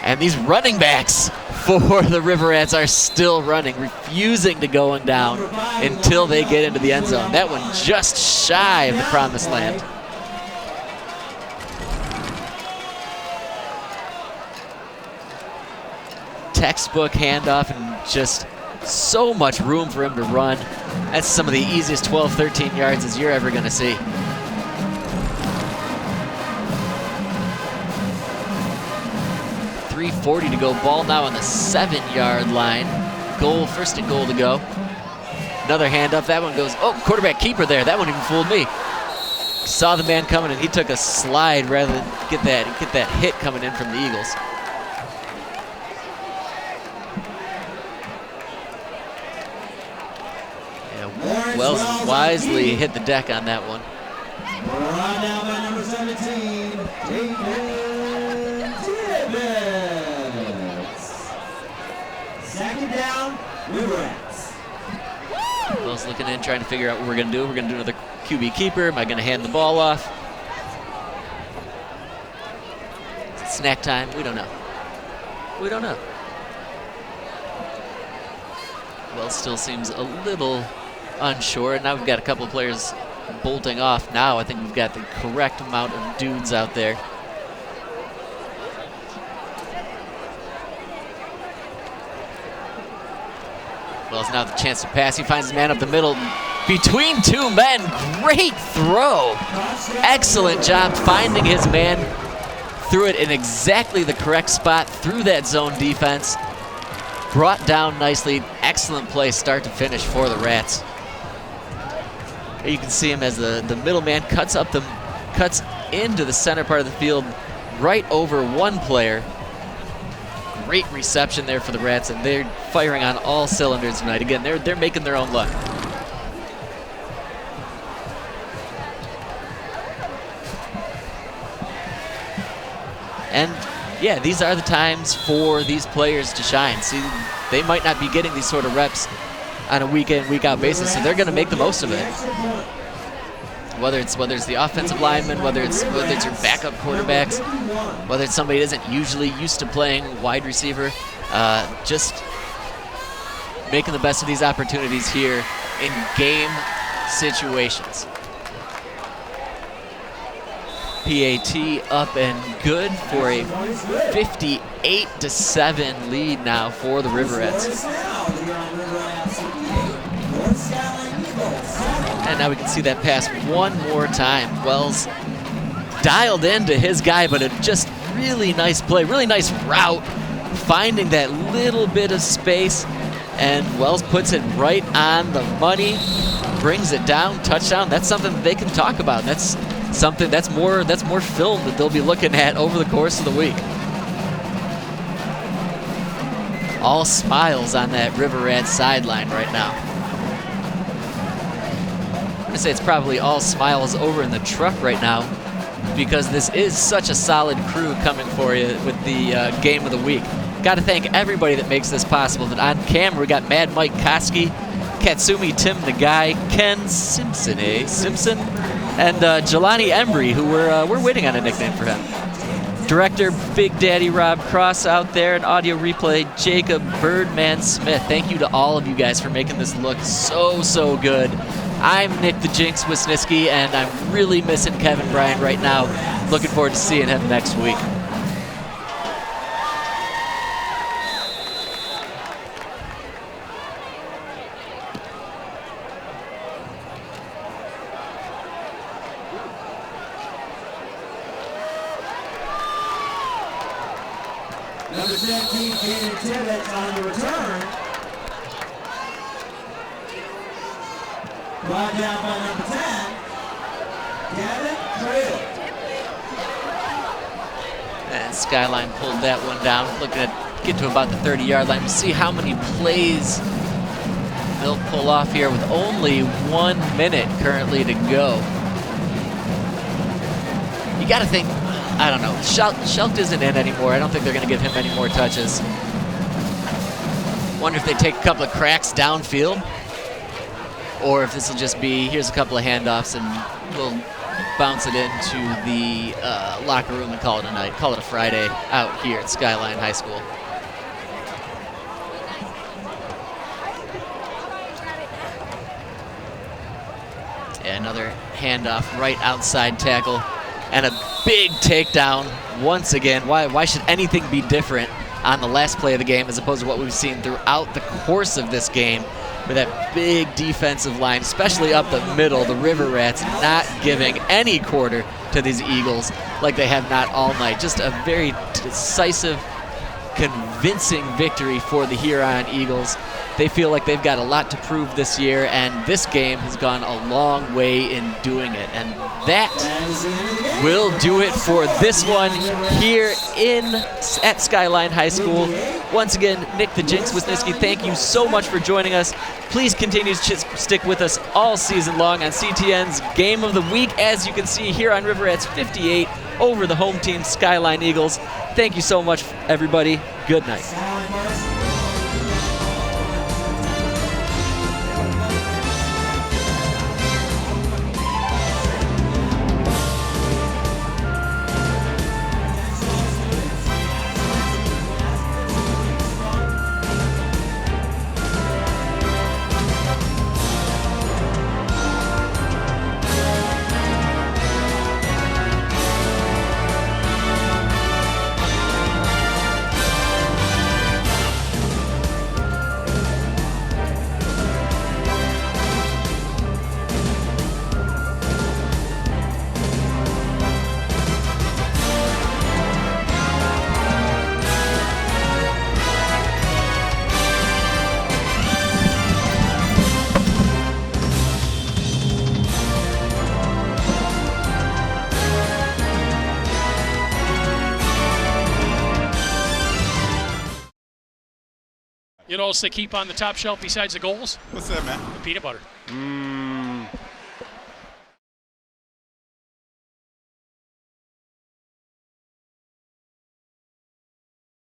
Speaker 3: And these running backs for the River Rats are still running, refusing to go down until they get into the end zone. That one just shy of the promised land. Textbook handoff and just so much room for him to run. That's some of the easiest 12, 13 yards as you're ever going to see. .340 to go. Ball now on the 7-yard line. Goal, 1st and goal to go. Another handoff. That one goes, oh, quarterback keeper there. That one even fooled me. saw the man coming and he took a slide rather than get that hit coming in from the Eagles. Yeah, Wells wisely hit the deck on that one.
Speaker 2: Brought down by number 17, David Tibbetts. Second down, River Rats.
Speaker 3: Wells looking in, trying to figure out what we're going to do. We're going to do another QB keeper. Am I going to hand the ball off? Is it snack time? We don't know. We don't know. Wells still seems a little unsure. Now we've got a couple of players bolting off. Now I think we've got the correct amount of dudes out there. Wells now the chance to pass. He finds his man up the middle between two men. Great throw. Excellent job finding his man. Threw it in exactly the correct spot through that zone defense. Brought down nicely. Excellent play start to finish for the Rats. Here you can see him as the middleman cuts into the center part of the field right over one player. Great reception there for the Rats, and they're firing on all cylinders tonight. Again, they're making their own luck. And yeah, these are the times for these players to shine. See, they might not be getting these sort of reps on a week in, week out basis, so they're going to make the most of it. Whether it's the offensive lineman, whether it's your backup quarterbacks, whether it's somebody that isn't usually used to playing wide receiver, just making the best of these opportunities here in game situations. PAT up and good for a 58-7 lead now for the Riverettes. And now we can see that pass one more time. Wells dialed into his guy, but a just really nice play, really nice route, finding that little bit of space, and Wells puts it right on the money, brings it down, touchdown. That's something that they can talk about. That's something that's more film that they'll be looking at over the course of the week. All smiles on that River Rat sideline right now. I'm gonna say it's probably all smiles over in the truck right now, because this is such a solid crew coming for you with the game of the week. Got to thank everybody that makes this possible. But on camera, we got Mad Mike Koski, Katsumi Tim the Guy, Ken Simpson, and Jelani Embry, who we're waiting on a nickname for him. Director Big Daddy Rob Cross out there, and audio replay Jacob Birdman Smith. Thank you to all of you guys for making this look so good. I'm Nick the Jinx Wisniewski, and I'm really missing Kevin Bryan right now. Looking forward to seeing him next week.
Speaker 2: Number 17, David Tibbetts on the return. Brought down by number 10, Gavin Trail.
Speaker 3: And Skyline pulled that one down, looking at get to about the 30-yard line. We'll see how many plays they'll pull off here with only 1 minute currently to go. You got to think, I don't know, Schultz isn't in anymore. I don't think they're going to give him any more touches. Wonder if they take a couple of cracks downfield, or if this will just be, here's a couple of handoffs and we'll bounce it into the locker room and call it a night. Call it a Friday out here at Skyline High School. Yeah, another handoff right outside tackle. And a big takedown once again. Why should anything be different on the last play of the game as opposed to what we've seen throughout the course of this game, with that big defensive line, especially up the middle, the River Rats not giving any quarter to these Eagles like they have not all night. Just a very decisive convincing victory for the Huron Eagles. They feel like they've got a lot to prove this year, and this game has gone a long way in doing it. And that will do it for this one here at Skyline High School. Once again, Nick the Jinx Wisniewski, thank you so much for joining us. Please continue to stick with us all season long on CTN's Game of the Week. As you can see here on River Rats 58 over the home team Skyline Eagles. Thank you so much, everybody. Good night.
Speaker 8: You know what else they keep on the top shelf besides the goals?
Speaker 9: What's that, man?
Speaker 8: The peanut butter.